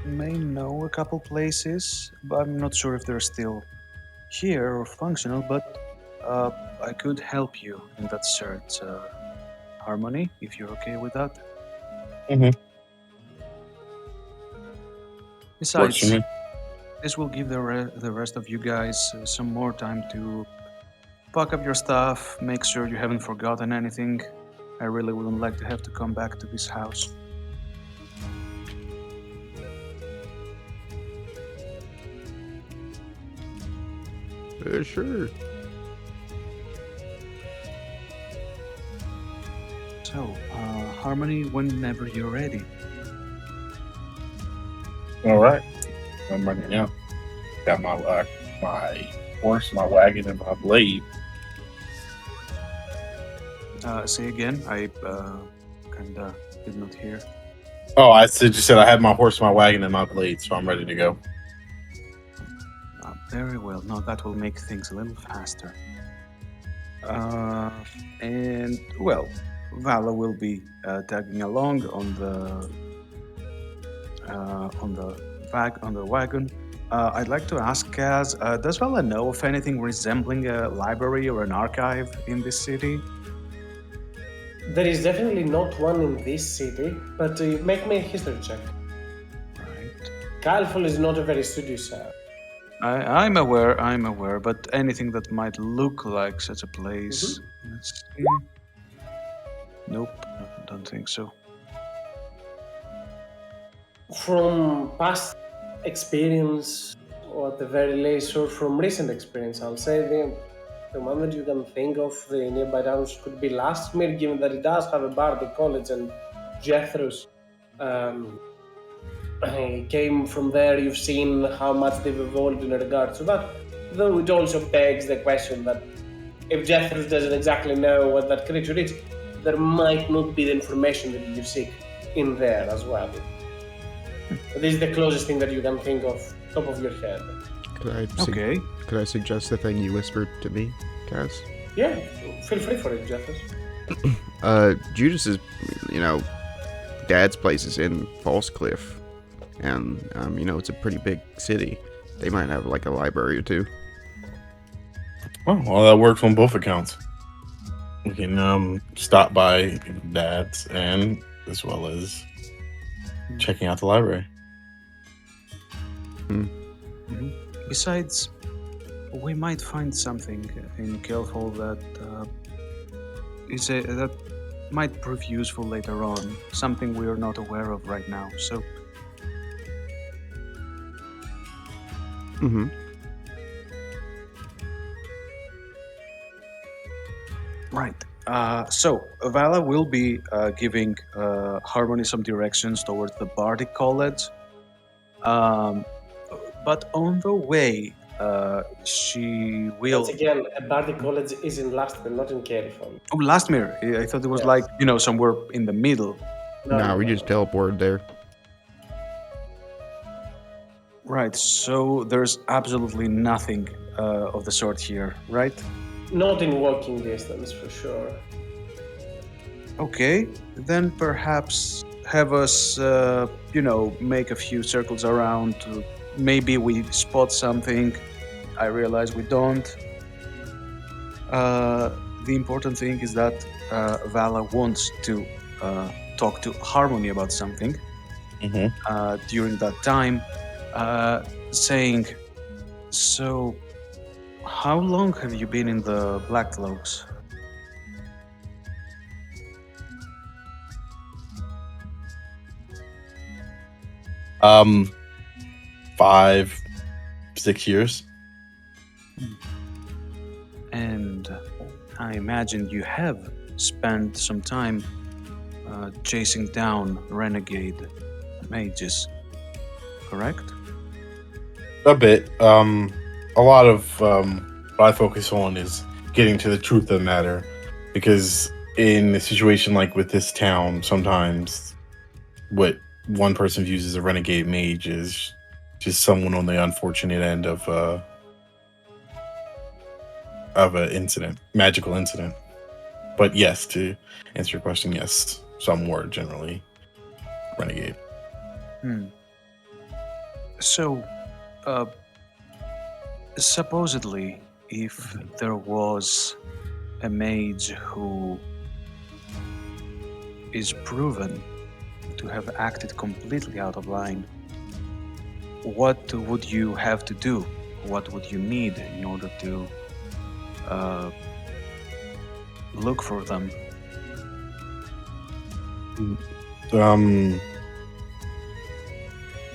may know a couple places, but I'm not sure if they're still here or functional, but I could help you in that search. Harmony, if you're okay with that. Mm-hmm. Besides, this will give the rest of you guys some more time to pack up your stuff, make sure you haven't forgotten anything. I really wouldn't like to have to come back to this house. Sure. So, Harmony, whenever you're ready. All right. I'm ready now. Got my horse, my wagon, and my blade. Say again. I kinda did not hear. Oh, I said you said I had my horse, my wagon, and my blade, so I'm ready to go. Very well. No, that will make things a little faster. And well, Vala will be tagging along on the wagon. I'd like to ask Kaz, does Vala know of anything resembling a library or an archive in this city? There is definitely not one in this city, but make me a history check. Right. Calful is not a very studious. I'm aware, but anything that might look like such a place. Let's see. Nope, don't think so. From past experience, or at the very least, or from recent experience, I'll say the one that you can think of the nearby towns could be Lastmere, given that it does have a bardic college and Jethro's came from there. You've seen how much they've evolved in regard to that. Though it also begs the question that if Jethro doesn't exactly know what that creature is, there might not be the information that you seek in there as well. This is the closest thing that you can think of, top of your head. Okay. Could I suggest the thing you whispered to me, Kaz? Yeah, feel free for it, Jethro. Judas's, dad's place is in False Cliff, and it's a pretty big city. They might have like a library or two. Oh, well, that works on both accounts. We can stop by Dad's and as well as checking out the library. Besides, we might find something in Kelthal that that might prove useful later on. Something we are not aware of right now. So. Right. So Vala will be giving Harmony some directions towards the Bardic College. But on the way, she will. Once again, a Bardic College is in Lastman, not in Kerifon. Oh, Lastmere. I thought it was like, somewhere in the middle. No, we just teleported there. Right. So there's absolutely nothing of the sort here, right? Not in walking distance, for sure. Okay, then perhaps have us, make a few circles around. Maybe we spot something. I realize we don't. The important thing is that Vala wants to talk to Harmony about something during that time, saying, "So, how long have you been in the Black Cloaks?" Um, 5, 6 years. And I imagine you have spent some time chasing down renegade mages, correct? A bit. A lot of what I focus on is getting to the truth of the matter, because in a situation like with this town, sometimes what one person views as a renegade mage is just someone on the unfortunate end of an incident, magical incident. But yes, to answer your question, yes, some were generally renegade. So, supposedly, if there was a mage who is proven to have acted completely out of line, what would you have to do? What would you need in order to look for them?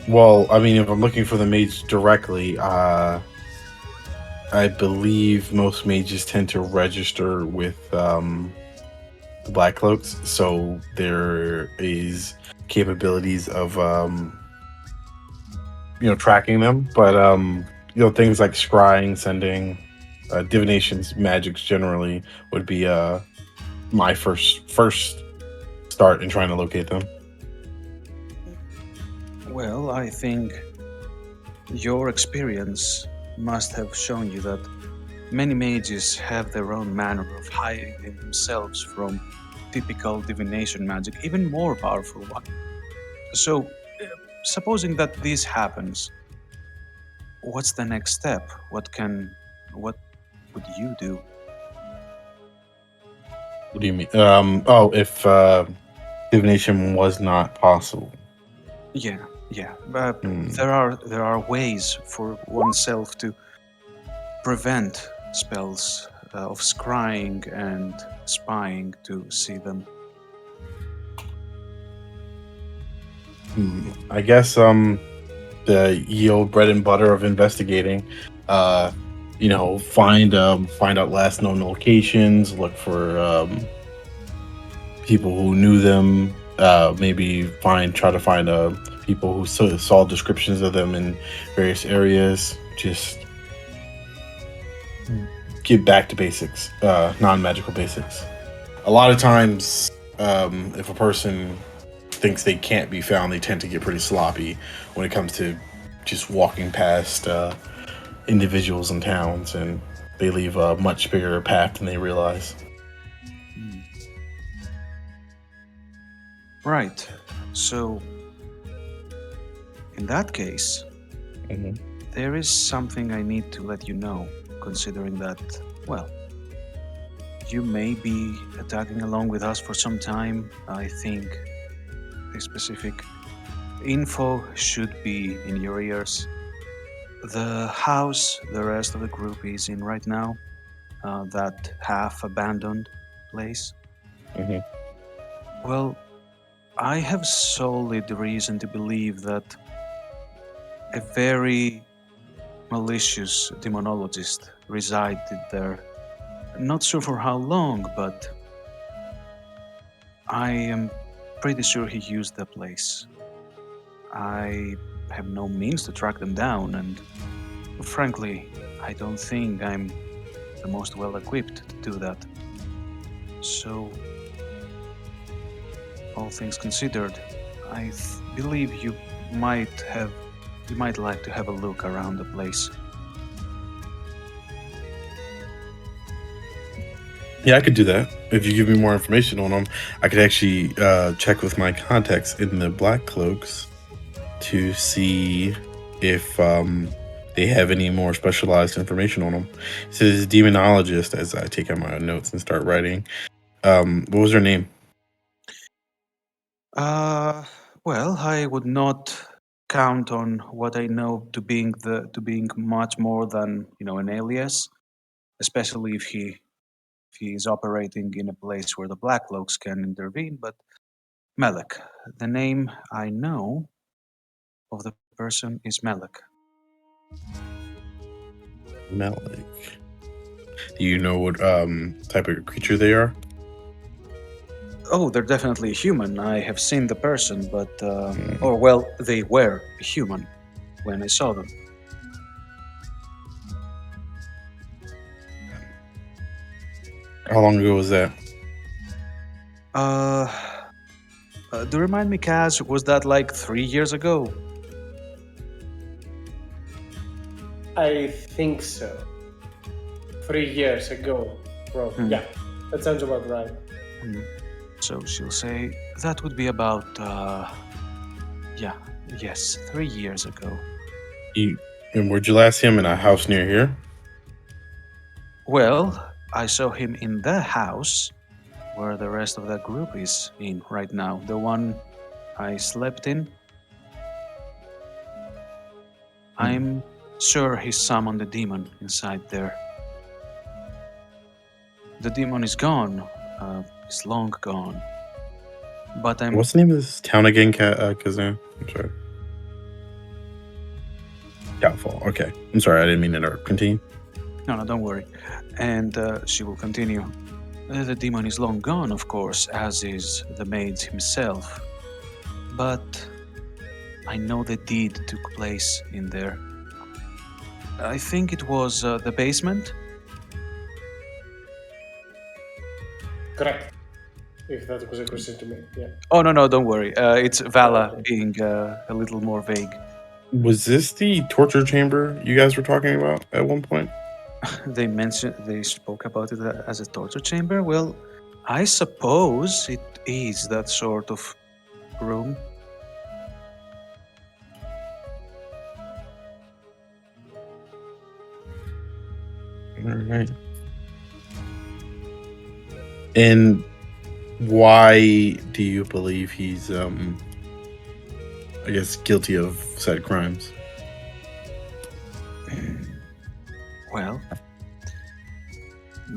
Well, I mean, if I'm looking for the mage directly, I believe most mages tend to register with the Black Cloaks, so there is capabilities of tracking them. But things like scrying, sending, divinations, magics generally would be my first start in trying to locate them. Well, I think your experience must have shown you that many mages have their own manner of hiding themselves from typical divination magic, even more powerful one. So, supposing that this happens, what's the next step? What would you do? What do you mean? If divination was not possible. Yeah. But there are ways for oneself to prevent spells of scrying and spying to see them. I guess the old bread and butter of investigating. Find out last known locations, look for people who knew them, maybe try to find people who saw descriptions of them in various areas. Just get back to basics, non-magical basics. A lot of times, if a person thinks they can't be found, they tend to get pretty sloppy when it comes to just walking past individuals in towns, and they leave a much bigger path than they realize. Right. So, in that case, Mhm. there is something I need to let you know, considering that, well, you may be tagging along with us for some time. I think the specific info should be in your ears. The house the rest of the group is in right now, that half abandoned place. Mhm. Well, I have solid reason to believe that a very malicious demonologist resided there. Not sure for how long, but I am pretty sure he used the place. I have no means to track them down, and frankly, I don't think I'm the most well equipped to do that. So, all things considered, I believe you might like to have a look around the place. Yeah, I could do that. If you give me more information on them, I could actually check with my contacts in the Black Cloaks to see if they have any more specialized information on them. It says demonologist as I take out my notes and start writing. What was her name? Uh, well, I would not count on what I know to being much more than an alias, especially if he is operating in a place where the Black Cloaks can intervene. But Melek, the name I know of the person is Melek. Malik. Do you know what type of creature they are? Oh, they're definitely human. I have seen the person, but or well, they were human when I saw them. How long ago was that? Uh, do remind me, Kaz, was that like 3 years ago? I think so. 3 years ago, bro. Yeah, that sounds about right. So she'll say that would be about, yes, 3 years ago. And where'd you last see him? In a house near here? Well, I saw him in the house where the rest of that group is in right now. The one I slept in. I'm sure he summoned the demon inside there. The demon is gone. It's long gone. But What's the name of this town again, Kazan? I'm sorry. Doubtfall. Okay. I'm sorry, I didn't mean to interrupt. Continue. No, don't worry. And she will continue. The demon is long gone, of course, as is the maid himself. But I know the deed took place in there. I think it was the basement. Correct. If that was a question to me, yeah. Oh, no, don't worry. It's Vala Okay. being a little more vague. Was this the torture chamber you guys were talking about at one point? They spoke about it as a torture chamber. Well, I suppose it is that sort of room. All right. And why do you believe he's, I guess, guilty of said crimes? Well,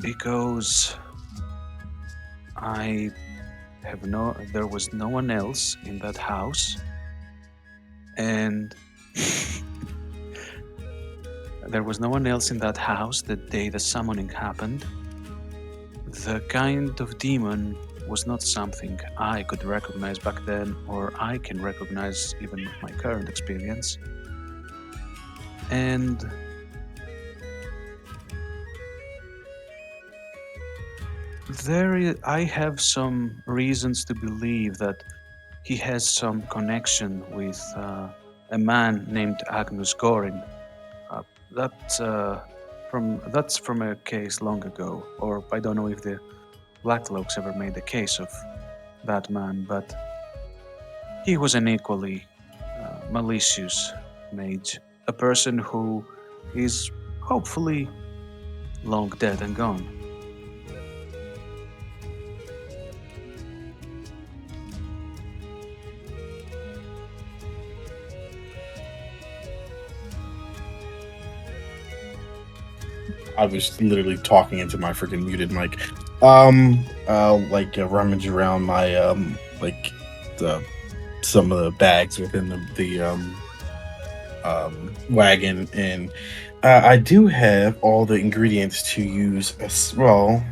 because there was no one else in that house, and there was no one else in that house the day the summoning happened. The kind of demon was not something I could recognize back then, or I can recognize even with my current experience. And I have some reasons to believe that he has some connection with a man named Agnus Gorin. Uh, that's from a case long ago, or I don't know if the Blacklocks ever made a case of that man, but he was an equally malicious mage, a person who is hopefully long dead and gone. I was literally talking into my freaking muted mic. Rummage around my the some of the bags within the wagon, and I do have all the ingredients to use as well.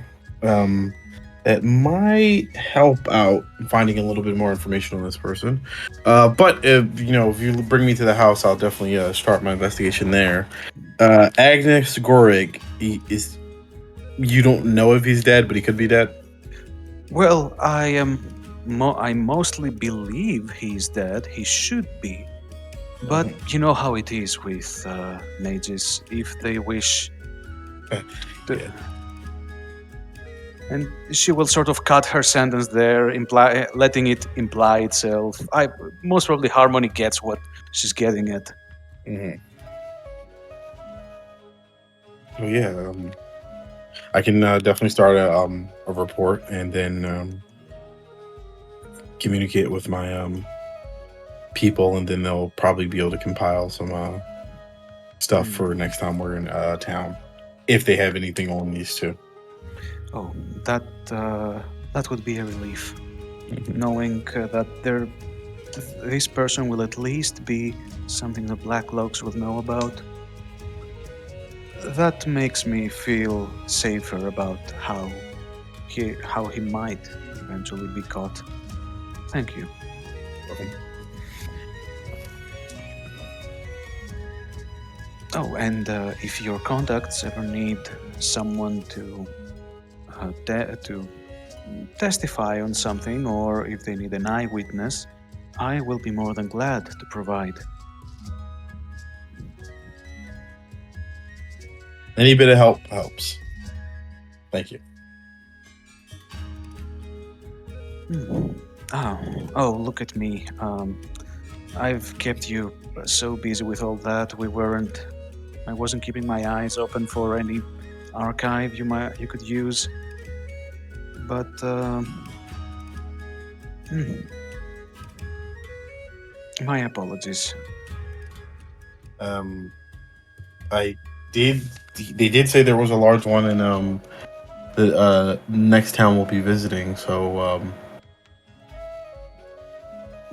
That might help out finding a little bit more information on this person. But if you bring me to the house, I'll definitely start my investigation there. Agnes Gorig is. You don't know if he's dead, but he could be dead. Well, I mostly believe he's dead. He should be. But you know how it is with mages. If they wish to, Yeah. and she will sort of cut her sentence there, letting it imply itself. Most probably Harmony gets what she's getting at. Mm-hmm. Well, yeah. I can definitely start a report and then communicate with my people, and then they'll probably be able to compile some stuff for next time we're in town, if they have anything on these two. Oh, that would be a relief, knowing that this person will at least be something the Blacklocks will know about. That makes me feel safer about how he might eventually be caught. Thank you. Okay. Oh, and if your contacts ever need someone to testify on something, or if they need an eyewitness, I will be more than glad to provide. Any bit of help helps. Thank you. Oh, look at me. I've kept you so busy with all that. I wasn't keeping my eyes open for any archive you could use. But my apologies. I did. They did say there was a large one in the next town we'll be visiting. So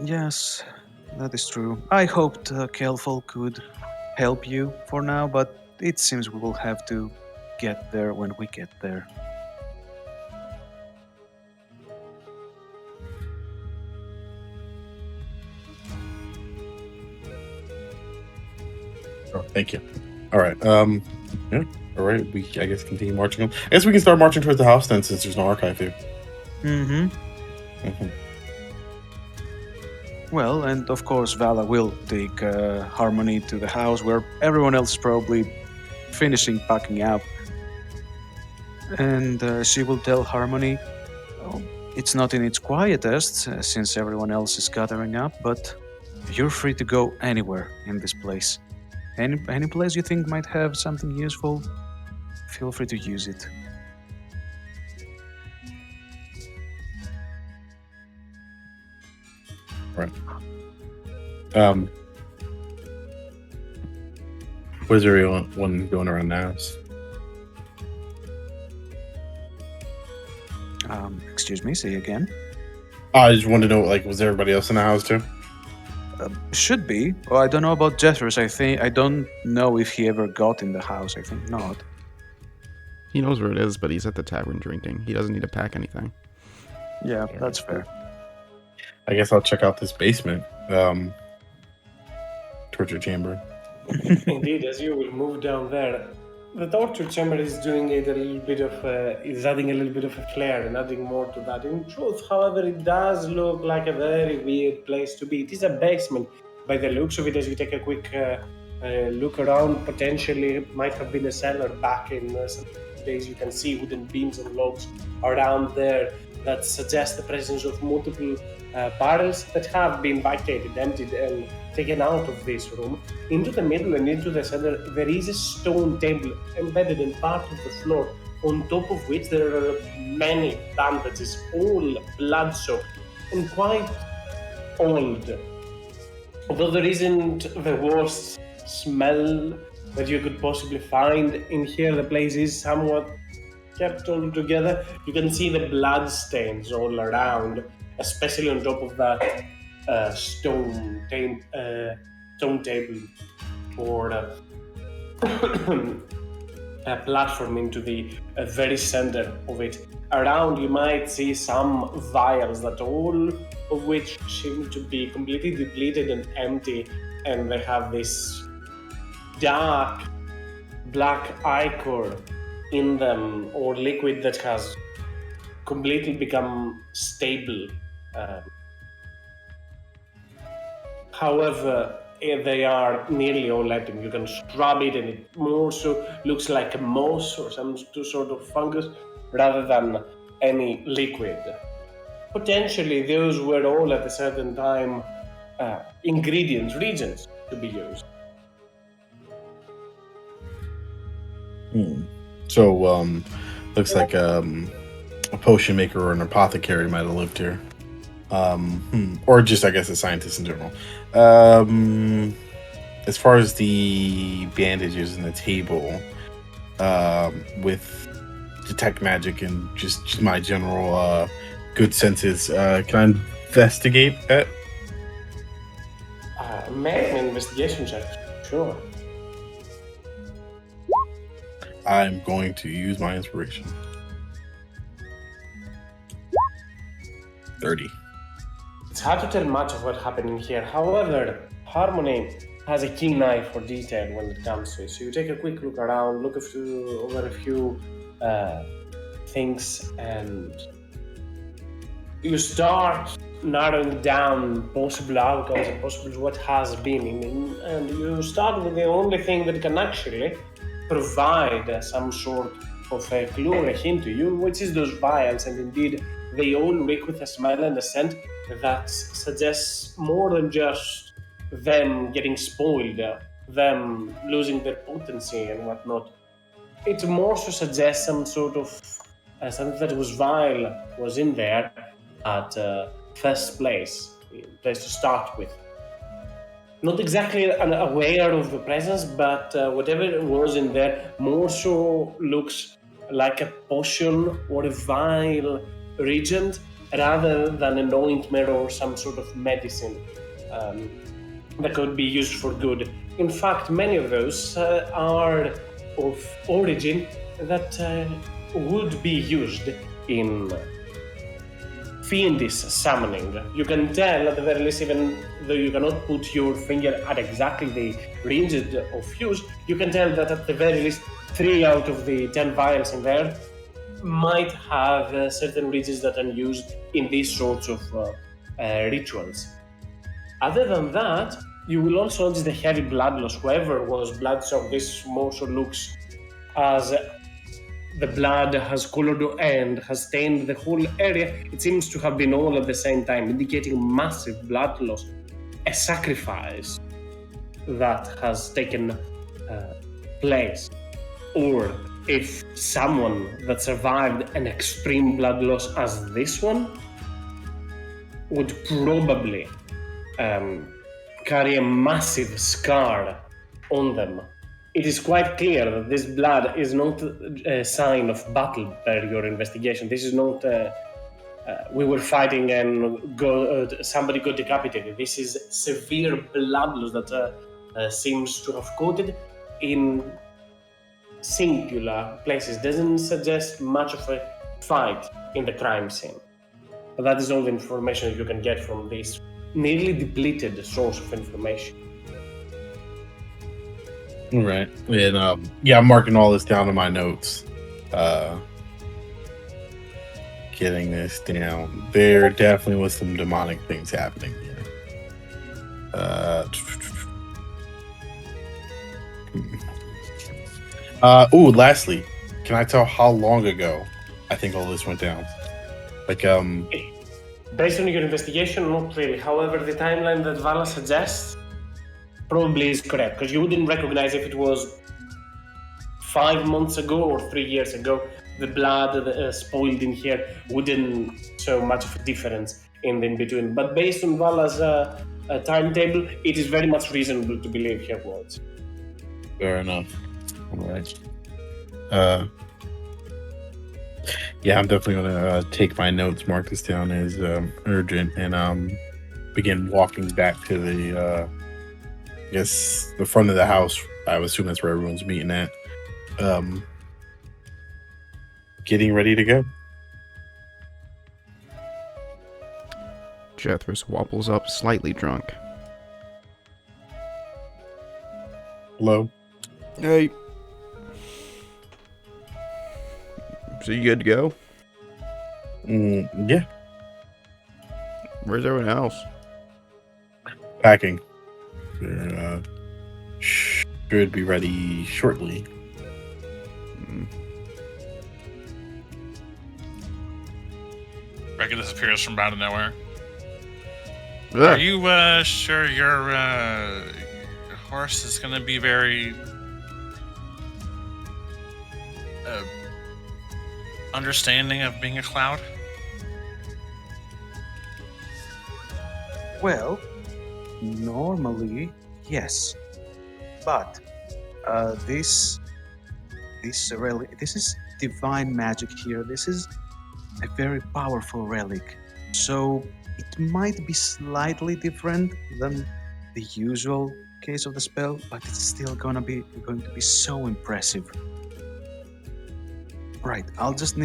Yes, that is true. I hoped Kelfol could help you for now, but it seems we will have to get there when we get there. thank you. All right. Yeah. All right. We I guess continue marching on. I guess we can start marching towards the house then, since there's no archive here. Mm-hmm. Well, and of course, Vala will take Harmony to the house where everyone else is probably finishing packing up. And she will tell Harmony, oh, it's not in its quietest since everyone else is gathering up, but you're free to go anywhere in this place. Any place you think might have something useful, feel free to use it. Right. What is everyone going around the house? Excuse me, say again. I just wanted to know, like, was everybody else in the house too? Should be. Well, I don't know about Jethros. I don't know if he ever got in the house. I think not. He knows where it is, but he's at the tavern drinking. He doesn't need to pack anything. Yeah, that's fair. I guess I'll check out this basement torture chamber. Indeed, as you will move down there, the torture chamber is doing it a little bit of, is adding a little bit of a flair and adding more to that. In truth, however, it does look like a very weird place to be. It is a basement by the looks of it. As you take a quick look around, potentially it might have been a cellar back in some days. You can see wooden beams and logs around there that suggest the presence of multiple barrels that have been vacated, emptied, and taken out of this room. Into the middle and into the center, there is a stone table embedded in part of the floor, on top of which there are many bandages, all blood-soaked and quite old. Although there isn't the worst smell that you could possibly find in here, the place is somewhat kept all together. You can see the blood stains all around, especially on top of that stone table or a platform into the very center of it. Around, you might see some vials that all of which seem to be completely depleted and empty, and they have this dark black ichor in them, or liquid that has completely become stable. However, they are nearly all empty. You can scrub it and it more so looks like a moss or some sort of fungus rather than any liquid. Potentially, those were all at a certain time ingredients, reagents to be used. So, looks like a potion maker or an apothecary might have lived here. Or just, I guess, a scientist in general. As far as the bandages and the table, with detect magic and just my general good senses, can I investigate that? Make an investigation check, sure. I'm going to use my inspiration. 30. It's hard to tell much of what happened in here. However, Harmony has a keen eye for detail when it comes to it. So you take a quick look around, look over a few things, and you start narrowing down possible outcomes and possible what has been. And you start with the only thing that can actually provide some sort of a clue or a hint to you, which is those vials. And indeed, they all reek with a smell and a scent that suggests more than just them getting spoiled, them losing their potency and whatnot. It more so suggests some sort of something that was vile was in there at first place to start with. Not exactly aware of the presence, but whatever was in there more so looks like a potion or a vial reagent rather than an ointment or some sort of medicine that could be used for good. In fact, many of those are of origin that would be used in fiendish summoning. You can tell at the very least, even though you cannot put your finger at exactly the range of use, you can tell that at the very least 3 out of the 10 vials in there might have certain regions that are used in these sorts of rituals. Other than that, you will also notice the heavy blood loss. Whoever was blood soaked, this more so looks as the blood has colored and has stained the whole area. It seems to have been all at the same time, indicating massive blood loss, a sacrifice that has taken place. Or if someone that survived an extreme blood loss as this one would probably carry a massive scar on them. It is quite clear that this blood is not a sign of battle per your investigation. This is not we were fighting and somebody got decapitated. This is severe blood loss that seems to have coated in singular places. Doesn't suggest much of a fight in the crime scene. But that is all the information you can get from this nearly depleted source of information. Right. And yeah, I'm marking all this down in my notes. Getting this down. There definitely was some demonic things happening here. Lastly, can I tell how long ago I think all this went down? Like, Based on your investigation, not really. However, the timeline that Vala suggests probably is correct, because you wouldn't recognize if it was 5 months ago or 3 years ago. The blood spoiled in here wouldn't show much of a difference in between. But based on Vala's timetable, it is very much reasonable to believe her words. fair enough. All right. Yeah, I'm definitely gonna take my notes, mark this down as urgent, and begin walking back to the I guess the front of the house. I would assume that's where everyone's meeting at. Getting ready to go. Jethris wobbles up, slightly drunk. Hello. Hey. So you good to go? Yeah. Where's everyone else? Packing. Should be ready shortly. Regulus appears from out of nowhere. Ugh. Are you sure your horse is gonna be very understanding of being a cloud? Well, normally, yes, but this is divine magic here. This is a very powerful relic, so it might be slightly different than the usual case of the spell, but it's still going to be so impressive. Right, first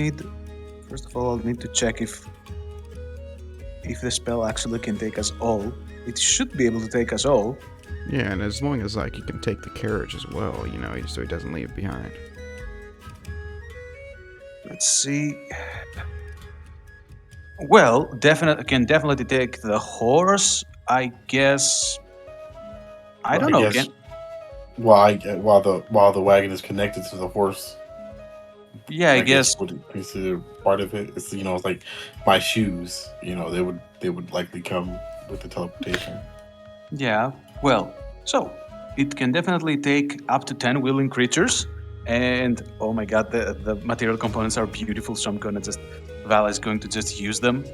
of all, I'll need to check if the spell actually can take us all. It should be able to take us all. Yeah, and as long as like you can take the carriage as well, you know, so he doesn't leave behind. Let's see. Well, can definitely take the horse. I guess. I don't know. While the wagon is connected to the horse. Yeah, I guess. Would it consider part of it? It's it's like my shoes. They would likely come with the teleportation. Yeah. Well, so it can definitely take up to 10 willing creatures, and oh my god, the material components are beautiful. So Vala is going to just use them.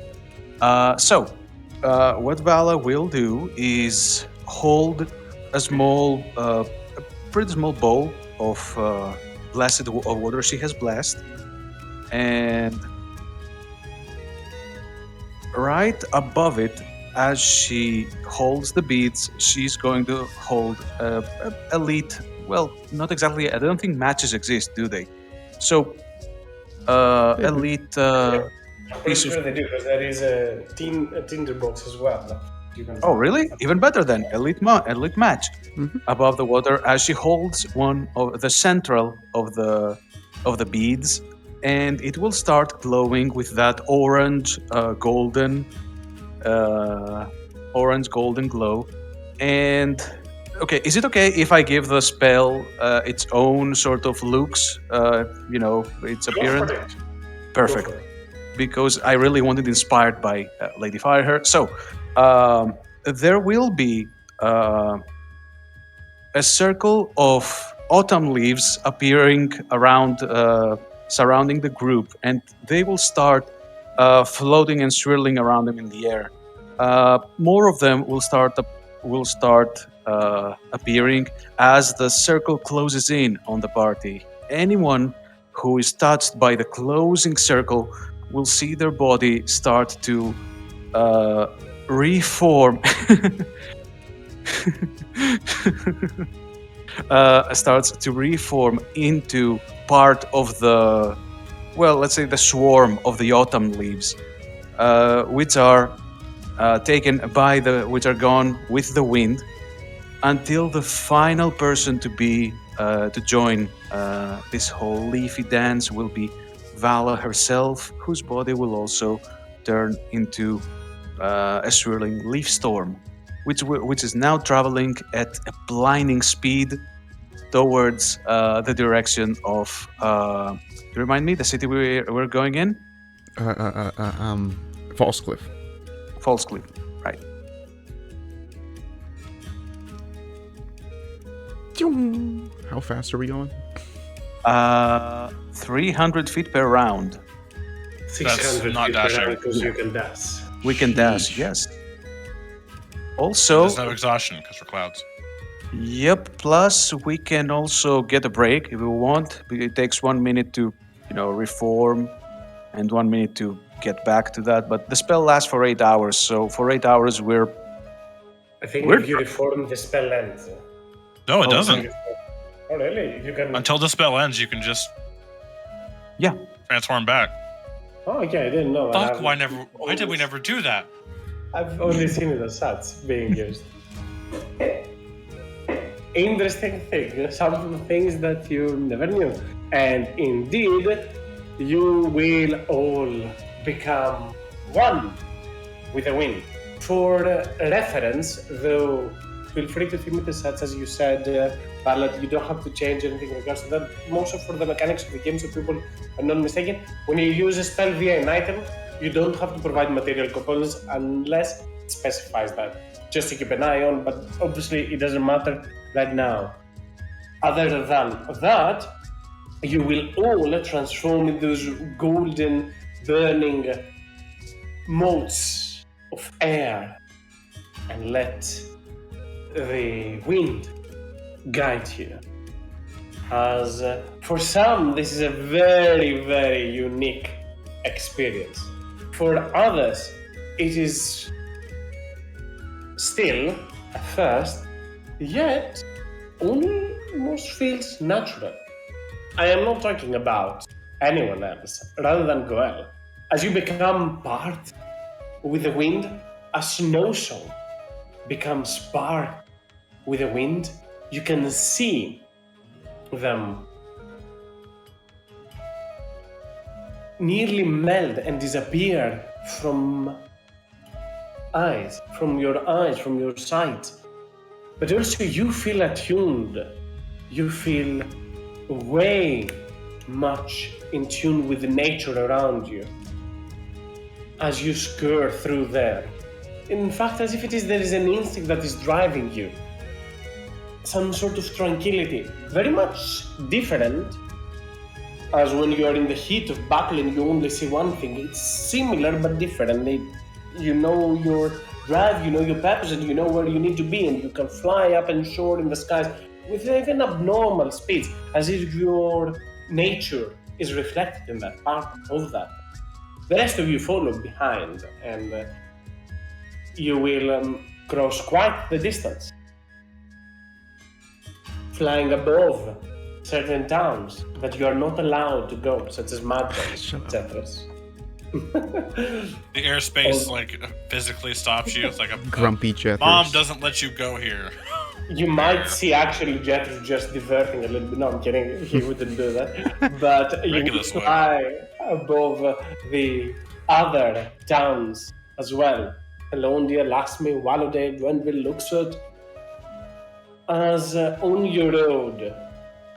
What Vala will do is hold a pretty small bowl of blessed water she has blessed, and right above it, as she holds the beads, she's going to hold elite. Well, not exactly. I don't think matches exist, do they? So, elite. I'm pretty sure they do, because there is a tinder box as well. Oh, really? Even better then. Elite match above the water as she holds one of the central of the beads, and it will start glowing with that orange golden glow. And okay, is it okay if I give the spell its own sort of looks? Its appearance. Perfect. Because I really wanted inspired by Lady Firehair. So there will be a circle of autumn leaves appearing around, surrounding the group, and they will start floating and swirling around them in the air. More of them will start appearing as the circle closes in on the party. Anyone who is touched by the closing circle will see their body start to reform. Starts to reform into part of the, well, let's say the swarm of the autumn leaves. which are which are gone with the wind, until the final person to join this whole leafy dance will be Vala herself, whose body will also turn into a swirling leaf storm, which is now traveling at a blinding speed towards the direction of. Remind me, the city we're going in? False Cliff. False Cliff, right? How fast are we going? 300 feet per round. 600 not feet per dashing. hour because you can dash. We can dash, yes. Also, There's no exhaustion because we're clouds. yep. Plus, we can also get a break if we want. It takes 1 minute to, reform, and 1 minute to get back to that. But the spell lasts for 8 hours, so for 8 hours we're. I think We're- if you reform, the spell ends. No, it Oh, doesn't. Oh, really? You can. Until the spell ends, you can just Yeah. transform back. Oh, okay, I didn't know. Fuck! Why did we never do that? I've only seen the stats being used. Interesting thing, some things that you never knew. And indeed, you will all become one with the wind. For reference, though, feel free to give me the stats as you said, Ballad, you don't have to change anything in regards to that. Also for the mechanics of the game, so people are not mistaken. When you use a spell via an item, you don't have to provide material components unless it specifies that. Just to keep an eye on, but obviously it doesn't matter right now. Other than that, you will all transform into those golden, burning motes of air and let the wind guide you. As for some, this is a very, very unique experience. For others, it is still, at first, yet almost feels natural. I am not talking about anyone else, rather than Goel. As you become part with the wind, a snow song becomes part with the wind. You can see them nearly melt and disappear from your sight. But also you feel attuned. You feel way much in tune with the nature around you as you skirt through there. In fact, as if there is an instinct that is driving you. Some sort of tranquility. Very much different as when you are in the heat of battle and you only see one thing. It's similar but different. You know your drive, you know your purpose, and you know where you need to be, and you can fly up and soar in the skies with even abnormal speeds, as if your nature is reflected in that part of that. The rest of you follow behind, and you will cross quite the distance, flying above certain towns that you are not allowed to go, such as Madras, etc. The airspace physically stops you. It's like a Grumpy Jethers. Mom doesn't let you go here. You might see actually Jethro just diverting a little bit. No, I'm kidding. He wouldn't do that. But you will fly above the other towns as well. Elondia, Laxmi, Walode, Gwenville, Luxord. As on your road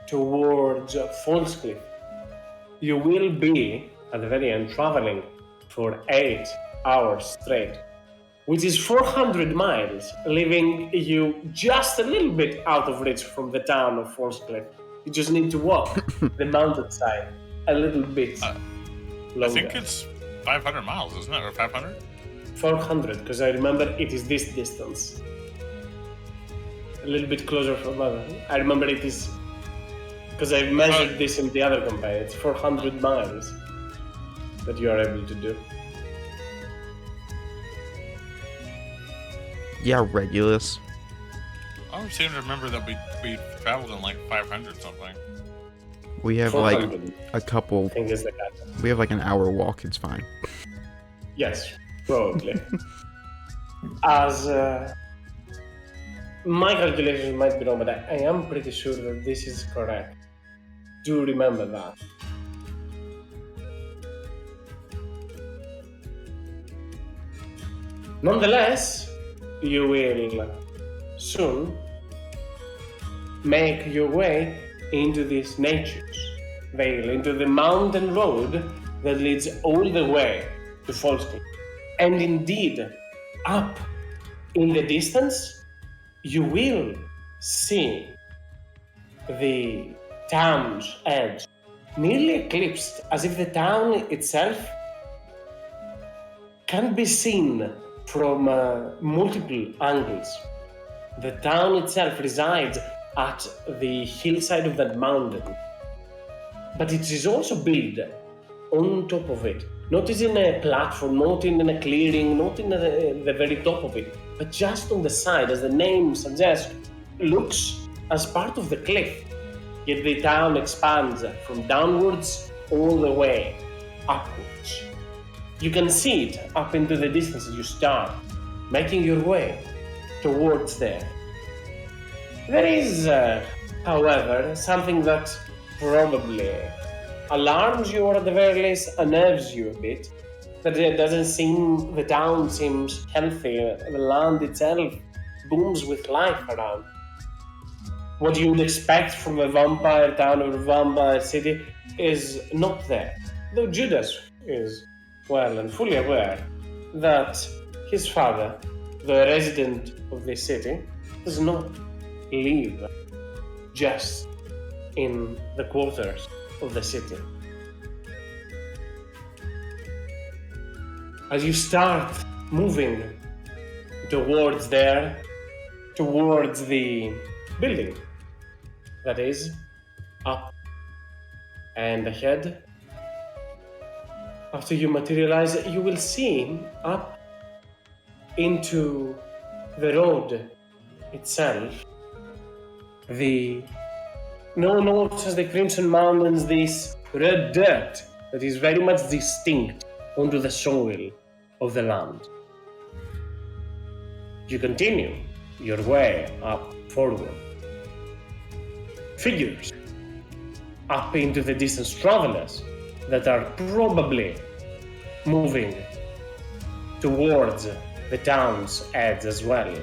towards Falscliff, you will be, at the very end, traveling for 8 hours straight, which is 400 miles, leaving you just a little bit out of reach from the town of Falscliff. You just need to walk the mountainside a little bit longer. I think it's 500 miles, isn't it? Or 500? 400, because I remember it is this distance. A little bit closer from other. I remember it is, because I've measured this in the other campaign. It's 400 miles that you are able to do. Yeah, Regulus. I don't seem to remember that we traveled in 500 something. We have 400, a couple. I think is the cut. We have an hour walk. It's fine. Yes, probably. As my calculations might be wrong, but I am pretty sure that this is correct. Do remember that. Nonetheless, you will soon make your way into this nature's vale, into the mountain road that leads all the way to Folsky. And indeed, up in the distance, you will see the town's edge nearly eclipsed, as if the town itself can be seen from multiple angles. The town itself resides at the hillside of that mountain, but it is also built on top of it. Not as in a platform, not in a clearing, not in the very top of it, but just on the side, as the name suggests, looks as part of the cliff. Yet the town expands from downwards all the way upwards. You can see it up into the distance as you start making your way towards there. There is, however, something that probably alarms you, or at the very least unnerves you a bit. That it doesn't seem, the town seems healthy, the land itself booms with life around. What you would expect from a vampire town or a vampire city is not there. Though Judas is well and fully aware that his father, the resident of this city, does not live just in the quarters of the city. As you start moving towards there, towards the building that is up and ahead, after you materialize, you will see up into the road itself the known also as the Crimson Mountains, this red dirt that is very much distinct onto the soil of the land. You continue your way up forward. Figures up into the distance, travelers that are probably moving towards the town's edge as well.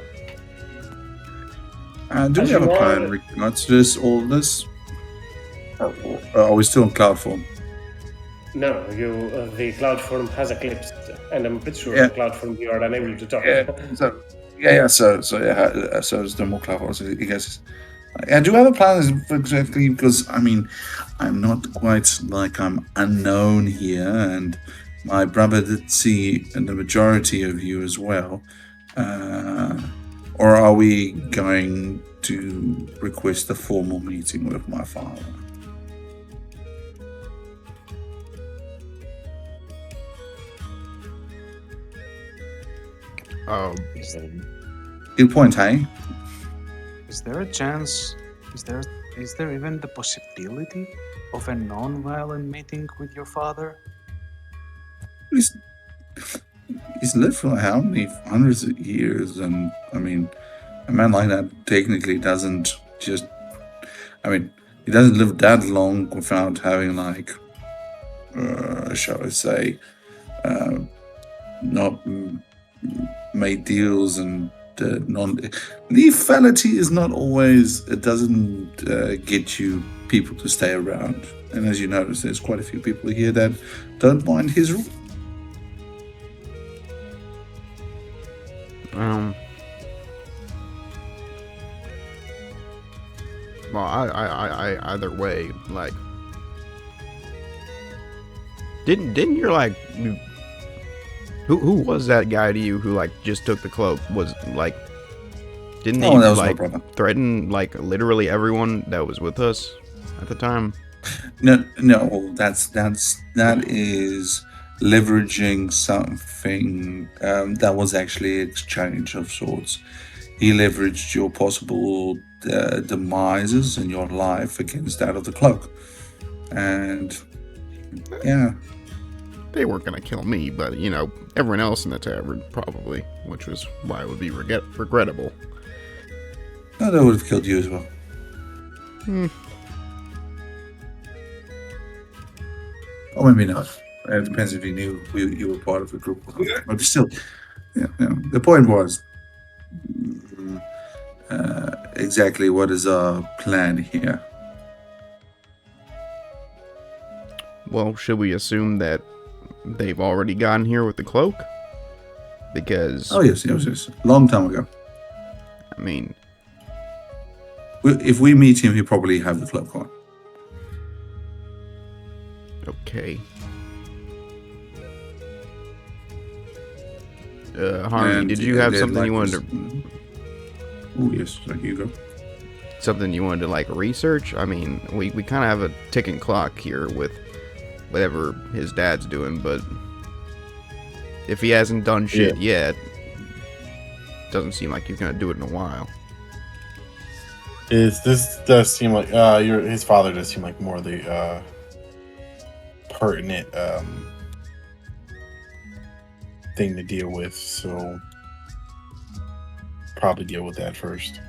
Do As we have a you plan are- in regards to this, all this? Or are we still in cloud form? No, the cloud form has eclipsed, and I'm pretty sure Yeah. the cloud form you are unable to talk. So there's no more cloud form. So I guess. I do have a plan exactly because I'm not quite like I'm unknown here, and my brother did see the majority of you as well. Or are we going to request a formal meeting with my father? Good point, hey? Is there a chance? Is there even the possibility of a non-violent meeting with your father? He's lived for how many hundreds of years, and a man like that technically doesn't just. He doesn't live that long without having shall I say, not made deals and lethality is not always. It doesn't get you people to stay around, and as you notice, there's quite a few people here that don't mind his rule. Well, I either way, like, didn't your who was that guy to you who just took the cloak? Was didn't he that was my brother. threaten literally everyone that was with us at the time? No, that is leveraging something that was actually exchange of sorts. He leveraged your possible demises in your life against that of the cloak, and yeah. They weren't gonna kill me, but, you know, everyone else in the tavern, probably, which was why it would be regrettable. No, that would have killed you as well. Or maybe not. It depends if you knew you were part of the group. But still, the point was exactly what is our plan here. Well, should we assume that they've already gotten here with the cloak? Because... Oh, yes. Long time ago. I mean... If we meet him, he'll probably have the cloak on. Okay. Harmony, And did you have they'd something like you wanted us- to... Oh, yes. Like you go. Something you wanted to, like, research? I mean, we kind of have a ticking clock here with whatever his dad's doing, but... If he hasn't done shit yet, doesn't seem like he's gonna do it in a while. This does seem like his father does seem like more the pertinent thing to deal with, so probably deal with that first.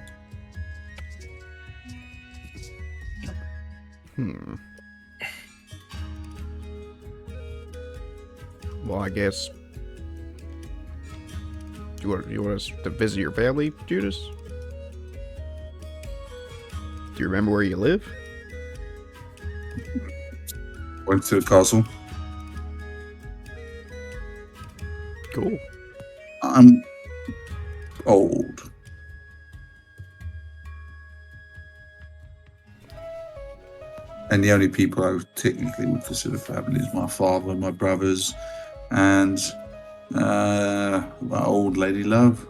Well, I guess... You want us to visit your family, Judas? Do you remember where you live? Went to the castle. Cool. I'm old. And the only people I technically would consider family is my father, my brothers, and my old lady love.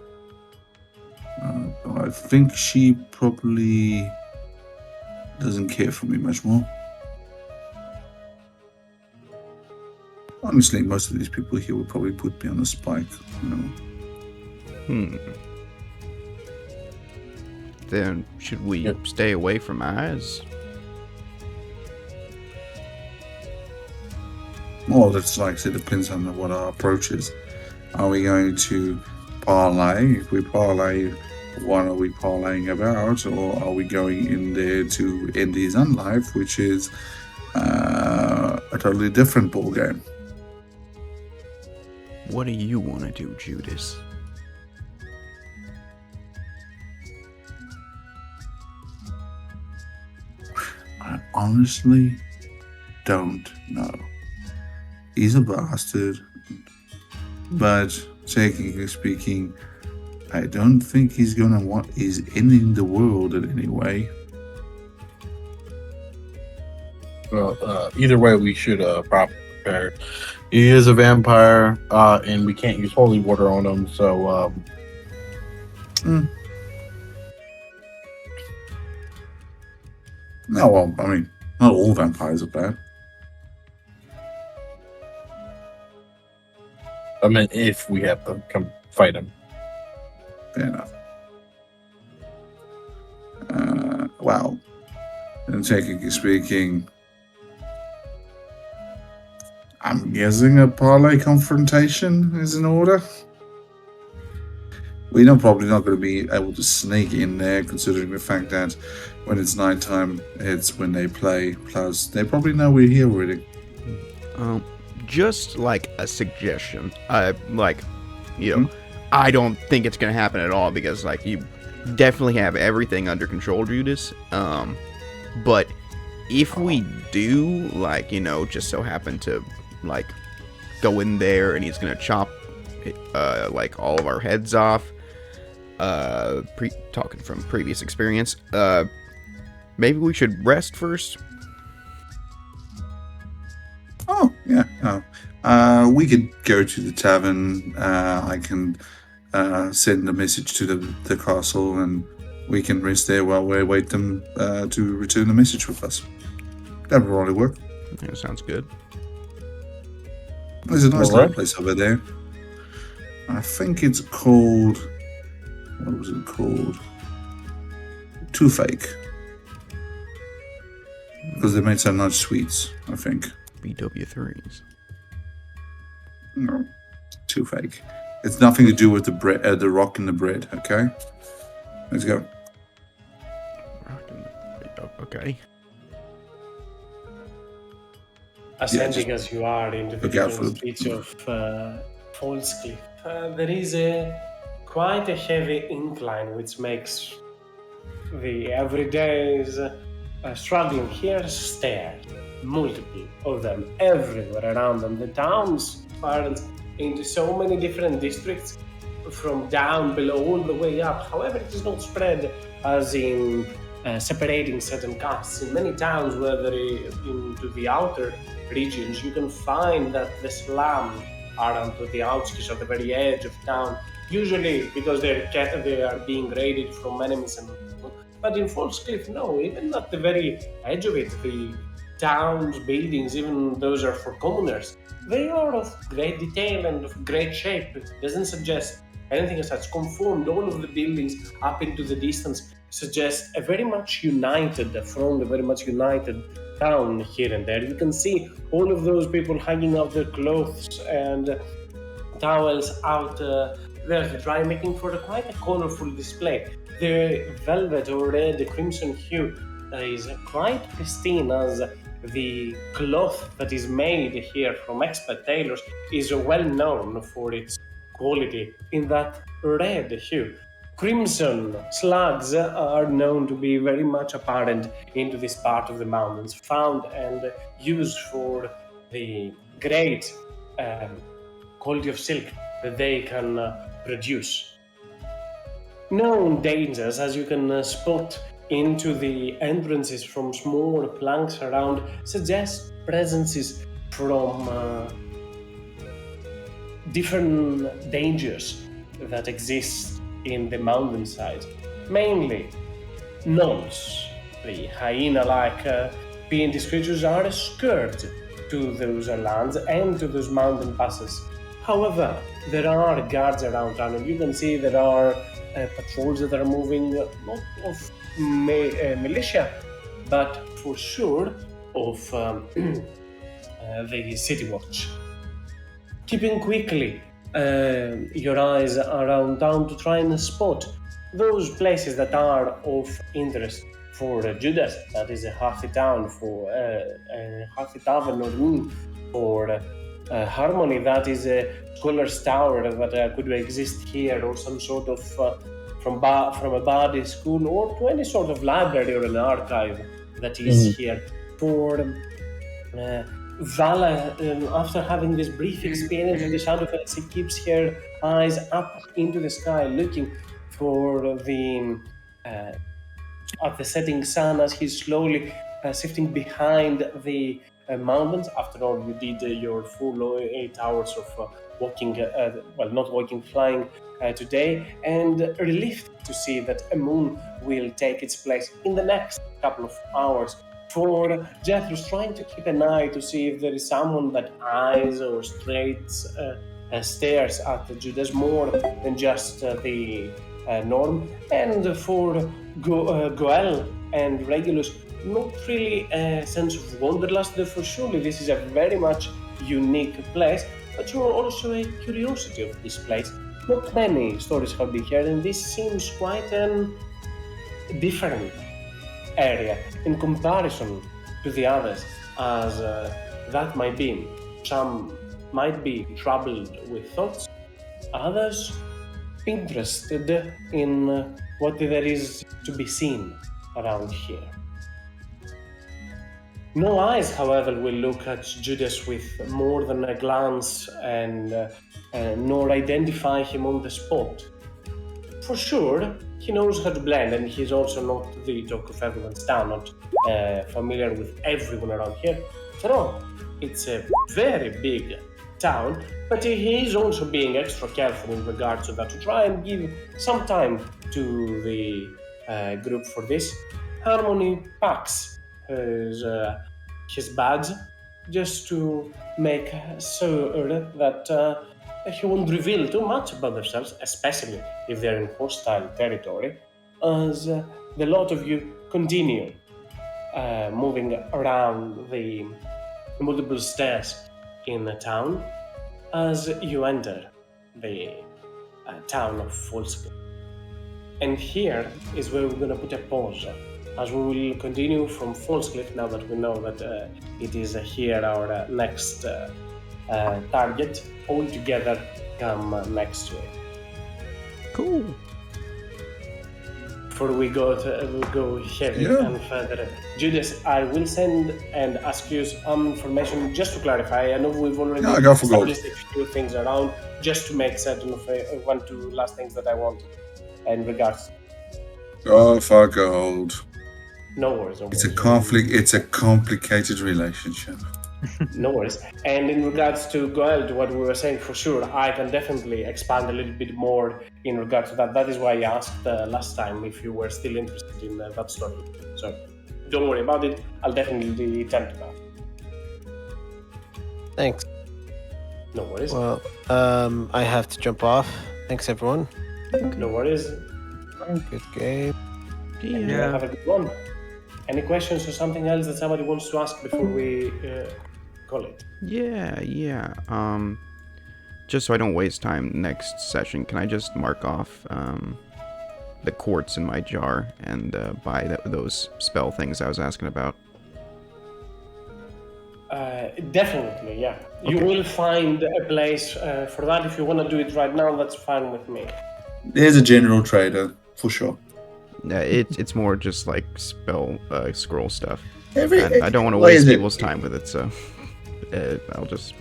I think she probably doesn't care for me much more. Honestly, most of these people here would probably put me on a spike, Then should we stay away from eyes? Well, that's like I said, depends on what our approach is. Are we going to parlay? If we parlay, what are we parlaying about? Or are we going in there to end his own life, which is a totally different ballgame? What do you want to do, Judas? I honestly don't know. He's a bastard, but technically speaking, I don't think he's gonna want he's ending the world in any way. Well, either way, we should probably prepare. He is a vampire, and we can't use holy water on him, so No, well, I mean, not all vampires are bad. I mean, if we have to come fight him. Fair enough. Well, and technically speaking, I'm guessing a parlay confrontation is in order. We're probably not going to be able to sneak in there, considering the fact that when it's nighttime, it's when they play. Plus, they probably know we're here already. Just like a suggestion. I don't think it's gonna happen at all because like you definitely have everything under control, Judas. But if we do, like, just so happen to like go in there and he's gonna chop like all of our heads off. Talking from previous experience. Maybe we should rest first. Oh, yeah. We could go to the tavern. I can send a message to the castle, and we can rest there while we wait them to return the message with us. That would probably work. Yeah, sounds good. There's a nice little place over there. I think it's called... What was it called? Too Fake. Because they made some nice sweets, I think. BW3s. No, too fake. It's nothing to do with the bread, the rock in the bread. Okay, let's go. Okay. Ascending as you are into the look out different for the- streets of Falls Cliff, there is quite a heavy incline which makes the everyday's struggling here stairs, multiple of them everywhere around them. The town spirals into so many different districts from down below all the way up. However, it is not spread as in separating certain castes. In many towns, whether into the outer regions, you can find that the slums are onto the outskirts of the very edge of town, usually because they are being raided from enemies and. But in Falls Cliff, no, even at the very edge of it, the towns, buildings, even those are for commoners, they are of great detail and of great shape. It doesn't suggest anything as such. Conformed, all of the buildings up into the distance suggest a very much united front, a very much united town here and there. You can see all of those people hanging out their clothes and towels out there to dry, making for quite a colorful display. The velvet or red crimson hue is quite pristine, as the cloth that is made here from expert tailors is well known for its quality in that red hue. Crimson slugs are known to be very much apparent into this part of the mountains, found and used for the great quality of silk that they can produce. Known dangers, as you can spot into the entrances from small planks around, suggest presences from different dangers that exist in the mountainside. Mainly, gnolls, the hyena-like fiendish creatures, are a scourge to those lands and to those mountain passes. However, there are guards around town, and you can see there are patrols that are moving, not of militia, but for sure of the city watch. Keeping quickly your eyes around town to try and spot those places that are of interest for Judas. That is a half town for half a tavern or inn for Harmony. That is a scholar's tower that could exist here, or some sort of from a body school, or to any sort of library or an archive that is here. For Vala, after having this brief experience with the sound effects, he keeps her eyes up into the sky, looking for the at the setting sun as he's slowly shifting behind the mountains. After all, you did your full 8 hours of walking, well, not walking, flying today, and relieved to see that a moon will take its place in the next couple of hours. For Jethro's trying to keep an eye to see if there is someone that eyes or stares at Judas more than just the norm. And for Goel and Regulus, not really a sense of wanderlust, therefore surely this is a very much unique place, but you're also a curiosity of this place. Not many stories have been heard, and this seems quite a different area in comparison to the others, as that might be. Some might be troubled with thoughts, others interested in what there is to be seen around here. No eyes, however, will look at Judas with more than a glance and nor identify him on the spot. For sure, he knows how to blend, and he's also not the talk of everyone's town, not familiar with everyone around here. After all, it's a very big town, but he is also being extra careful in regards to that, to try and give some time to the group for this. Harmony packs his bags just to make sure that he won't reveal too much about themselves, especially if they're in hostile territory, as the lot of you continue moving around the multiple stairs in the town. as you enter the town of Folscliff. And here is where we're going to put a pause, as we will continue from Folscliff now that we know that it is here our next target. All together come next week. Cool. Before we go heavy Yeah. and further, Judas, I will send and ask you some information just to clarify. I know we've already Yeah, go for gold. established a few things around, just to make certain of one, two last things that I want in regards. Go for gold. No worries. It's a conflict. It's a complicated relationship. No worries. And in regards to Goel, to what we were saying, for sure, I can definitely expand a little bit more in regards to that. That is why I asked last time if you were still interested in that story. So don't worry about it. I'll definitely attempt that. Thanks. No worries. Well, I have to jump off. Thanks, everyone. No worries. Good game. Yeah. Have a good one. Any questions or something else that somebody wants to ask before we call it? Yeah. Just so I don't waste time next session, can I just mark off the quartz in my jar and buy those spell things I was asking about? Definitely, yeah. You Okay. will find a place for that. If you want to do it right now, that's fine with me. There's a general trader for sure. It's more just like spell scroll stuff. Every- And I don't want to why is waste it- people's time with it, so I'll just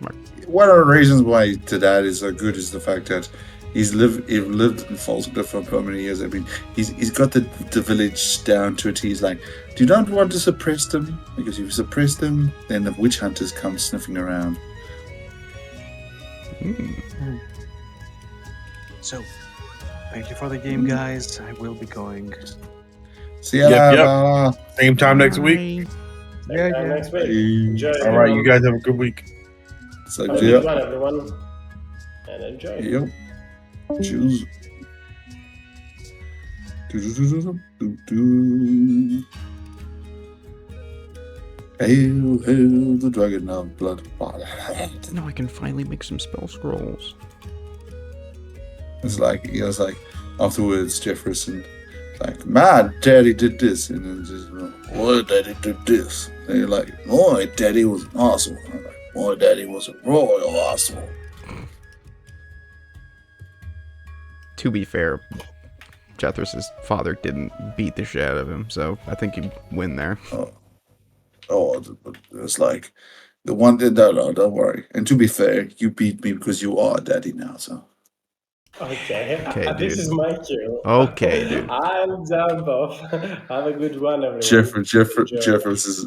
mark. One of the reasons why Tadad is so good is the fact that he lived in Falscliff for many years. I mean, he's got the village down to it. He's like, do you not want to suppress them? Because if you suppress them, then the witch hunters come sniffing around. So, thank you for the game, guys. I will be going. See ya. Yep, yep. Bye. Same time next week. Yeah, yeah. Next week. Enjoy. All right, you guys have a good week. So, Have a yeah. good one, everyone. And enjoy. Yep. Choose. Do-do-do-do-do-do. Hail, hail, the dragon of blood. Now I can finally make some spell scrolls. It's like, he was like, afterwards, Jefferson, like, my daddy did this. And then just, my daddy did this. And you're like, my daddy was an asshole. I'm like, my daddy was a royal asshole. To be fair, Jethros' father didn't beat the shit out of him, so I think you win there. Oh, but it's like, the one that, no, don't worry. And to be fair, you beat me because you are daddy now, so. Okay. Okay, This dude. is my cue. Okay, dude. I'll jump off. Have a good one, everyone. Jeffers Enjoy. is.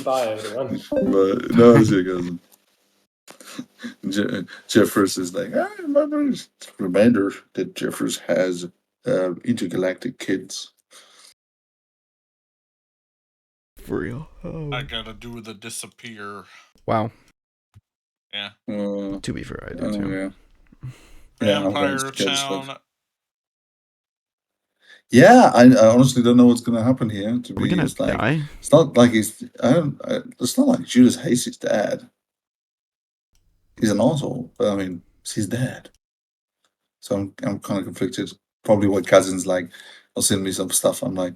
Bye, everyone. But no, it's your cousin. Jeffers is like, I remember. Reminder that Jeffers has intergalactic kids. For real. I gotta do the disappear. Wow. Yeah. To be fair, I do too. Yeah. Yeah, I'm Vampire going to just Town. Yeah, I honestly don't know what's going to happen here. To Are we be gonna honest, like, die? it's not like he's. It's not like Judas hates his dad. He's an asshole, but I mean, it's his dad. So I'm kind of conflicted. Probably what cousins like. Will send me some stuff. I'm like,